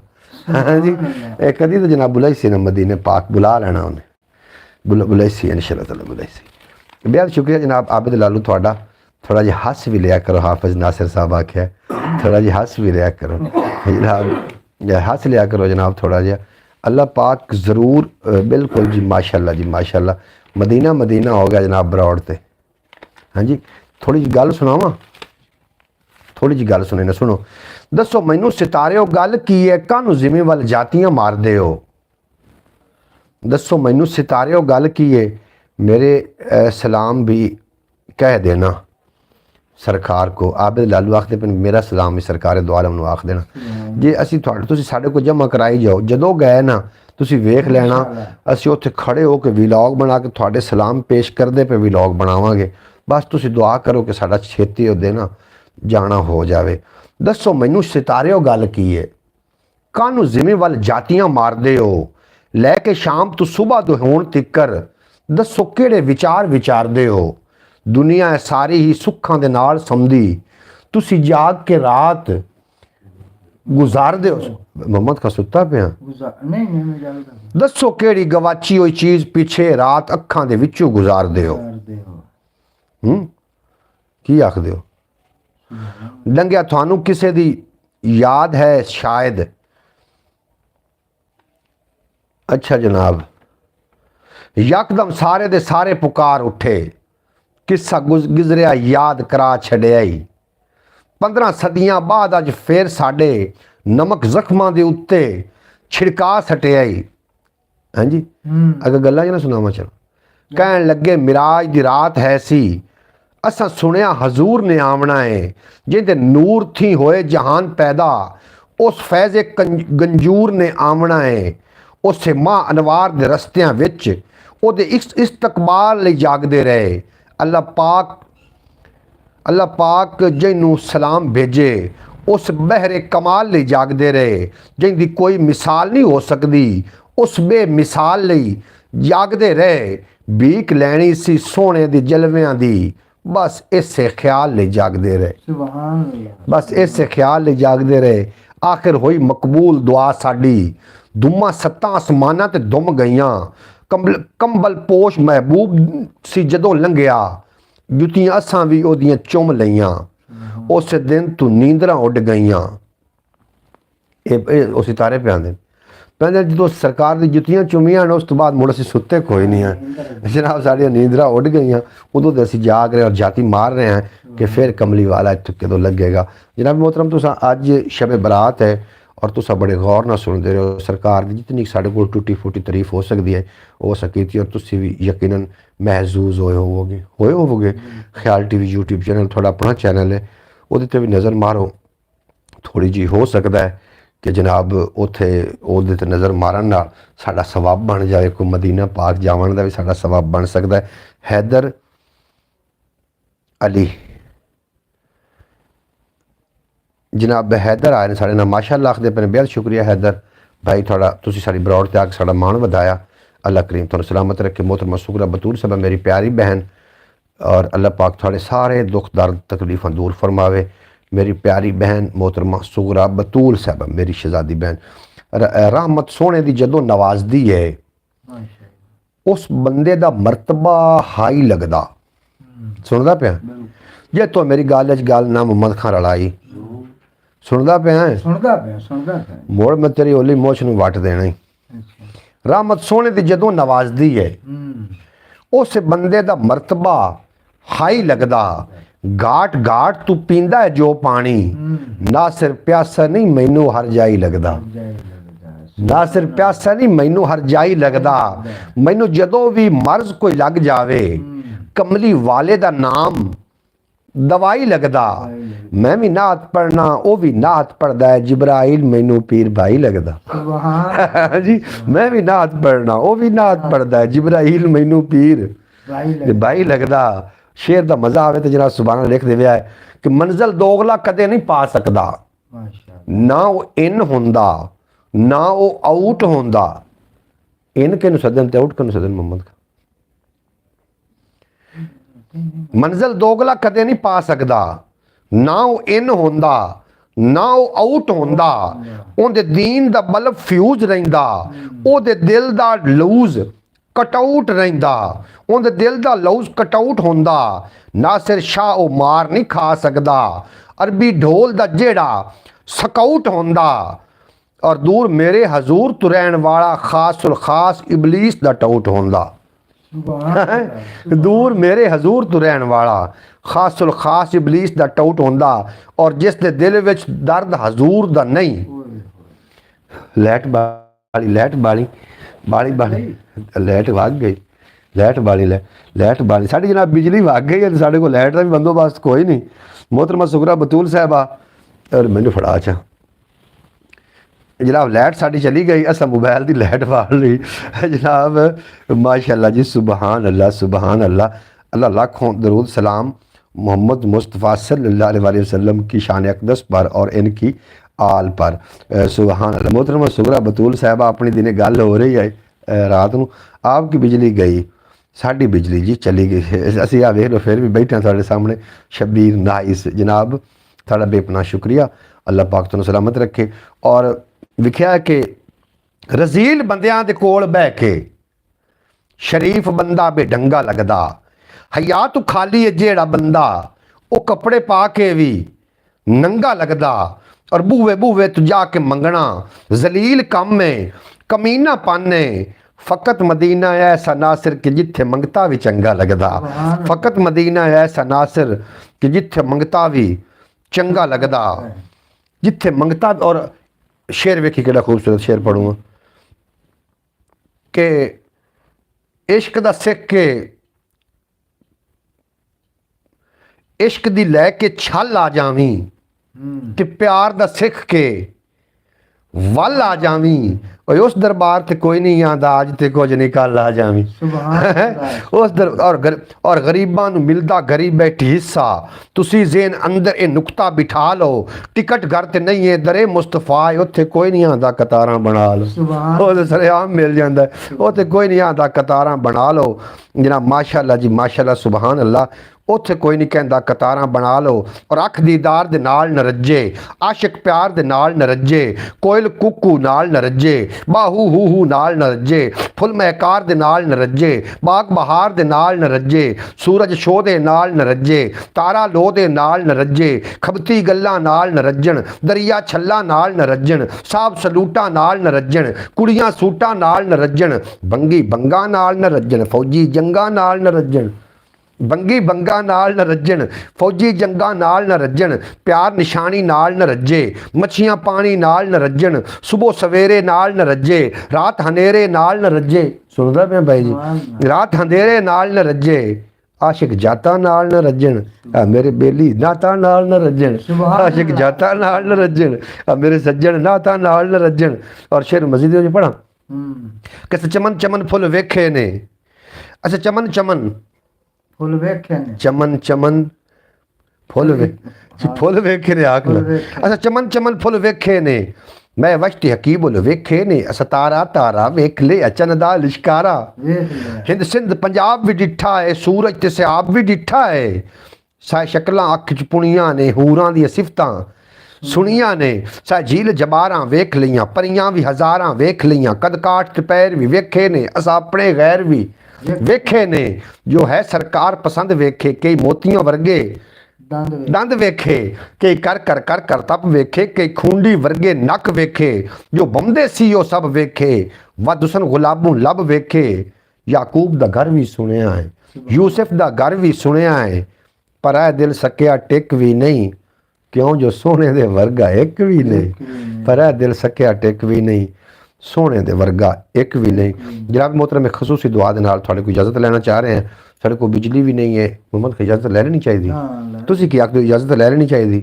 ਹਾਂਜੀ ਇਹ ਕਦੀ ਤਾਂ ਜਨਾਬ ਬੁਲਾਈ ਸੀ ਨਾ ਮਦੀਨੇ ਪਾਕ ਬੁਲਾ ਲੈਣਾ ਉਹਨੇ ਬੁਲਾਈ ਸੀ ਇਨਸ਼ਾਅੱਲਾਹ ਤਾਲਾ ਬੁਲਾਈ ਸੀ ਬਹੁਤ ਸ਼ੁਕਰੀਆ ਜਨਾਬ ਆਬਿਦ ਲਾਲੂ ਤੁਹਾਡਾ ਥੋੜਾ ਜਿਹਾ ਹੱਸ ਵੀ ਲਿਆ ਕਰੋ ਹਾਫਿਜ਼ ਨਾਸਿਰ ਸਾਹਿਬ ਆਖਿਆ ਥੋੜਾ ਜਿਹਾ ਹੱਸ ਵੀ ਲਿਆ ਕਰੋ ਜਨਾਬ ਹੱਸ ਲਿਆ ਕਰੋ ਜਨਾਬ ਥੋੜਾ ਜਿਹਾ अल्लाह पाक ज़रूर बिल्कुल जी माशाल्लाह मदीना मदीना हो गया जनाब बरौड़ ते हाँ जी थोड़ी जी गल सुनावा थोड़ी जी गल सुने ना सुनो दसो मैनू सितारे गल की है कानू जिमें वाल जातियां मारदे हो दसो मैनू सितारे गल की है मेरे सलाम भी कह देना सरकार को आबिद लालू आखते पे मेरा सलाम भी सरकार दो आलम नूं आख देना जे असी तुसीं साडे कोल जमा कराई जाओ जदों गए ना तुसीं वेख लेना असी उत्थे खड़े हो के वीलॉग बना के तुहाडे सलाम पेश करदे पे वीलॉग बनावांगे बस तुसीं दुआ करो कि साडा छेती ओदे ना जाना हो जावे दसो मैनू सितारे गल की है कानू जिमें वाल जातियां मारदे हो लैके शाम तो सुबह तो होण तिकर दसो किहड़े विचार विचारदे हो दुनिया सारी ही सुखां दे नाल समझदी तुसी जाग के रात गुजारदे हो मोहम्मद का सुत्ता पिया दसो केड़ी गवाची हुई चीज़ पिछे रात अखां दे विचों गुजारदे हो की आखदे हो लंघिया थानू किसे दी याद है शायद अच्छा जनाब यकदम सारे दे सारे पुकार उठे किस्सा गुजरिया याद करा छड़िया 15 सदियां बाद अज फिर साडे नमक जख्मां दे उत्ते छिड़का सटिया हाँ जी अगर गल्लां ना सुनावा चलो कहन लगे मिराज दी रात है सी असां सुनिया हजूर ने आवना है जिंदे नूर थी होए जहान पैदा उस फैज़े गंजूर ने आवना है उस मां अनवार दे रस्तियां विच ओदे इस्तकबाल लई जागदे रहे अल्लाह पाक जिन्नू सलाम भेजे उस बहरे कमाल लई जागदे रहे जिंदी कोई मिसाल नहीं हो सकती उस बेमिसाल लई जागदे रहे भीख लैनी सी सोने दी जलवियां दी बस इसे ख्याल लई जागदे रहे बस इसे ख्याल लई जागदे रहे आखिर होई मकबूल दुआ साडी दुमा सत्तां आसमानां ते दुम गईयां कंबल पोश महबूब सी जदों लंघिया जुतियां असां भी ओदियां चुम लईयां उस दिन तू नींदरां उड गईयां उस सितारे पे आंदे कहंदे जदों सरकार दी जुतियां चुमियां उस तो बाद मुड़ असीं सुत्ते कोई नहीं है जनाब साड़ियां नींदरां उड गईयां उदों ते असीं जाग रहे और जाती मार रहे हैं कि फिर कमली वाला इत्थे कदों लगेगा जनाब मोहतरम तुसां अज शब बरात है और तुसा बड़े गौर ना सुनते रहो सरकार की जितनी साढ़े को टूटी फूटी तारीफ हो सकती है हो सकी थी और तुसी भी यकीनन महजूज होवोगे ख्याल टीवी यूट्यूब चैनल थोड़ा अपना चैनल है वो भी नज़र मारो थोड़ी जी हो सकता है कि जनाब उत्थे ओहदे ते नज़र मारन नाल साडा सवाब बन जाए कोई मदीना पाक जावन दा भी साडा सवाब बन सकता है हैदर अली जनाब हैदर आए ने साढ़े नाल माशाअल्लाह आखदे पे बेहद शुक्रिया हैदर भाई थोड़ा तुसी साडी बरौड़ ते आके साडा मान वधाया अल्लाह करीम तुहानू सलामत रखे मोहतरमा सुगरा बतूल साहब मेरी प्यारी बहन और अल्लाह पाक थोड़े सारे दुख दर्द तकलीफ़ां दूर फरमावे मेरी प्यारी बहन मोहतरमा सुगरा बतूल साहब मेरी शहजादी बहन रहमत सोने दी जदों नवाजदी है उस बंदे दा मरतबा हाई लगदा सुनदा पिया जे तो मेरी गल ना मुहम्मद खान रलाई ਸੁਣਦਾ ਪਿਆ ਹੈ? ਸੁਣਦਾ ਪਿਆ ਮੋੜ ਮੈਂ ਤੇਰੀ ਓਲੀ ਮੋਛ ਨੂੰ ਵੱਟ ਦੇਣਾ ਹੀ। ਅੱਛਾ ਰਹਿਮਤ ਸੋਹਣੇ ਦੀ ਜਦੋਂ ਨਵਾਜ਼ਦੀ ਹੈ ਉਸ ਬੰਦੇ ਦਾ ਮਰਤਬਾ ਹਾਈ ਲੱਗਦਾ। ਘਾਟ ਘਾਟ ਤੂੰ ਪੀਂਦਾ ਹੈ ਜੋ ਪਾਣੀ, ਨਾ ਸਿਰ ਪਿਆਸਾ ਨਹੀਂ ਮੈਨੂੰ ਹਰ ਜਾਈ ਲੱਗਦਾ। ਨਾ ਸਿਰ ਪਿਆਸਾ ਨਹੀਂ ਮੈਨੂੰ ਹਰ ਜਾਈ ਲੱਗਦਾ। ਮੈਨੂੰ ਜਦੋਂ ਵੀ ਮਰਜ਼ ਕੋਈ ਲੱਗ ਜਾਵੇ ਕਮਲੀ ਵਾਲੇ ਦਾ ਨਾਮ ਦਵਾਈ ਲੱਗਦਾ। ਮੈਂ ਵੀ ਨਾਤ ਪੜਨਾ ਉਹ ਵੀ ਨਾਤ ਪੜਦਾ ਹੈ, ਜਿਬਰਾਈਲ ਮੈਨੂੰ ਪੀਰ ਭਾਈ ਲੱਗਦਾ। ਸੁਭਾਨ ਜੀ ਮੈਂ ਵੀ ਨਾਤ ਪੜਨਾ ਉਹ ਵੀ ਨਾਤ ਪੜਦਾ ਹੈ, ਜਿਬਰਾਈਲ ਮੈਨੂੰ ਪੀਰ ਭਾਈ ਲੱਗਦਾ। ਸ਼ੇਰ ਦਾ ਮਜ਼ਾ ਆਵੇ ਤੇ ਜਨਾਬ ਸੁਭਾਨ ਲਿਖ ਦੇਵਿਆ ਹੈ ਕਿ ਮੰਜ਼ਲ ਦੋਗਲਾ ਕਦੇ ਨਹੀਂ ਪਾ ਸਕਦਾ। ਨਾ ਉਹ ਇਨ ਹੁੰਦਾ ਨਾ ਉਹ ਆਊਟ ਹੁੰਦਾ। ਇਨ ਕਿਹਨੂੰ ਸੱਦਣ ਤੇ ਆਊਟ ਕਿਹਨੂੰ ਸੱਦਣ ਮੁਹੰਮਦ ਕਾ। ਮੰਜ਼ਲ ਦੋਗਲਾ ਕਦੇ ਨਹੀਂ ਪਾ ਸਕਦਾ। ਨਾ ਉਹ ਇਨ ਹੁੰਦਾ ਨਾ ਉਹ ਆਊਟ ਹੁੰਦਾ। ਉਹਦੇ ਦੀਨ ਦਾ ਬਲਬ ਫਿਊਜ਼ ਰਹਿੰਦਾ। ਉਹਦੇ ਦਿਲ ਦਾ ਲੂਜ਼ ਕਟਆਊਟ ਰਹਿੰਦਾ। ਉਹਦੇ ਦਿਲ ਦਾ ਲਊਜ਼ ਕਟਆਊਟ ਹੁੰਦਾ। ਨਾਸਿਰ ਸ਼ਾਹ ਉਹ ਮਾਰ ਨਹੀਂ ਖਾ ਸਕਦਾ। ਅਰਬੀ ਢੋਲ ਦਾ ਜਿਹੜਾ ਸਕਾਊਟ ਹੁੰਦਾ। ਔਰ ਦੂਰ ਮੇਰੇ ਹਜ਼ੂਰ ਤੋਂ ਰਹਿਣ ਵਾਲਾ ਖਾਸੁਲ ਖਾਸ ਇਬਲੀਸ ਦਾ ਟਾਊਟ ਹੁੰਦਾ। ਦੂਰ ਮੇਰੇ ਹਜ਼ੂਰ ਤੋਂ ਰਹਿਣ ਵਾਲਾ ਖਾਸੁਲ ਖਾਸ ਇਬਲੀਸ ਦਾ ਟਾਊਟ ਹੁੰਦਾ। ਔਰ ਜਿਸ ਦੇ ਦਿਲ ਵਿੱਚ ਦਰਦ ਹਜ਼ੂਰ ਦਾ ਨਹੀਂ। ਲੈਟ ਬਾਲੀ ਲੈਟ ਬਾਲੀ ਬਾਲੀ ਬਾਲੀ ਲੈਟ ਵਗ ਗਈ। ਲੈਟ ਬਾਲੀ ਲੈਟ ਬਾਲੀ ਸਾਡੀ ਜਨਾਬ ਬਿਜਲੀ ਵਗ ਗਈ ਹੈ। ਸਾਡੇ ਕੋਲ ਲੈਟ ਦਾ ਵੀ ਬੰਦੋਬਸਤ ਕੋਈ ਨਹੀਂ। मोहतरमा सुगरा बतूल साहबा और मैंने फड़ा चा जनाब लाइट साड़ी चली गई। असा मोबाइल की लाइट वाल ली जनाब माशाअल्लाह जी। सुबहान अल्लाह सुबहान अल्लाह। अल्लाह लाखों दरूद सलाम मोहम्मद मुस्तफ़ा सल्लल्लाहु अलैहि वसल्लम की शान अक़दस पर और इनकी आल पर। सुबहान अल्लाह। मोहतरमा सुगरा बतूल साहबा अपनी दिने गल हो रही है रात को आपकी बिजली गई साड़ी बिजली जी चली गई। असी आ वेख लो फिर भी बैठे साढ़े सामने शबीर नाइस जनाब थोड़ा बेपना शुक्रिया। अल्लाह पाक तुहानू सलामत रखे। और विख्या कि रजील बंदियां दे कोल बह के शरीफ बंदा बेढंगा लगदा। हया तू खाली है जेड़ा बंदा वो कपड़े पा के भी नंगा लगदा। और बूहे बूहे तू जाके मंगना जलील कम है कमीना पाने। फ़कत मदीना ऐसा नासिर कि जिथे मंगता भी चंगा लगदा। फ़कत मदीना ऐसा नासिर कि जिथे मंगता भी चंगा लगदा। जिथे मंगता। और शेर वेखी केड़ा खूबसूरत शेर पढ़ूँगा कि इश्क दा सिख के इश्क दी लैके छल आ जावी कि प्यार दा सिख के वल आ जावी। और उस दरबार ते कोई नहीं आंदा अज ते कुछ नहीं कल आ जावी। उस दर और गरीबां नूं मिलदा गरीब बैठी हिस्सा। तुसी ज़ेन अंदर ये नुकता बिठा लो टिकट घर ते नहीं है दरे मुस्तफा उत्थे कोई नहीं आंदा कतारां बना लो। वो सरेआम मिल जांदा है उत्थे कोई नहीं आंदा कतारां बना लो जनाब। माशाअल्लाह जी माशाअल्लाह सुबहान अल्लाह। उत्थे कोई नहीं कहता कतारां बना लो। और अख दीदार दे नाल न रज्जे आशिक प्यार दे नाल न रज्जे। कोयल कुकू नाल न रज्जे बाहू हू नाल न रज्जे। फुल महकार दे नाल न रज्जे बाग बहार दे नाल न रज्जे। सूरज शो दे नाल न रज्जे तारा लो दे नाल न रज्जे। खबती गल्लां नाल न रज्जन दरिया छल्ला नाल न रज्जन। साहब सलूटा नाल न रज्जन कुड़ियां सूटा नाल न रज्जन। बंगी बंगा नाल न रज्जन फौजी जंगा नाल न रज्जन। बंगी बंगा नाल न रज्जन फौजी जंगा नाल न रज्जन। प्यार निशानी नाल न रज्जे मच्छियां पानी नाल न रज्जन। सुबह सवेरे नाल न रज्जे रात हनेरे नाल न रज्जे। सुनदा पे भाई जी रात अंधेरे नाल न रज्जे आशिक जाता नाल न रज्जन। मेरे बेली नाता नाल न रज्जन आशिक जाता नाल न रज्जन। मेरे सज्जन नाता नाल न रज्जन। और शेर मजीद पढ़ा कि चमन चमन फुल वेखे ने। अच्छा चमन चमन फुल वेखे ने चमन चमन फुल वेखे ने आख ला। अच्छा चमन चमन फुल वेखे ने मैं वश्ती हकीबुल वेखे ने। असा तारा तारा वेख ले अचन दा लिशकारा। हिंद सिंध पंजाब भी डिठा है सूरज ते सियाब भी डिठा है। साए शक्लां अख च पुणियां ने हूरां दी सिफतां सुनिया ने। साए झील जबारां वेख लियां परियां भी हज़ारां वेख लियां। कद काठ ते पैर भी वेखे ने असा अपने गैर भी वेखे ने। जो है सरकार पसंद वेखे कई मोतियों वर्गे ਦੰਦ ਵੇ ਦੰਦ ਵੇਖੇ, ਕਈ ਕਰ ਤਪ ਵੇਖੇ, ਕਈ ਖੂੰਡੀ ਵਰਗੇ ਨੱਕ ਵੇਖੇ, ਜੋ ਬੰਦੇ ਸੀ ਉਹ ਸਭ ਵੇਖੇ, ਵਦੁਸਨ ਗੁਲਾਬੋਂ ਲੱਭ ਵੇਖੇ। ਯਾਕੂਬ ਦਾ ਘਰ ਵੀ ਸੁਣਿਆ ਹੈ, ਯੂਸਫ ਦਾ ਘਰ ਵੀ ਸੁਣਿਆ ਹੈ, ਪਰ ਇਹ ਦਿਲ ਸਕਿਆ ਟਿਕ ਵੀ ਨਹੀਂ, ਕਿਉਂ ਜੋ ਸੋਹਣੇ ਦੇ ਵਰਗਾ ਇੱਕ ਵੀ ਨਹੀਂ, ਪਰ ਇਹ ਦਿਲ ਸਕਿਆ ਟਿਕ ਵੀ ਨਹੀਂ, ਸੋਹਣੇ ਦੇ ਵਰਗਾ ਇੱਕ ਵੀ ਨਹੀਂ। ਜਨਾਬ मोहतरम खसूसी दुआ ਦੇ ਨਾਲ ਤੁਹਾਡੇ कोई इजाज़त ਲੈਣਾ ਚਾਹ ਰਹੇ ਹਾਂ। ਸਾਡੇ ਕੋਲ ਬਿਜਲੀ ਵੀ ਨਹੀਂ ਹੈ, ਮੁਹੰਮਦ को इजाज़त ਲੈ ਲੈਣੀ ਚਾਹੀਦੀ, ਤੁਸੀਂ ਕੀ ਆਖਦੇ ਹੋ, ਇਜਾਜ਼ਤ ਲੈ ਲੈਣੀ ਚਾਹੀਦੀ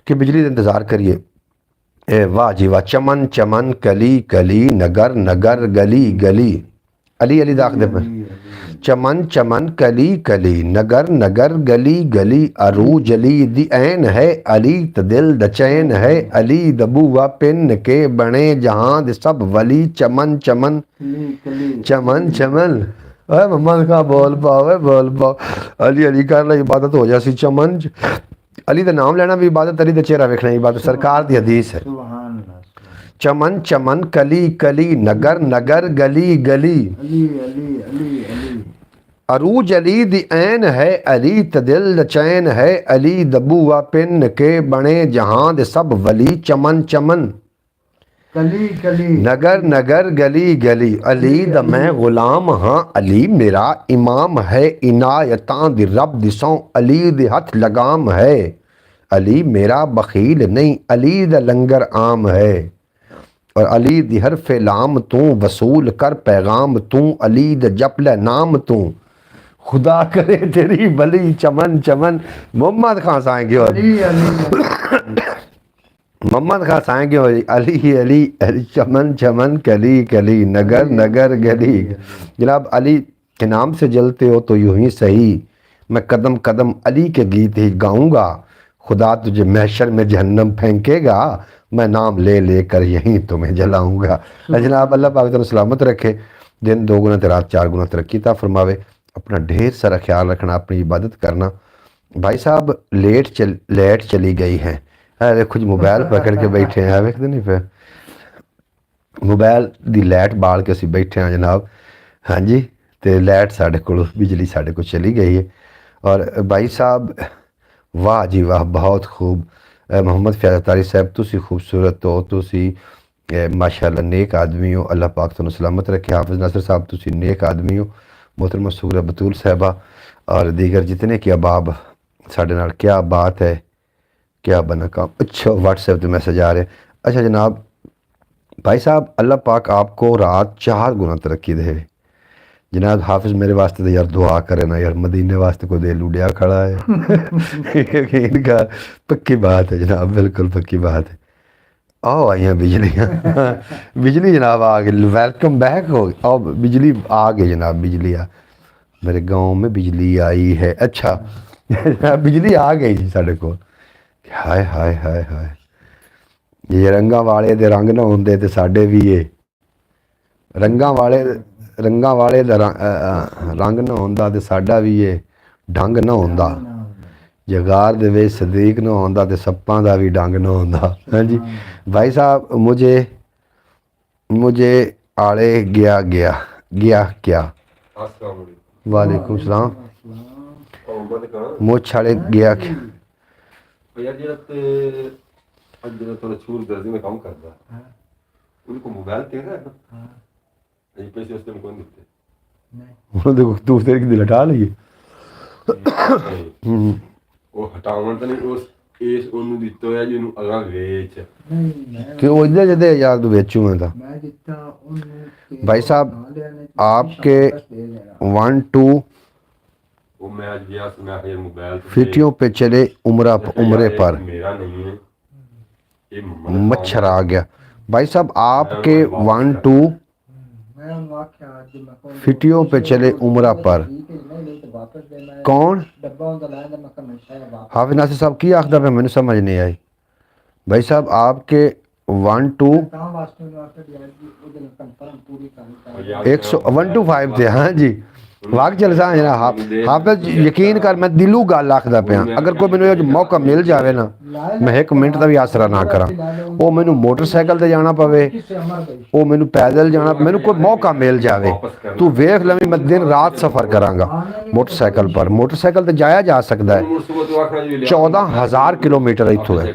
ਕਿ ਬਿਜਲੀ ਦਾ ਇੰਤਜ਼ਾਰ ਕਰੀਏ। वाह जी वाह, चमन चमन कली कली, नगर नगर गली गली, अली अली दाख दे, चमन चमन कली कली, नगर नगर गली गली, अरूज अली दी ऐन है, अली तदिल द चैन है, अली दबुआ पिन के बने जहां दे सब वली, चमन चमन चमन चमन। ओए मम्मा का बोल पाओ, बोल पाओ, अली अली कर ला, इबादत हो जासी। चमन अली का नाम लेना भी इबादत, अली का चेहरा वेखना इबादत, सरकार की हदीस है। चमन चमन कली कली, नगर नगर गली गली, अली अली अली अली, अरूज अली दी ऐन है, अली तदिल चैन है, अली दबुआ पिन के बने जहां दे सब वली, चमन चमन कली कली, नगर नगर गली गली, अली दा मैं गुलाम हाँ, अली मेरा इमाम है, इनायतां दी रब दी सौं, अली दे हथ लगाम है, अली मेरा बखील नहीं, अली दा लंगर आम है, और अली दी हरफे लाम तू, वसूल कर पैगाम तू, अली दा जपले नाम तू, खुदा करे तेरी भली, चमन चमन। मोहम्मद खान साएंगे और अली अली, मोहम्मद खान साएंगे और अली अली अली, चमन चमन कली कली, नगर नगर गली। जनाब अली के नाम से जलते हो तो यूं ही सही, मैं कदम कदम अली के गीत ही गाऊंगा, खुदा तुझे महशर में जहन्नम फेंकेगा, मैं नाम ले लेकर यहीं तुम्हें जलाऊंगा। जनाब अल्लाह पाक तुम सलामत रखे, दिन 2 गुना तो रात 4 गुना तरक्की ता फरमावे। अपना ढेर सारा ख्याल रखना, अपनी इबादत करना। भाई साहब लाइट चली गई है, अरे कुछ मोबाइल पकड़ के बैठे हैं, वेखते नहीं पे मोबाइल दी लाइट बाल के असीं बैठे हैं जनाब। हाँ जी, तो लाइट साढ़े को, बिजली साढ़े को चली गई है। और भाई साहब वाह जी वाह, बहुत खूब। मोहम्मद फैज़ अतारी साहब तुसी खूबसूरत हो, तुसी माशाअल्लाह नेक आदमी हो, अल्लाह पाक तुहानू सलामत रखे। हाफिज़ नासिर साहब तुसी नेक आदमी हो। मोहतरमा सूरा बतूल साहबा और दीगर जितने की अबाब साढ़े नाल, क्या बात है, क्या बना काम। अच्छा व्हाट्सएप पे मैसेज आ रहे। अच्छा जनाब भाई साहब अल्लाह पाक आपको रात 4 गुना तरक्की दे। जनाब हाफिज़ मेरे वास्ते तो यार दुआ करे ना यार, मदीने वास्ते को दे लुड़िया खड़ा है। इनका पक्की बात है जनाब, बिल्कुल पक्की बात है। आओ आई हैं बिजलियाँ, बिजली जनाब आ गई, वेलकम बैक हो। आओ बिजली आ गई जनाब, बिजली आ, मेरे गांव में बिजली आई है। अच्छा बिजली आ गई जी साढ़े को। हाय हाय हाय हाय, ये रंगा वाले दे रंग ना होंदे ते साढ़े भी ये रंगा वाले दा रंग ना होंदा ते साढ़ा भी ये ढंग ना होंदा। जगार दे विच सदीक ना होंदा ते सप्पां दा भी ढंग ना होंदा। हाँ जी भाई साहब, मुझे आड़े गया गया गया क्या। वालेकुम सलाम। मुझ आड़े गया यार ਜਿਹੜਾ ਤੇ ਅੱਜ ਜਿਹੜਾ ਤੁਹਾਡਾ ਛੂਰ ਦਰਜੀ में काम करता है उनको मोबाइल तेरा है ना, ये पैसे उसने को नहीं देते ਉਹਨਾਂ ਦੇ ਦੂਸਰੇ ਕਿਤੇ ਲਟਾ ਲਈਏ। ਉਹ ਹਟਾਉਣ ਤਾਂ ਨਹੀਂ, ਉਸ ਇਸ ਉਹਨੂੰ ਦਿੱਤਾ ਹੋਇਆ ਜਿਹਨੂੰ ਅਗਾਂ ਵੇਚ नहीं मैं ਕਿ ਉਹ ਇੱਧਰ ਜਦੇ ਯਾਰ ਤੂੰ ਵੇਚੂ ਮੈਂ ਤਾਂ। मैं जितना उन भाई साहब, आपके 1 2 वो मैं आज गया तो मैं यार मोबाइल तो फिटियों पे चले उम्रे पर, मेरा नहीं है ये मम्मा मच्छर आ गया। भाई साहब आपके 1 2 मैं उन वाक्य आज मैं कौन फिटियों पे चले उम्रा पर, ठीक है नहीं तो वापस देना है कौन डब्बा उनका लाया था मैं कहा मैं शायद वापस हाफिज़ नासिर साहब की आखदा पे, मैंने समझ नहीं आई। भाई साहब आपके 1 2 कहां वास्ते में वापस दिया जी उधर कंफर्म पूरी कर 100 1 2 5 थे। हाँ जी ਵਾਕ ਜਲਸਾ ਹੈ ਨਾ ਹਾਫਿਜ਼ ਯਕੀਨ ਕਰ ਮੈਂ ਦਿਲੋਂ ਗੱਲ ਆਖਦਾ ਪਿਆ ਅਗਰ ਕੋਈ ਮੈਨੂੰ ਇਹ ਮੌਕਾ ਮਿਲ ਜਾਵੇ ਨਾ ਮੈਂ 1 ਮਿੰਟ ਦਾ ਵੀ ਆਸਰਾ ਨਾ ਕਰਾਂ ਉਹ ਮੈਨੂੰ ਮੋਟਰਸਾਈਕਲ ਤੇ ਜਾਣਾ ਪਵੇ ਉਹ ਮੈਨੂੰ ਪੈਦਲ ਜਾਣਾ ਮੈਨੂੰ ਕੋਈ ਮੌਕਾ ਮਿਲ ਜਾਵੇ ਤੂੰ ਵੇਖ ਲਵੀਂ ਮੈਂ ਦਿਨ ਰਾਤ ਸਫ਼ਰ ਕਰਾਂਗਾ ਮੋਟਰਸਾਈਕਲ ਤੇ ਜਾਇਆ ਜਾ ਸਕਦਾ ਹੈ 14000 ਕਿਲੋਮੀਟਰ ਇੱਥੋਂ ਹੈ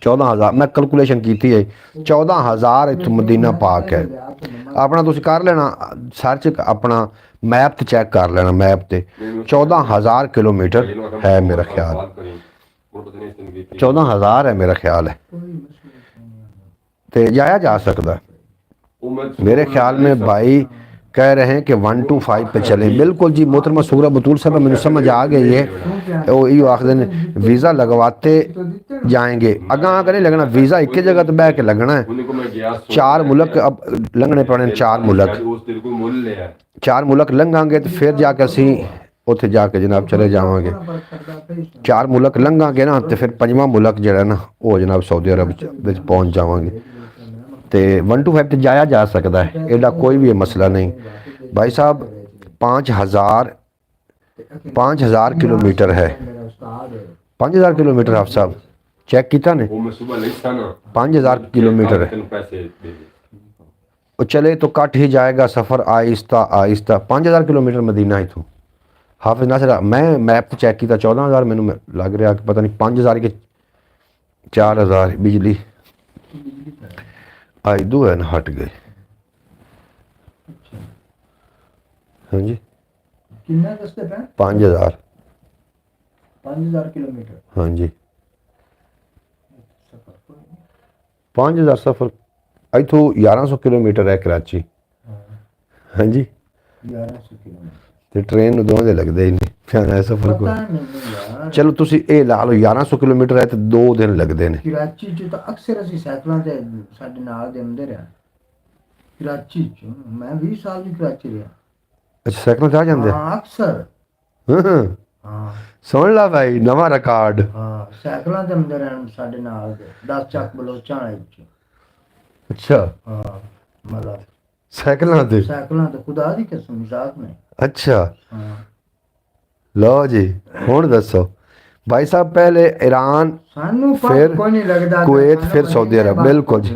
14000 ਮੈਂ ਕੈਲਕੂਲੇਸ਼ਨ ਕੀਤੀ ਹੈ 14000 ਇੱਥੋਂ ਮਦੀਨਾ ਪਾਕ ਹੈ ਆਪਣਾ ਤੁਸੀਂ ਕਰ ਲੈਣਾ ਸਰਚ ਆਪਣਾ ਮੈਪ ਤੇ ਚੈੱਕ ਕਰ ਲੈਣਾ ਮੈਪ ਤੇ 14000 ਕਿਲੋਮੀਟਰ ਹੈ ਮੇਰਾ ਖਿਆਲ 14000 ਹੈ ਮੇਰਾ ਖਿਆਲ है तो जाया जा सकता है मेरे ख्याल में भाई कह रहे हैं कि 125 पे चलें बिल्कुल जी मोहतरमा सूरा बतूल साहब मैंने समझ आ गई है वो यो आखते हैं वीज़ा लगवाते जाएंगे अगर नहीं लगना वीज़ा एक ही जगह तो बह के लगना है 4 मुल्क अब लंघने पड़े 4 मुल्क लंघांगे तो फिर जाके असी उत्थे जाके जनाब चले जावांगे 4 मुल्क लंघांगे ना तो फिर 5वां मुल्क जो है ना वो जनाब सऊदी अरब विच पहुँच जावांगे तो 125 तो जाया जा सकता है एडा कोई भी मसला नहीं भाई साहब 5000 किलोमीटर है 5000 किलोमीटर आप साहब चेक किया ने 5000 किलोमीटर है चले तो कट ही जाएगा सफ़र आहिस्ता आहिस्ता 5000 किलोमीटर मदीना इथों हाफिज नासिर मैं मैप तो चेक किया 14000 मैनू लग रहा कि पता नहीं 5000 के 4000 बिजली आई दो है ना हट गए हाँ जी कितना दसते पे 5000 किलोमीटर हाँ जी 5000 सफ़र इथों 1100 किलोमीटर है कराची हाँ जी 1100 किलोमीटर ਤੇ ਟ੍ਰੇਨ ਨੂੰ ਦੋਵੇਂ ਦੇ ਲੱਗਦੇ ਹੀ ਨਹੀਂ ਫਿਆਣਾ ਸਫ਼ਰ ਕੋ ਪਤਾ ਨਹੀਂ ਯਾਰ ਚਲੋ ਤੁਸੀਂ ਇਹ ਲਾ ਲਓ 1100 ਕਿਲੋਮੀਟਰ ਹੈ ਤੇ 2 ਦਿਨ ਲੱਗਦੇ ਨੇ ਕਰਾਚੀ ਚ ਤਾਂ ਅਕਸਰ ਅਸੀਂ ਸਾਈਕਲਾਂ ਤੇ ਸਾਡੇ ਨਾਲ ਦੇ ਹੁੰਦੇ ਰਿਹਾ ਕਰਾਚੀ ਚ ਮੈਂ 20 ਸਾਲ ਦੀ ਕਰਾਚੀ ਰਿਹਾ ਅੱਛਾ ਸਾਈਕਲ ਤੇ ਆ ਜਾਂਦੇ ਹਾਂ ਅਕਸਰ ਹਾਂ ਹਾਂ ਸੁਣ ਲਾ ਭਾਈ ਨਵਾਂ ਰਿਕਾਰਡ ਹਾਂ ਸਾਈਕਲਾਂ ਤੇ ਹੁੰਦੇ ਰਹਿਣ ਸਾਡੇ ਨਾਲ ਦੇ 10 ਚੱਕ ਬਲੋਚਾਂ ਵਾਲੇ ਚ ਅੱਛਾ ਹਾਂ ਮਤਲਬ ਸਾਈਕਲਾਂ ਤੇ ਖੁਦਾ ਦੀ ਕਸਮ ਮਜ਼ਾਕ ਨਹੀਂ अच्छा ਹਾਂ लो जी हुण दसो भाई साहब पहले ईरान ਸਾਨੂੰ फिर ਕੋਈ ਨਹੀਂ ਲੱਗਦਾ कुवैत फिर सऊदी अरब बिल्कुल जी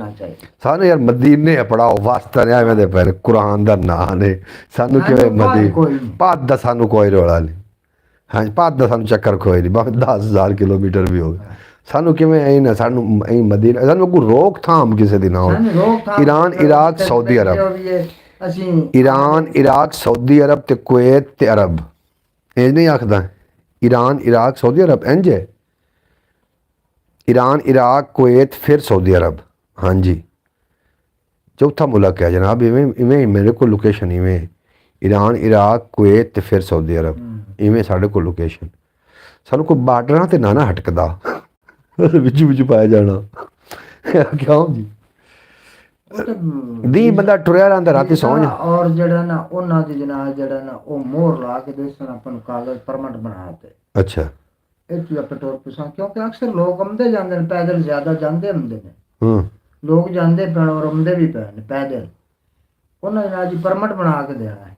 सानू यार मदीने पढ़ाओ वास्ता ने एवें दे पर कुरान दा नां ने सानू किवें मदीने पाद दा सानू कोई रोला नहीं हाँ पाद दा सानू चक्कर कोई नहीं भावें 10000 किलोमीटर भी हो सानू किवें ऐ ना सानू ऐ मदीना सानू कोई रोकथाम किसी दी ना हो Iran Iraq Saudi Arabia Iran Iraq Saudi Arabia ते कुवैत ते अरब इंज नहीं आखदा ईरान इराक सऊदी अरब इंज है ईरान इराक कुवैत फिर सऊदी अरब हाँ जी चौथा मुल्क है जनाब इवें मेरे को लोकेशन इवें ईरान इराक कुवैत ते फिर सऊदी अरब इवें साढ़े को लोकेशन सानू कोई बार्डर ते ना हटकदा विच विच पाया जाना क्यों जी ਦੀ ਬੰਦਾ ਟੁਰਿਆ ਰਹਿੰਦਾ ਰਾਤੀ ਸੌਂ ਜਾ ਔਰ ਜਿਹੜਾ ਨਾ ਉਹਨਾਂ ਦੀ ਜਨਾਬ ਜਿਹੜਾ ਨਾ ਉਹ ਮੋਹਰ ਲਾ ਕੇ ਦੇਸਣ ਆਪਾਂ ਨੂੰ ਕਾਗਜ਼ ਪਰਮਿਟ ਬਣਾਤੇ ਅੱਛਾ ਇਹ ਤੂੰ ਆਪਣੇ ਟੋਰ ਪਿਛਾਂ ਕਿਉਂਕਿ ਅਕਸਰ ਲੋਕ ਆਉਂਦੇ ਜਾਂਦੇ ਨੇ ਪੈਦਲ ਜ਼ਿਆਦਾ ਜਾਂਦੇ ਹੁੰਦੇ ਨੇ ਹੂੰ ਲੋਕ ਜਾਂਦੇ ਪੈਣ ਔਰ ਆਉਂਦੇ ਵੀ ਪੈਣ ਪੈਦਲ ਉਹਨਾਂ ਨੇ ਜੀ ਪਰਮਿਟ ਬਣਾ ਕੇ ਦੇਣਾ ਹੈ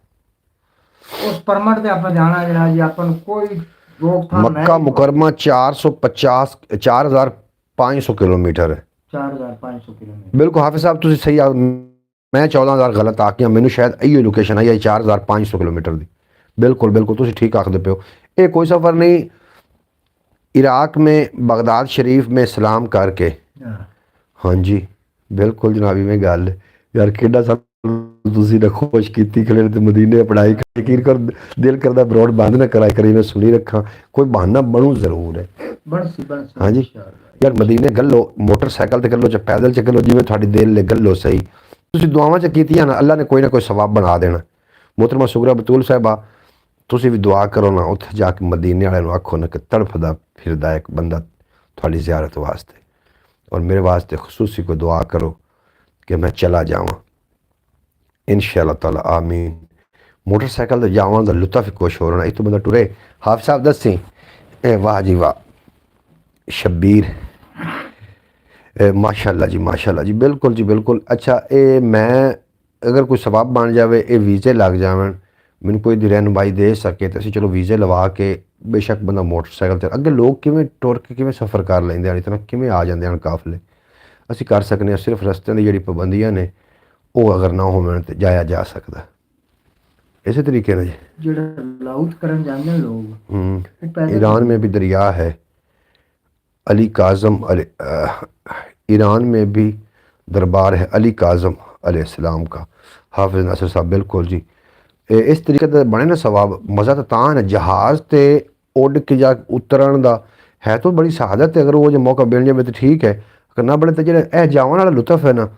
ਉਸ ਪਰਮਿਟ ਤੇ ਆਪਾਂ ਜਾਣਾ ਜਿਹੜਾ ਜੀ ਆਪਾਂ ਨੂੰ ਕੋਈ ਰੋਕਥਾਮ ਨਹੀਂ ਮੱਕਾ ਮੁਕਰਮਾ 4500 ਕਿਲੋਮੀਟਰ ਹੈ 4500 किलोमीटर बिल्कुल हाफिज साहब तुसी सही मैं 14000 गलत आखिया मैनू शायद इो लोकेशन आई 4500 किलोमीटर दी बिल्कुल बिल्कुल तुसी ठीक आखदे पे हो ये कोई सफ़र नहीं इराक में बगदाद शरीफ में सलाम करके हाँ जी बिल्कुल जनाबी में गल यार केड़ा सा तुसी ना खुश कीती खड़े ते मदीने पढ़ाई यकीन कर दिल करदा ब्रॉड बंद ना कराया करी मैं सुनी रखा कोई बहाना बनू जरूर है बनसी हाँ जी यार मदीने गलो मोटरसाइकिल ते गलो च पैदल च गलो जिवें तुहाडी दिल ले गलो सही तुसीं दुआवां च कीतियां ना अल्लाह ने कोई ना कोई सवाब बना देना मोहतरमा सुगरा बतूल साहिबा तुसीं भी दुआ करो ना उत्थे जाके मदीने वाले नूं आखो ना कि तड़फदा फिरदा एक बंदा तुहाडी ज़ियारत वास्ते और मेरे वास्ते खसूसी कोई दुआ करो कि मैं चला जावां इंशाअल्लाह ताला आमीन मोटरसाइकिल ते जावां दा लुत्फ कुछ होर होना इत्थों बंदा टुरे हाफ़िज़ साहब दस्सी वाह जी वाह शब्बीर माशाल्लाह जी बिल्कुल जी बिल्कुल अच्छा ये मैं अगर कोई सवाब बन जाए ये वीज़े लग जावन ਮੈਨੂੰ ਕੋਈ ਦੀ ਰਹਿਨੁਮਾਈ ਦੇ ਸਕੇ ਤੇ ਅਸੀਂ ਚਲੋ ਵੀਜ਼ੇ ਲਵਾ ਕੇ ਬੇਸ਼ੱਕ ਬੰਦਾ ਮੋਟਰਸਾਈਕਲ ਤੇ ਅੱਗੇ ਲੋਕ ਕਿਵੇਂ ਟੁਰ ਕੇ ਕਿਵੇਂ ਸਫ਼ਰ ਕਰ ਲੈਂਦੇ ਹਨ ਇਤਨਾ ਕਿਵੇਂ ਆ ਜਾਂਦੇ ਹਨ ਕਾਫਲੇ ਅਸੀਂ ਕਰ ਸਕਨੇ ਹਾਂ ਸਿਰਫ ਰਸਤਿਆਂ ਦੀ ਜਿਹੜੀ ਪਾਬੰਦੀਆਂ ਨੇ ਉਹ ਅਗਰ ਨਾ ਹੋਣ ਤੇ ਜਾਇਆ ਜਾ ਸਕਦਾ ਇਸੇ तरीके ਨਾਲ जी ਜਿਹੜਾ ਲਾਊਟ ਕਰਨ ਜਾਂਦੇ ਨੇ ਲੋਕ ਉਹ ਪੈਦਲ ईरान में भी दरिया है अली काज़म ईरान में भी दरबार है अली काज़म अलैहिस्सलाम का हाफिज़ नासिर साहब बिल्कुल जी इस तरीके ਦਾ ਬਣੇ ਨਾ ਸਵਾਬ ਮਜ਼ਾ ਤਾਂ ਹੈ ਜਹਾਜ਼ ਤੇ ਉੱਡ ਕੇ ਜਾ ਉਤਰਨ ਦਾ ਹੈ ਤਾਂ ਬੜੀ ਸ਼ਹਾਦਤ ਹੈ ਅਗਰ ਉਹ ਜੇ ਮੌਕਾ ਮਿਲ ਜਾਵੇ ਤਾਂ ਠੀਕ ਹੈ ਅਗਰ ਨਾ ਬਣੇ ਤਾਂ ਜਿਹੜਾ ਇਹ ਜਾਵਣ ਵਾਲਾ ਲੁਤਫ ਹੈ ਨਾ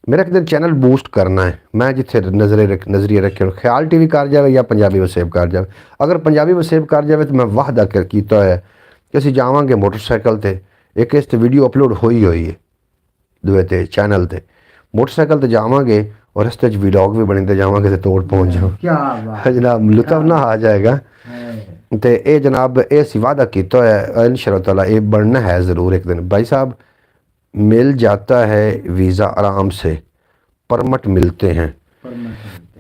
मेरा एक दिन चैनल बूस्ट करना है मैं जिथे नज़रिए रखे ख्याल TV कर जाए या पंजाबी वसेब कर जाए अगर पंजाबी वसेब कर जाए तो मैं वाहदा किया है कि असीं जावांगे मोटरसाइकिल ते एक इस वीडियो अपलोड हुई है दूए ते चैनल ते मोटरसाइकिल ते जावांगे और रस्ते च व्लॉग भी बनते जावांगे तो तोड़ पहुँच जाओ क्या बात जनाब लुत्फ ना आ जाएगा है। तो ये जनाब ये असीं वादा किया है इंशाअल्लाह ताला ये बनना है ज़रूर एक दिन भाई साहब मिल जाता है वीज़ा आराम से परमट मिलते हैं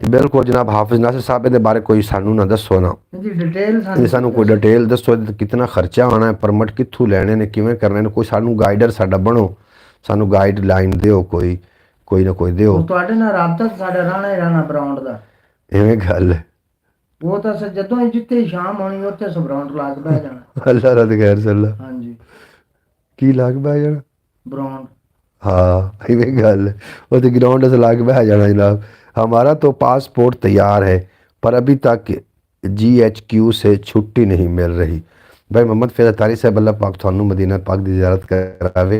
बिल्कुल जनाब हाफिज़ नासिर साहब इहदे बारे कोई सानू ना दसो ना जी डिटेल ਜੇ ਸਾਨੂੰ ਕੋਈ ਡਿਟੇਲ ਦੱਸੋ ਇਹਦੇ ਤੇ ਕਿੰਨਾ ਖਰਚਾ ਆਉਣਾ ਹੈ ਪਰਮਿਟ ਕਿੱਥੋਂ ਲੈਣੇ ਨੇ ਕਿਵੇਂ ਕਰਨੇ ਨੇ ਕੋਈ ਸਾਨੂੰ ਗਾਈਡਰ ਸਾਡਾ ਬਣੋ ਸਾਨੂੰ ਗਾਈਡਲਾਈਨ ਦਿਓ ਕੋਈ ਨਾ ਕੋਈ ਦਿਓ ਤੁਹਾਡੇ ਨਾਲ ਰਾਬਤਾ ਸਾਡਾ ਰਹਿਣਾ ਹੀ ਰਹਿਣਾ ਬਰਾਉਂਡ ਦਾ ਐਵੇਂ ਗੱਲ ਹੈ। ਉਹ ਤਾਂ ਜਦੋਂ ਹੀ ਜਿੱਥੇ ਸ਼ਾਮ ਹੋਣੀ ਉੱਥੇ ਸਬਰਾਉਂਡ ਲੱਗ ਬਹਿ ਜਾਣਾ ਅੱਲਾ ਰਦ ਖੈਰ ਸੱਲਾ ਹਾਂਜੀ ਕੀ ਲੱਗ ਬਹਿ ਜਾਣਾ ਬਰਾਉਂਡ हाँ ये गल वो तो ग्राउंड से लाके बह जाना जनाब हमारा तो पासपोर्ट तैयार है पर अभी तक GHQ से छुट्टी नहीं मिल रही भाई मोहम्मद फैज़ अतारी साहब अल्लाह पाक थानू मदीना पाक की ज़ियारत करावे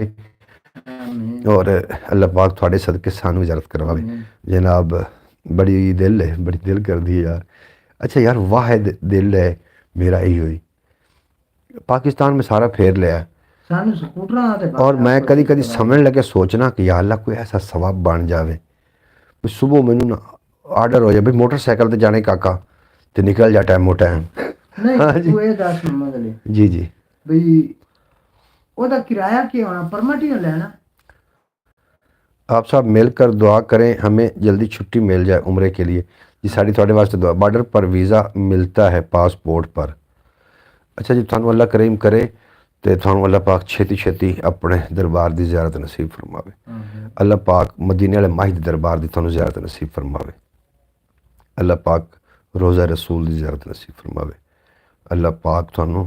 और अल्लाह पाक थोड़े सदके सानू ज़ियारत करवावे जनाब बड़ी दिल है बड़ी दिल कर दी यार अच्छा यार वाहिद दिल है मेरा ही हुई पाकिस्तान में सारा फेर लिया ਸਾਨੂੰ ਸਕੂਟਰਾਂ ਤੇ और मैं कभी कभी समझने लगे सोचना कि यार अल्लाह कोई ऐसा सवाब बन जाए भी सुबह मैनू ना आर्डर हो जाए भाई मोटरसाइकिल ते जाने काका ते निकल जा टाइमो टाइम ਨਹੀਂ ਤੂੰ ਇਹ ਦੱਸ ਮਗਲੇ जी जी ਬਈ ਉਹਦਾ ਕਿਰਾਇਆ ਕੀ ਹੋਣਾ ਪਰਮਿਟ ਹੀ ਲੈਣਾ आप साहब मिलकर दुआ करें हमें जल्दी छुट्टी मिल जाए उम्रे के लिए जी साड़ी थोड़े वास्ते दुआ बॉर्डर पर वीज़ा मिलता है पासपोर्ट पर अच्छा जी थानू अल्लाह करीम करे ਤੇ ਤੁਹਾਨੂੰ ਅੱਲਾਹ ਪਾਕ ਛੇਤੀ ਛੇਤੀ ਆਪਣੇ ਦਰਬਾਰ ਦੀ ਜ਼ਿਆਰਤ ਨਸੀਬ ਫਰਮਾਵੇ ਅੱਲਾਹ ਪਾਕ ਮਦੀਨੇ ਵਾਲੇ ਮਾਹਿਦ ਦਰਬਾਰ ਦੀ ਤੁਹਾਨੂੰ ਜ਼ਿਆਰਤ ਨਸੀਬ ਫਰਮਾਵੇ ਅੱਲਾਹ ਪਾਕ ਰੋਜ਼ਾ ਰਸੂਲ ਦੀ ਜ਼ਿਆਰਤ ਨਸੀਬ ਫਰਮਾਵੇ ਅੱਲਾਹ ਪਾਕ ਤੁਹਾਨੂੰ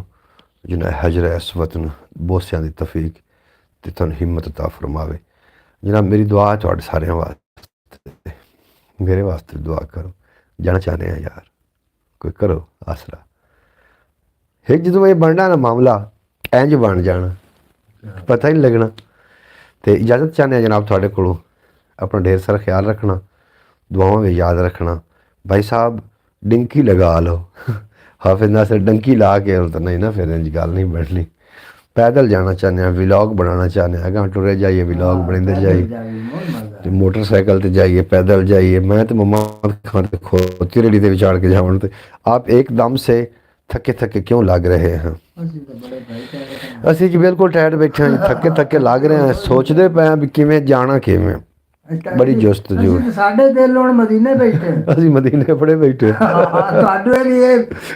ਜਿਨ੍ਹਾਂ ਹਜਰ ਅਸਵਦ ਨੂੰ ਬੋਸਿਆਂ ਦੀ ਤੌਫੀਕ ਤੇ ਤੁਹਾਨੂੰ ਹਿੰਮਤ عطا ਫਰਮਾਵੇ ਜਨਾਬ ਮੇਰੀ ਦੁਆ ਹੈ ਤੁਹਾਡੇ ਸਾਰਿਆਂ ਵਾਸਤੇ ਮੇਰੇ ਵਾਸਤੇ ਦੁਆ ਕਰੋ ਜਾਣਾ ਚਾਹੁੰਦੇ ਆ ਯਾਰ ਕੋਈ ਕਰੋ ਆਸਰਾ ਇੱਕ ਜਦੋਂ ਇਹ ਬਣਨਾ ਨਾ ਮਾਮਲਾ ਇੰਜ ਬਣ ਜਾਣਾ ਪਤਾ ਹੀ ਨਹੀਂ ਲੱਗਣਾ ਤੇ ਇਜਾਜ਼ਤ ਚਾਹੁੰਦੇ ਹਾਂ ਜਨਾਬ ਤੁਹਾਡੇ ਕੋਲੋਂ ਆਪਣਾ ਢੇਰ ਸਾਰਾ ਖਿਆਲ ਰੱਖਣਾ ਦੁਆਵਾਂ ਵਿੱਚ ਯਾਦ ਰੱਖਣਾ ਭਾਈ ਸਾਹਿਬ ਡਿੰਕੀ ਲਗਾ ਲਓ ਹਾਫਿਜ਼ ਨਾਸਿਰ ਡੰਕੀ ਲਾ ਕੇ ਤਾਂ ਨਹੀਂ ਨਾ ਫਿਰ ਇੰਜ ਗੱਲ ਨਹੀਂ ਬਣਨੀ पैदल जाना चाहते हैं व्लॉग बनाना चाहते हैं अगर टुरे जाइए व्लॉग बनते जाइए मोटरसाइकिल ते जाइए पैदल जाइए मैं तो मम्मा खान खोती रेडी के विचार के जावन ते आप एकदम से थके थके क्यों लग रहे हैं ਅਸੀਂ ਜੀ ਬਿਲਕੁਲ ਟਾਇਰਡ ਬੈਠੇ ਹਾਂ ਥੱਕੇ ਥੱਕੇ ਲੱਗ ਰਹੇ ਹਾਂ ਸੋਚਦੇ ਪਏ ਹਾਂ ਵੀ ਕਿਵੇਂ ਜਾਣਾ ਕਿਵੇਂ ਬੜੀ ਜੁਸਤਜੂ ਸਾਡੇ ਦਿਲ ਹੁਣ ਮਦੀਨੇ ਬੈਠੇ ਅਸੀਂ ਮਦੀਨੇ ਪੜੇ ਬੈਠੇ ਤੁਹਾਡੇ लिए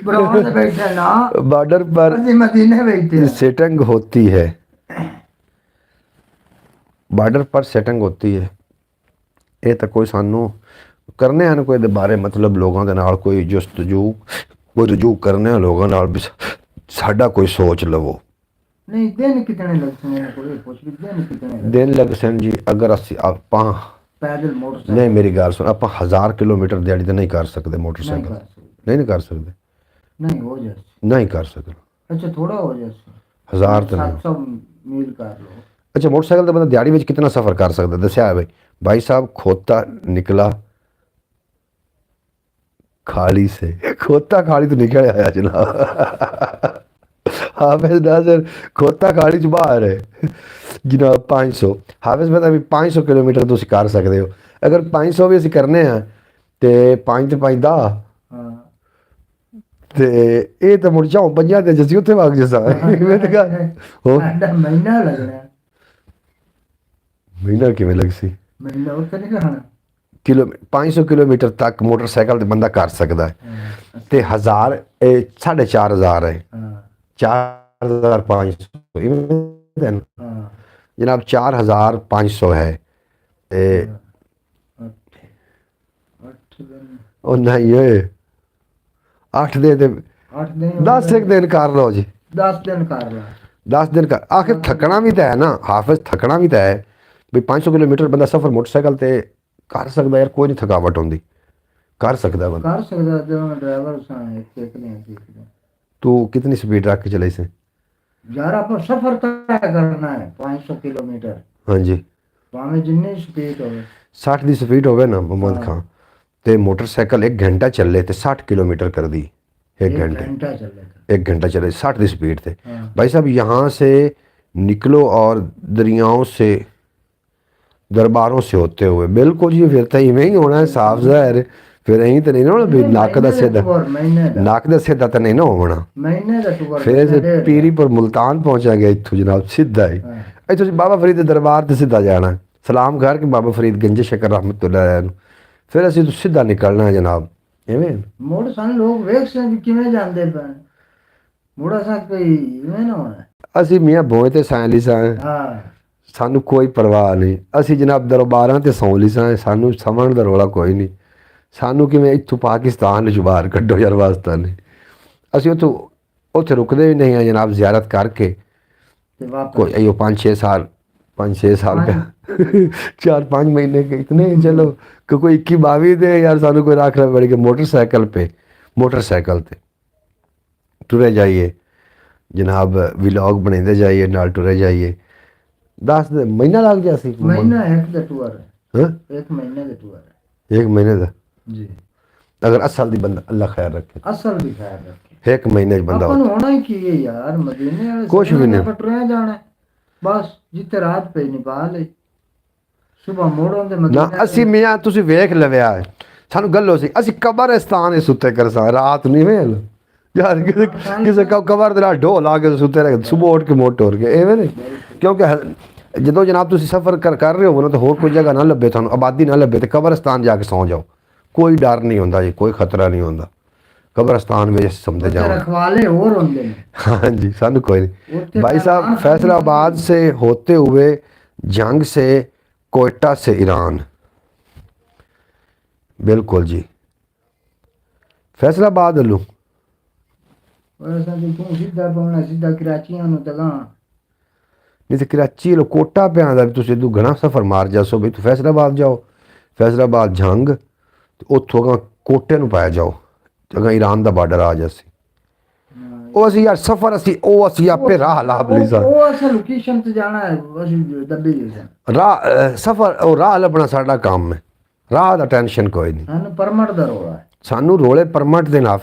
ब्राउन से बैठे ना बॉर्डर पर ਅਸੀਂ ਮਦੀਨੇ ਬੈਠੇ सेटिंग होती है बॉर्डर पर सेटिंग होती है ਇਹ ਤਾਂ ਕੋਈ ਸਾਨੂੰ ਕਰਨੇ ਹਨ ਕੋਈ ਦੇ ਬਾਰੇ ਮਤਲਬ ਲੋਕਾਂ ਦੇ ਨਾਲ ਕੋਈ ਜੁਸਤਜੂ ਕੋਈ ਰਜੂ ਕਰਨੇ ਲੋਕਾਂ ਨਾਲ ਵੀ ਸਾਡਾ ਕੋਈ ਸੋਚ ਲਵੋ ਨਹੀਂ ਦਿਨ ਕਿਤਨੇ ਲੱਗਦੇ ਨੇ ਕੋਈ ਪੁੱਛ ਵੀ ਦਿਨ ਕਿਤਨੇ ਦਿਨ ਲੱਗ ਸਨ ਜੀ ਅਗਰ ਅਸੀਂ ਆਪਾਂ ਪੈਦਲ ਮੋਟਰਸਾਈਕਲ ਨਹੀਂ ਮੇਰੀ ਗੱਲ ਸੁਣ ਆਪਾਂ 1000 ਕਿਲੋਮੀਟਰ ਦਿਹਾੜੀ ਤਾਂ ਨਹੀਂ ਕਰ ਸਕਦੇ ਮੋਟਰਸਾਈਕਲ ਨਹੀਂ ਕਰ ਸਕਦੇ ਨਹੀਂ ਹੋ ਜਾਏ ਨਹੀਂ ਕਰ ਸਕਦੇ ਅੱਛਾ ਥੋੜਾ ਹੋ ਜਾਏ 1000 ਤਾਂ 700 मील कर लो अच्छा मोटरसाइकिल तो बंदा दिहाड़ी में कितना सफ़र कर सकता दसिया है भाई साहब खोता निकला खाली से खोता खाली तो निकल आया जनाब हाफिज नाज़र खोता खाली च बाहर है जनाब 500 हाफिज पता भी 500 किलोमीटर तुम कर सकते हो अगर 500 भी असीं करने हैं तो 5 ते 5 10 ਤੇ ਇਹ ਤਾਂ ਮੁੜ ਜਾਉ ਪੰਜਾਂ ਤੇ ਜਸੀ ਉੱਥੇ ਵਗ ਜਸਾ ਕਿਵੇਂ ਤੇ ਗੱਲ ਹੋ ਮਹੀਨਾ ਲੱਗਣਾ ਮਹੀਨਾ ਕਿਵੇਂ ਲੱਗ ਸੀ ਮਹੀਨਾ ਉੱਥੇ ਨਹੀਂ ਕਰਾਣਾ 500 ਕਿਲੋਮੀਟਰ ਤੱਕ ਮੋਟਰਸਾਈਕਲ ਤੇ ਬੰਦਾ ਕਰ ਸਕਦਾ ਹੈ ਤੇ 1000 ਇਹ 4500 ਹੈ ਹਾਂ 4500 ਹਾਂ जनाब 4500 है ते 8 ਦਿਨ ਉਹ ਨਹੀਂ ਓਏ 8 ਦੇ ਤੇ 8 ਦਿਨ 10 ਇੱਕ ਦਿਨ ਕਰ ਲਓ ਜੀ 10 ਦਿਨ ਕਰ ਲਾ 10 ਦਿਨ ਕਰ ਆਖਿਰ ਥਕਣਾ ਵੀ ਤਾਂ ਹੈ ਨਾ ਹਾਫਿਜ਼ ਥਕਣਾ ਵੀ ਤਾਂ ਹੈ ਵੀ 500 ਕਿਲੋਮੀਟਰ ਬੰਦਾ ਸਫ਼ਰ ਮੋਟਰਸਾਈਕਲ ਤੇ ਕਰ ਸਕਦਾ ਯਾਰ ਕੋਈ ਨਹੀਂ ਥਕਾਵਟ ਹੁੰਦੀ ਕਰ ਸਕਦਾ ਬੰਦਾ ਕਰ ਸਕਦਾ ਜਦੋਂ ਡਰਾਈਵਰ ਸਾਂ ਇੱਕ ਨੇ ਦੇਖਦਾ ਤੂੰ ਕਿਤਨੀ ਸਪੀਡ ਰੱਖ ਕੇ ਚਲਾਈ ਸੀ ਯਾਰ ਆਪਾਂ ਸਫ਼ਰ ਤੈਅ ਕਰਨਾ ਹੈ 500 ਕਿਲੋਮੀਟਰ ਹਾਂਜੀ ਭਾਵੇਂ ਜਿੰਨੀ ਸਪੀਡ ਹੋਵੇ 60 ਦੀ ਸਪੀਡ ਹੋਵੇ ਨਾ ਮੁਹੰਮਦ ਖਾਨ ਤੇ मोटरसाइकिल 1 घंटा चले तो 60 किलोमीटर कर दी 1 घंटे घंटा चलेगा 1 घंटा चले 60 की स्पीड थे हाँ। भाई साहब यहाँ से निकलो और दरियाओं से दरबारों से होते हुए बिल्कुल जी फिर तो इवें ही होना है साफ ज़ाहिर फिर यहीं तो नहीं ना होना भी नाक दा सीधा नाक दा सीधा तो नहीं ना होना महीने का टूर फिर असीं पीरी पर मुल्तान पहुँचा गया इत्थों जनाब सीधा ही हाँ। इत्थों बाबा फरीद दे दरबार ते सीधा जाना सलाम करके बाबा फरीद गंज शकर रहमतुल्लाह अलैह फिर असीं तो सीधा निकलना है जनाब इवें ਮੁੜ ਸਾਨੂੰ ਲੋਕ ਵੇਖ ਸੇ ਵੀ ਕਿਵੇਂ ਜਾਂਦੇ ਪਏ ਮੁੜ ਅਸਾਂ ਕੋਈ ਇਵੇਂ ਨਾ ਹੋਣਾ ਅਸੀਂ ਮੀਆਂ ਬੋਏ ਤੇ ਸਾਂ ਲਿਸਾਂ ਹਾਂ ਸਾਨੂੰ ਕੋਈ ਪਰਵਾਹ ਨਹੀਂ ਅਸੀਂ ਜਨਾਬ ਦਰਬਾਰਾਂ ਤੇ ਸੌਂ ਲਿਸਾਂ ਸਾਨੂੰ ਸਮਝਣ ਦਾ ਰੌਲਾ ਕੋਈ ਨਹੀਂ ਸਾਨੂੰ ਕਿਵੇਂ ਇੱਥੋਂ ਪਾਕਿਸਤਾਨ ਵਿੱਚ ਬਾਹਰ ਕੱਢੋ ਯਾਰ ਵਾਸਤਾ ਨਹੀਂ ਅਸੀਂ ਉੱਥੇ ਰੁਕਦੇ ਵੀ ਨਹੀਂ ਆ ਜਨਾਬ ਜ਼ਿਆਰਤ ਕਰਕੇ ਤੇ ਵਾਪਸ कोई यो 5-6 साल का 4-5 महीने के इतने चलो कि कोई 21-22 दे यार सानू कोई रख पड़ के मोटरसाइकिल ते टुरे जाइए जनाब व्लॉग बनाते जाइए नाल टुरे जाइए 10 महीना लग गया सी ਮਹੀਨਾ ਇੱਕ ਦਾ ਟੂਰ ਹੈ हाँ? ਇੱਕ ਮਹੀਨੇ ਦਾ ਟੂਰ ਹੈ 1 महीने का ਜੀ अगर असल दी बंदा अल्लाह खैर रखे ਅਸਲ ਵੀ ਖੈਰ ਰੱਖੇ 1 महीने च बंदा ਆਪਾਂ ਨੂੰ ਹੋਣਾ ਹੀ ਕੀ ਹੈ ਯਾਰ ਮਦੀਨੇ ਵਾਲੇ ਕੁਛ ਵੀ ਨਹੀਂ। ਟੁਰਿਆ ਜਾਣਾ ਹੈ। ਬਸ ਜਿੱਥੇ ਰਾਤ ਪਈ ਨਹੀਂ ਪਾ ਲਈ ਸਵੇਰ ਮੋੜੋਂ ਦੇ ਨਾ ਮਦੀਨੇ ਅਸੀਂ ਮੀਆਂ ਤੁਸੀਂ ਵੇਖ ਲਵਿਆ ਹੈ ਸਾਨੂੰ ਗੱਲ ਹੋ ਸੀ ਅਸੀਂ ਕਬਰਸਤਾਨ ਦੇ ਸੁੱਤੇ ਕਰ ਸਾਂ ਰਾਤ ਨਹੀਂ ਵੇਲ ਯਾਰ ਕਿਸੇ ਕਬਰ ਦੇ ਨਾਲ ਢੋ ਲਾ ਕੇ ਸੁੱਤੇ ਰਹੇ ਸਵੇਰ ਉੱਠ ਕੇ ਮੋਟ ਟੋਰ ਕੇ ਐਵੇਂ ਨਹੀਂ ਕਿਉਂਕਿ ਜਦੋਂ ਜਨਾਬ ਤੁਸੀਂ ਸਫ਼ਰ ਕਰ ਰਹੇ ਹੋ ਨਾ ਤਾਂ ਹੋਰ ਕੋਈ ਜਗ੍ਹਾ ਨਾ ਲੱਭੇ ਤੁਹਾਨੂੰ ਆਬਾਦੀ ਨਾ ਲੱਭੇ ਤੇ ਕਬਰਸਤਾਨ ਜਾ ਕੇ ਸੌਂ ਜਾਓ ਕੋਈ ਡਰ ਨਹੀਂ ਹੁੰਦਾ ਜੀ ਕੋਈ ਖਤਰਾ ਨਹੀਂ ਹੁੰਦਾ कब्रस्तान में समझे जाओ रखवाले और होंगे ने हाँ जी सानू कोई नहीं उत्ते भाई साहब पैगाम फैसलाबाद से होते हुए जंग से कोयटा से ईरान बिल्कुल जी फैसलाबाद लूँ और ऐसा कि तू सीधा पहुंचना सीधा कराची आनो तगा नहीं तो कराची लो कोटा पे आंदा भी तुम इदू घना सफ़र मार जासो भी तू फैसलाबाद जाओ फैसलाबाद जंग उतों अगर कोटे नूं पाया जाओ अगर ईरान दा बार्डर आ जासी ਉਹ ਅਸੀਂ ਯਾਰ ਸਫ਼ਰ ਅਸੀਂ ਆਪੇ ਰਾਹ ਲੱਭ ਲਈ ਸਾਂ ਉਹ ਅਸਲ ਲੋਕੇਸ਼ਨ ਤੇ ਜਾਣਾ ਹੈ ਅਸੀਂ ਦੱਬੀ ਲਈ ਸਾਂ ਰਾਹ ਸਫ਼ਰ ਉਹ ਰਾਹ ਲੱਭਣਾ ਸਾਡਾ ਕੰਮ ਹੈ ਰਾਹ ਦਾ ਟੈਨਸ਼ਨ ਕੋਈ ਨਹੀਂ ਸਾਨੂੰ ਪਰਮਿਟ ਦਾ ਰੋਲਾ ਹੈ ਸਾਨੂੰ ਰੋਲੇ परमिट देना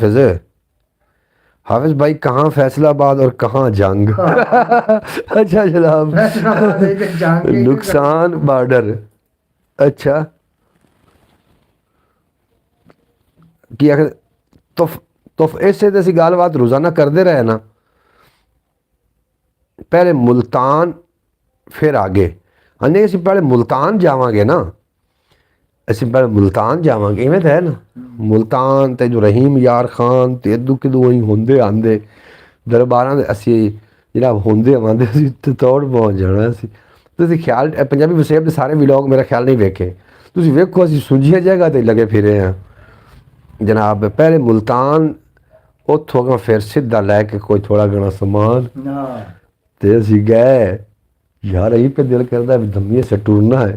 हाफिज भाई कहाँ फैसलाबाद और कहाँ जंग अच्छा जनाब फैसलाबाद एक जंग के नुकसान बॉर्डर अच्छा की आखिर तो ऐसे तो गलबात रोज़ाना करते रहे ना पहले मुल्तान फिर आगे हाँ नहीं असं पहले मुल्तान जावांगे ना ਅਸੀਂ ਪਹਿਲੇ ਮੁਲਤਾਨ ਜਾਵਾਂਗੇ ਇਵੇਂ ਤਾਂ ਹੈ ਨਾ ਮੁਲਤਾਨ ਤੇ ਜੋ ਰਹੀਮ ਯਾਰ ਖਾਨ ਤੇ ਇਦੂ ਕਿਦੂ ਹੀ ਹੁੰਦੇ ਆਂਦੇ ਦਰਬਾਰਾਂ ਦੇ ਅਸੀਂ ਜਿਹੜਾ ਹੁੰਦੇ ਆਂਦੇ ਅਸੀਂ ਤੇ ਤੋੜ ਪਹੁੰਚ ਜਾਣਾ ਸੀ ਤੁਸੀਂ ਖਿਆਲ ਪੰਜਾਬੀ ਵਸੇਬ ਦੇ ਸਾਰੇ ਵਲੌਗ ਮੇਰਾ ਖਿਆਲ ਨਹੀਂ ਵੇਖੇ ਤੁਸੀਂ ਵੇਖੋ ਅਸੀਂ ਸੁਝੀਆਂ ਜਗ੍ਹਾ ਤੇ ਲੱਗੇ ਫਿਰੇ ਆ ਜਨਾਬ ਪਹਿਲੇ ਮੁਲਤਾਨ ਉੱਥੋਂ ਅਗਾ ਫਿਰ ਸਿੱਧਾ ਲੈ ਕੇ ਕੋਈ ਥੋੜਾ ਘਣਾ ਸਮਾਨ ਨਾ ਤੇ ਅਸੀਂ ਗਏ यार यही पे दिल करता है धम्मी से टूरना है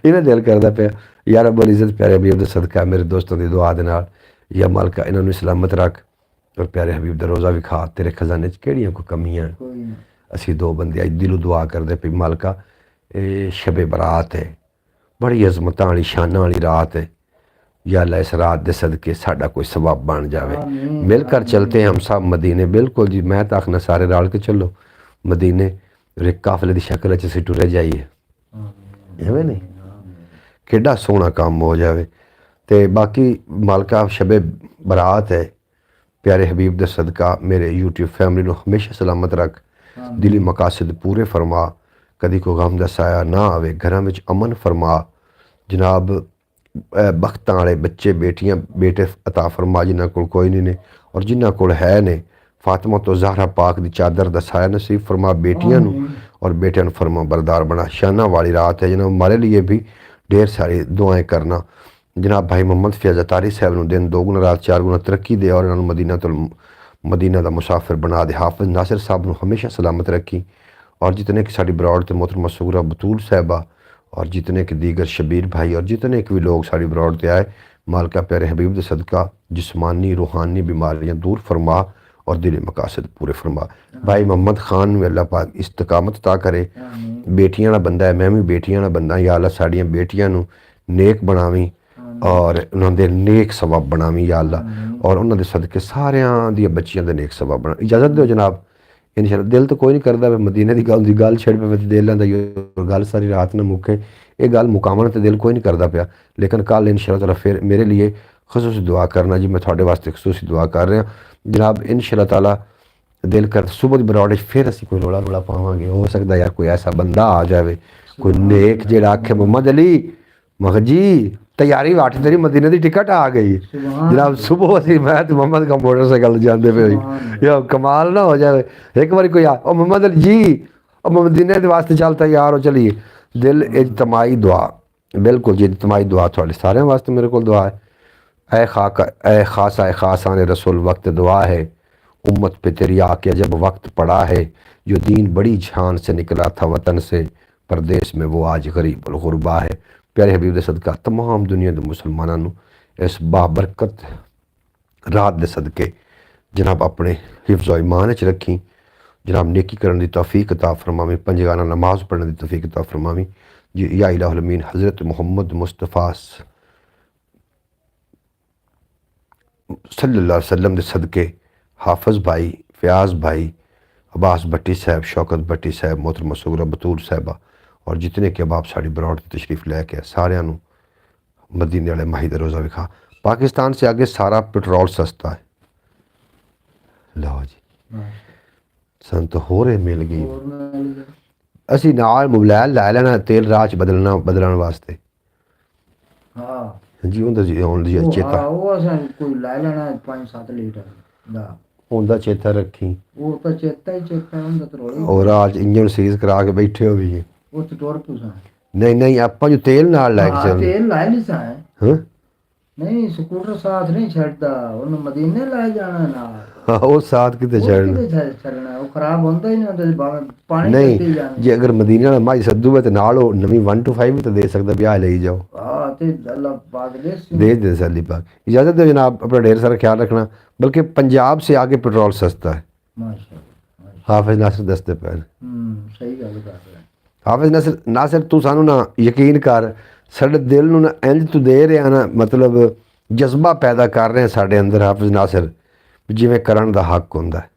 इन्हें दिल करता पे यार अब्बुल इज़्ज़त प्यारे हबीब दा सदका मेरे दोस्तों की दुआ दे नाल या मालका इन्होंने सलामत रख और प्यारे हबीब दा रोज़ा भी खा तेरे खजाने च केड़ियां कोई कमियां ਕੋਈ ਨਹੀਂ असी दो बंदे अज दिलों दुआ करते पे मालका ये शबे बरात है बड़ी अजमतां वाली शानां वाली रात है या अल्लाह इस रात दे सदके साडा कोई सवाब बन जावे मिलकर चलते हैं हम सब मदीने बिल्कुल जी मैं तो आखना सारे रल के चलो मदीने एक काफले की शक्ल असीं टुरे जाइए एवें नहीं किड्डा सोहना काम हो जाए तो बाकी मालका शबे बरात है प्यारे हबीब दा सदका मेरे यूट्यूब फैमिली को हमेशा सलामत रख दिली मकासद पूरे फरमा कदी कोई गम दा साया ना आवे घरां विच अमन फरमा जनाब बख्तां वाले बच्चे बेटियां बेटे अता फरमा जिन्हों को कोई नहीं ने और जिन्हों को है ने फातिमा तो ज़हरा पाक की चादर दा साया नसीब फरमा बेटियां नू और बेटियां नू फरमा बरदार बना। शाना वाली रात है जनाब हमारे लिए भी ढेर सारी दुआएं करना। जनाब भाई मोहम्मद फैज़ अतारी साहब नू दिन 2 गुना रात 4 गुना तरक्की दे और इन्होंने मदीना का मुसाफिर बना दे। हाफिज़ नासिर साहब नू हमेशा सलामत रखी और जितने कि साड़ी बरौड़ ते मोहतरमा सुगरा बतूल साहबा और जितने के दीगर शबीर भाई और जितने के भी लोग साड़ी बरौड़ ते आए मालका प्यारे हबीब दे सदका जिस्मानी रूहानी बीमारियां दूर फरमा और दिली मकासद पूरे फरमा। भाई मोहम्मद खान में अल्लाह पाक इस्तकामत अता करे। बेटियां दा बंदा है मैं भी बेटियां दा बंदा या अल्लाह साड़ियां बेटियां नू नेक बनावी और उन्होंने नेक सवाब बनावी या अल्लाह और उन्होंने सदके सारियां दी बच्चियां दे नेक सवाब बना। इजाज़त दो जनाब इंशाअल्लाह दिल तो कोई नहीं करता मदीने की गल छड़ पे दिल लैंदा गल सारी रात ना मुके ये गल मुकावन तो दिल कोई नहीं करता पाया लेकिन कल इंशाअल्लाह ताला फिर मेरे लिए खसूसी दुआ करना जी मैं थोड़े वास्ते खसूसी दुआ कर रहा जनाब इंशाअल्लाह ताला दिल कर सुबह की बरौड़े फिर असी कोई रोला रोला पावांगे हो सकता यार कोई ऐसा बंदा आ जाए कोई नेक जेड़ा आखे मोहम्मद अली मगर जी तैयारी वाट तेरी मदीने की टिकट आ गई जनाब सुबह असी मैं तो मोहम्मद का मोटरसाइकिल जाते पे या कमाल ना हो जाए एक बार कोई आ मोहम्मद अली जी अब मदीने के वास्ते चल तैयार हो चलिए दिल इज्तमाई दुआ बिल्कुल जी इज्तमाई दुआ थोड़े सारे वास्ते मेरे को दुआ है ए खासा ने रसूल वक्त दुआ है उम्मत पे तेरी आके जब वक्त पड़ा है जो दीन बड़ी जान से निकला था वतन से परदेश में वो आज गरीब और गुरबा है। प्यारे हबीब दे सदका तमाम दुनिया के मुसलमानों इस बाबरकत रात दे सदके जनाब अपने हिफ्ज़ और ईमान च रखी जनाब नेकी करने की तौफीक अता फरमावी पंजगाना नमाज पढ़ने की तौफीक अता फरमावी जी या इलाहुल अमीन हज़रत मोहम्मद मुस्तफ़ा सल्लल्लाहु अलैहि वसल्लम के सदके हाफिज़ भाई फ़याज़ भाई अब्बास भट्टी साहब शौकत भट्टी साहब मोहतरमा सुगरा बतूल साहबा और जितने के अबाब साड़ी बरौड़ तशरीफ़ लैके सारिਆਂ ਨੂੰ मदीने वाले माही का रोज़ा विखा। पाकिस्तान से आगे सारा पेट्रोल सस्ता है लो जी सन तो हो रहे मिल गई असी नाल मोबाइल लै लेना तेल राह च बदलने वास्ते हाँ जी होंदा जी होंदा जी चेता वो असें कोई लै लेना 5-7 लीटर दा होंदा चेता रखी वो तो चेता ही चेता होंदा तो रोली और आज इंजन सीज करा के बैठे हो भी वो तो टोर पुसा नहीं नहीं ਆਪਾਂ जो तेल नाल लै के चलते तेल लै नहीं सा हां नहीं स्कूटर साथ नहीं छड़दा ਉਹਨੂੰ ਮਦੀਨੇ ਲੈ ਜਾਣਾ ਨਾਲ ਉਹ ਸਾਥ ਕਿਤੇ ਛੱਡਣਾ ਛੱਡਣਾ ਉਹ ਖਰਾਬ ਹੁੰਦਾ ਹੀ ਨਹੀਂ ਹੁੰਦਾ ਪਾਣੀ ਨਹੀਂ ਜੇ ਅਗਰ ਮਦੀਨੇ ਵਾਲਾ ਮਾਈ ਸੱਦੂਗਾ ਤੇ ਨਾਲ ਉਹ ਨਵੀਂ 125 ਵੀ ਤਾਂ ਦੇ ਸਕਦਾ ਵੀ ਆ ਲਈ ਜਾਓ ਹਾਂ ਤੇ ਅੱਲਾਹ ਪਾਕ दे सली पाक। इजाज़त दो जनाब अपना ढेर सारा ख्याल रखना बल्कि पंजाब से आगे पेट्रोल सस्ता है माशाअल्लाह हाफिज़ नासिर दस्ते पैन सही गल कर रहा हाफिज़ नासिर तू सानू ना यकीन कर साडे दिल नू ना इंज तू दे रहा ना मतलब जज्बा पैदा कर रहे हैं साडे अंदर हाफिज़ नासिर जिवें करन दा हक हुंदा है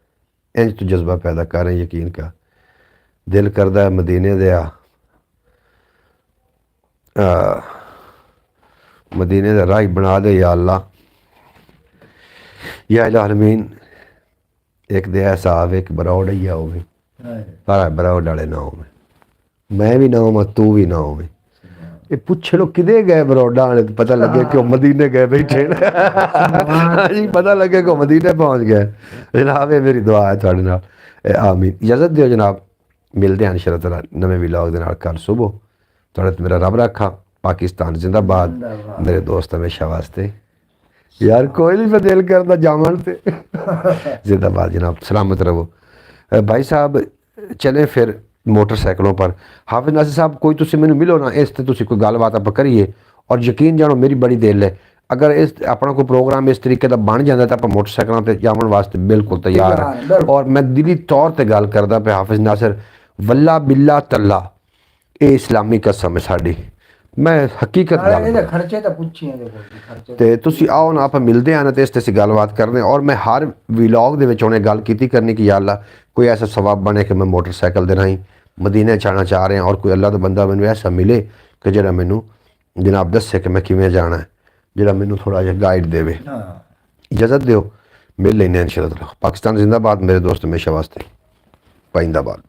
इंज तू जज्बा पैदा कर रहे हैं यकीन कर दिल करदा है मदीने दे मदीने का राह बना दे या अल्लाह या इलाहुल अमीन एक दे ऐसा आवे कि बरौड़ ही होवे सारा बरौड़ वाले ना होवे मैं भी ना होवां तू भी ना होवे ये पूछ लो किदे गए बरौडा वाले तो पता लगे कि मदीने गए बैठे हाँ जी पता लगे कि मदीने पहुँच गए जनाब ये मेरी दुआ है थोड़े नाल आमीन। इजाज़त दिओ जनाब मिलते हैं इंशाअल्लाह ताला नवे व्लॉग दे नाल कल सुबह थोड़ा मेरा रब रखा पाकिस्तान जिंदाबाद मेरे दोस्त हमेशा वास्ते यार कोई नहीं मैं दिल करता जामन से जिंदाबाद जनाब सलामत रहो भाई साहब चले फिर मोटरसाइकिलों पर हाफिज़ नासिर साहब कोई तुसी मैनू मिलो ना इस ते तुसी कोई गलबात आप करिए और यकीन जानो मेरी बड़ी दिल है अगर इस अपना कोई प्रोग्राम इस तरीके का बन जाता तो आप मोटरसाइकिलों पर जावन वास्ते बिल्कुल तैयार है और मैं दिली तौर पर गल करदा पे हाफिज़ नासिर वल्ला बिल्ला तल्ला ये इस्लामी कसम है साड़ी मैं हकीकत ਇਹਦੇ ਖਰਚੇ ਤਾਂ ਪੁੱਛੀਆਂ ਦੇ ਖਰਚੇ ਤੇ ਤੁਸੀਂ ਆਓ ਨਾ ਆਪਾਂ ਮਿਲਦੇ ਆਂ ਤੇ ਇਸ ਤੇ ਅਸੀਂ ਗੱਲਬਾਤ ਕਰਦੇ ਹਾਂ ਔਰ ਮੈਂ ਹਰ ਵਲੌਗ ਦੇ ਵਿੱਚ ਉਹਨੇ ਗੱਲ ਕੀਤੀ ਕਰਨੀ ਕਿ ਯਾ ਅੱਲਾ ਕੋਈ ਐਸਾ ਸਵਾਬ ਬਣੇ ਕਿ ਮੈਂ ਮੋਟਰਸਾਈਕਲ ਦੇ ਰਾਹੀਂ ਮਦੀਨੇ ਜਾਣਾ ਚਾਹ ਰਿਹਾ ਔਰ ਕੋਈ ਅੱਲਾ ਦਾ ਬੰਦਾ ਮੈਨੂੰ ਐਸਾ ਮਿਲੇ ਕਿ ਜਿਹੜਾ ਮੈਨੂੰ ਜਨਾਬ ਦੱਸੇ ਕਿ ਮੈਂ ਕਿਵੇਂ ਜਾਣਾ ਹੈ ਜਿਹੜਾ ਮੈਨੂੰ ਥੋੜਾ ਜਿਹਾ ਗਾਈਡ ਦੇਵੇ ਇਜਾਜ਼ਤ ਦਿਓ ਮਿਲ ਲੈਂਦੇ ਹਾਂ ਇੰਸ਼ਾਅੱਲਾ ਪਾਕਿस्तान जिंदाबाद मेरे दोस्त हमेशा वास्ते पाइंदाबाद।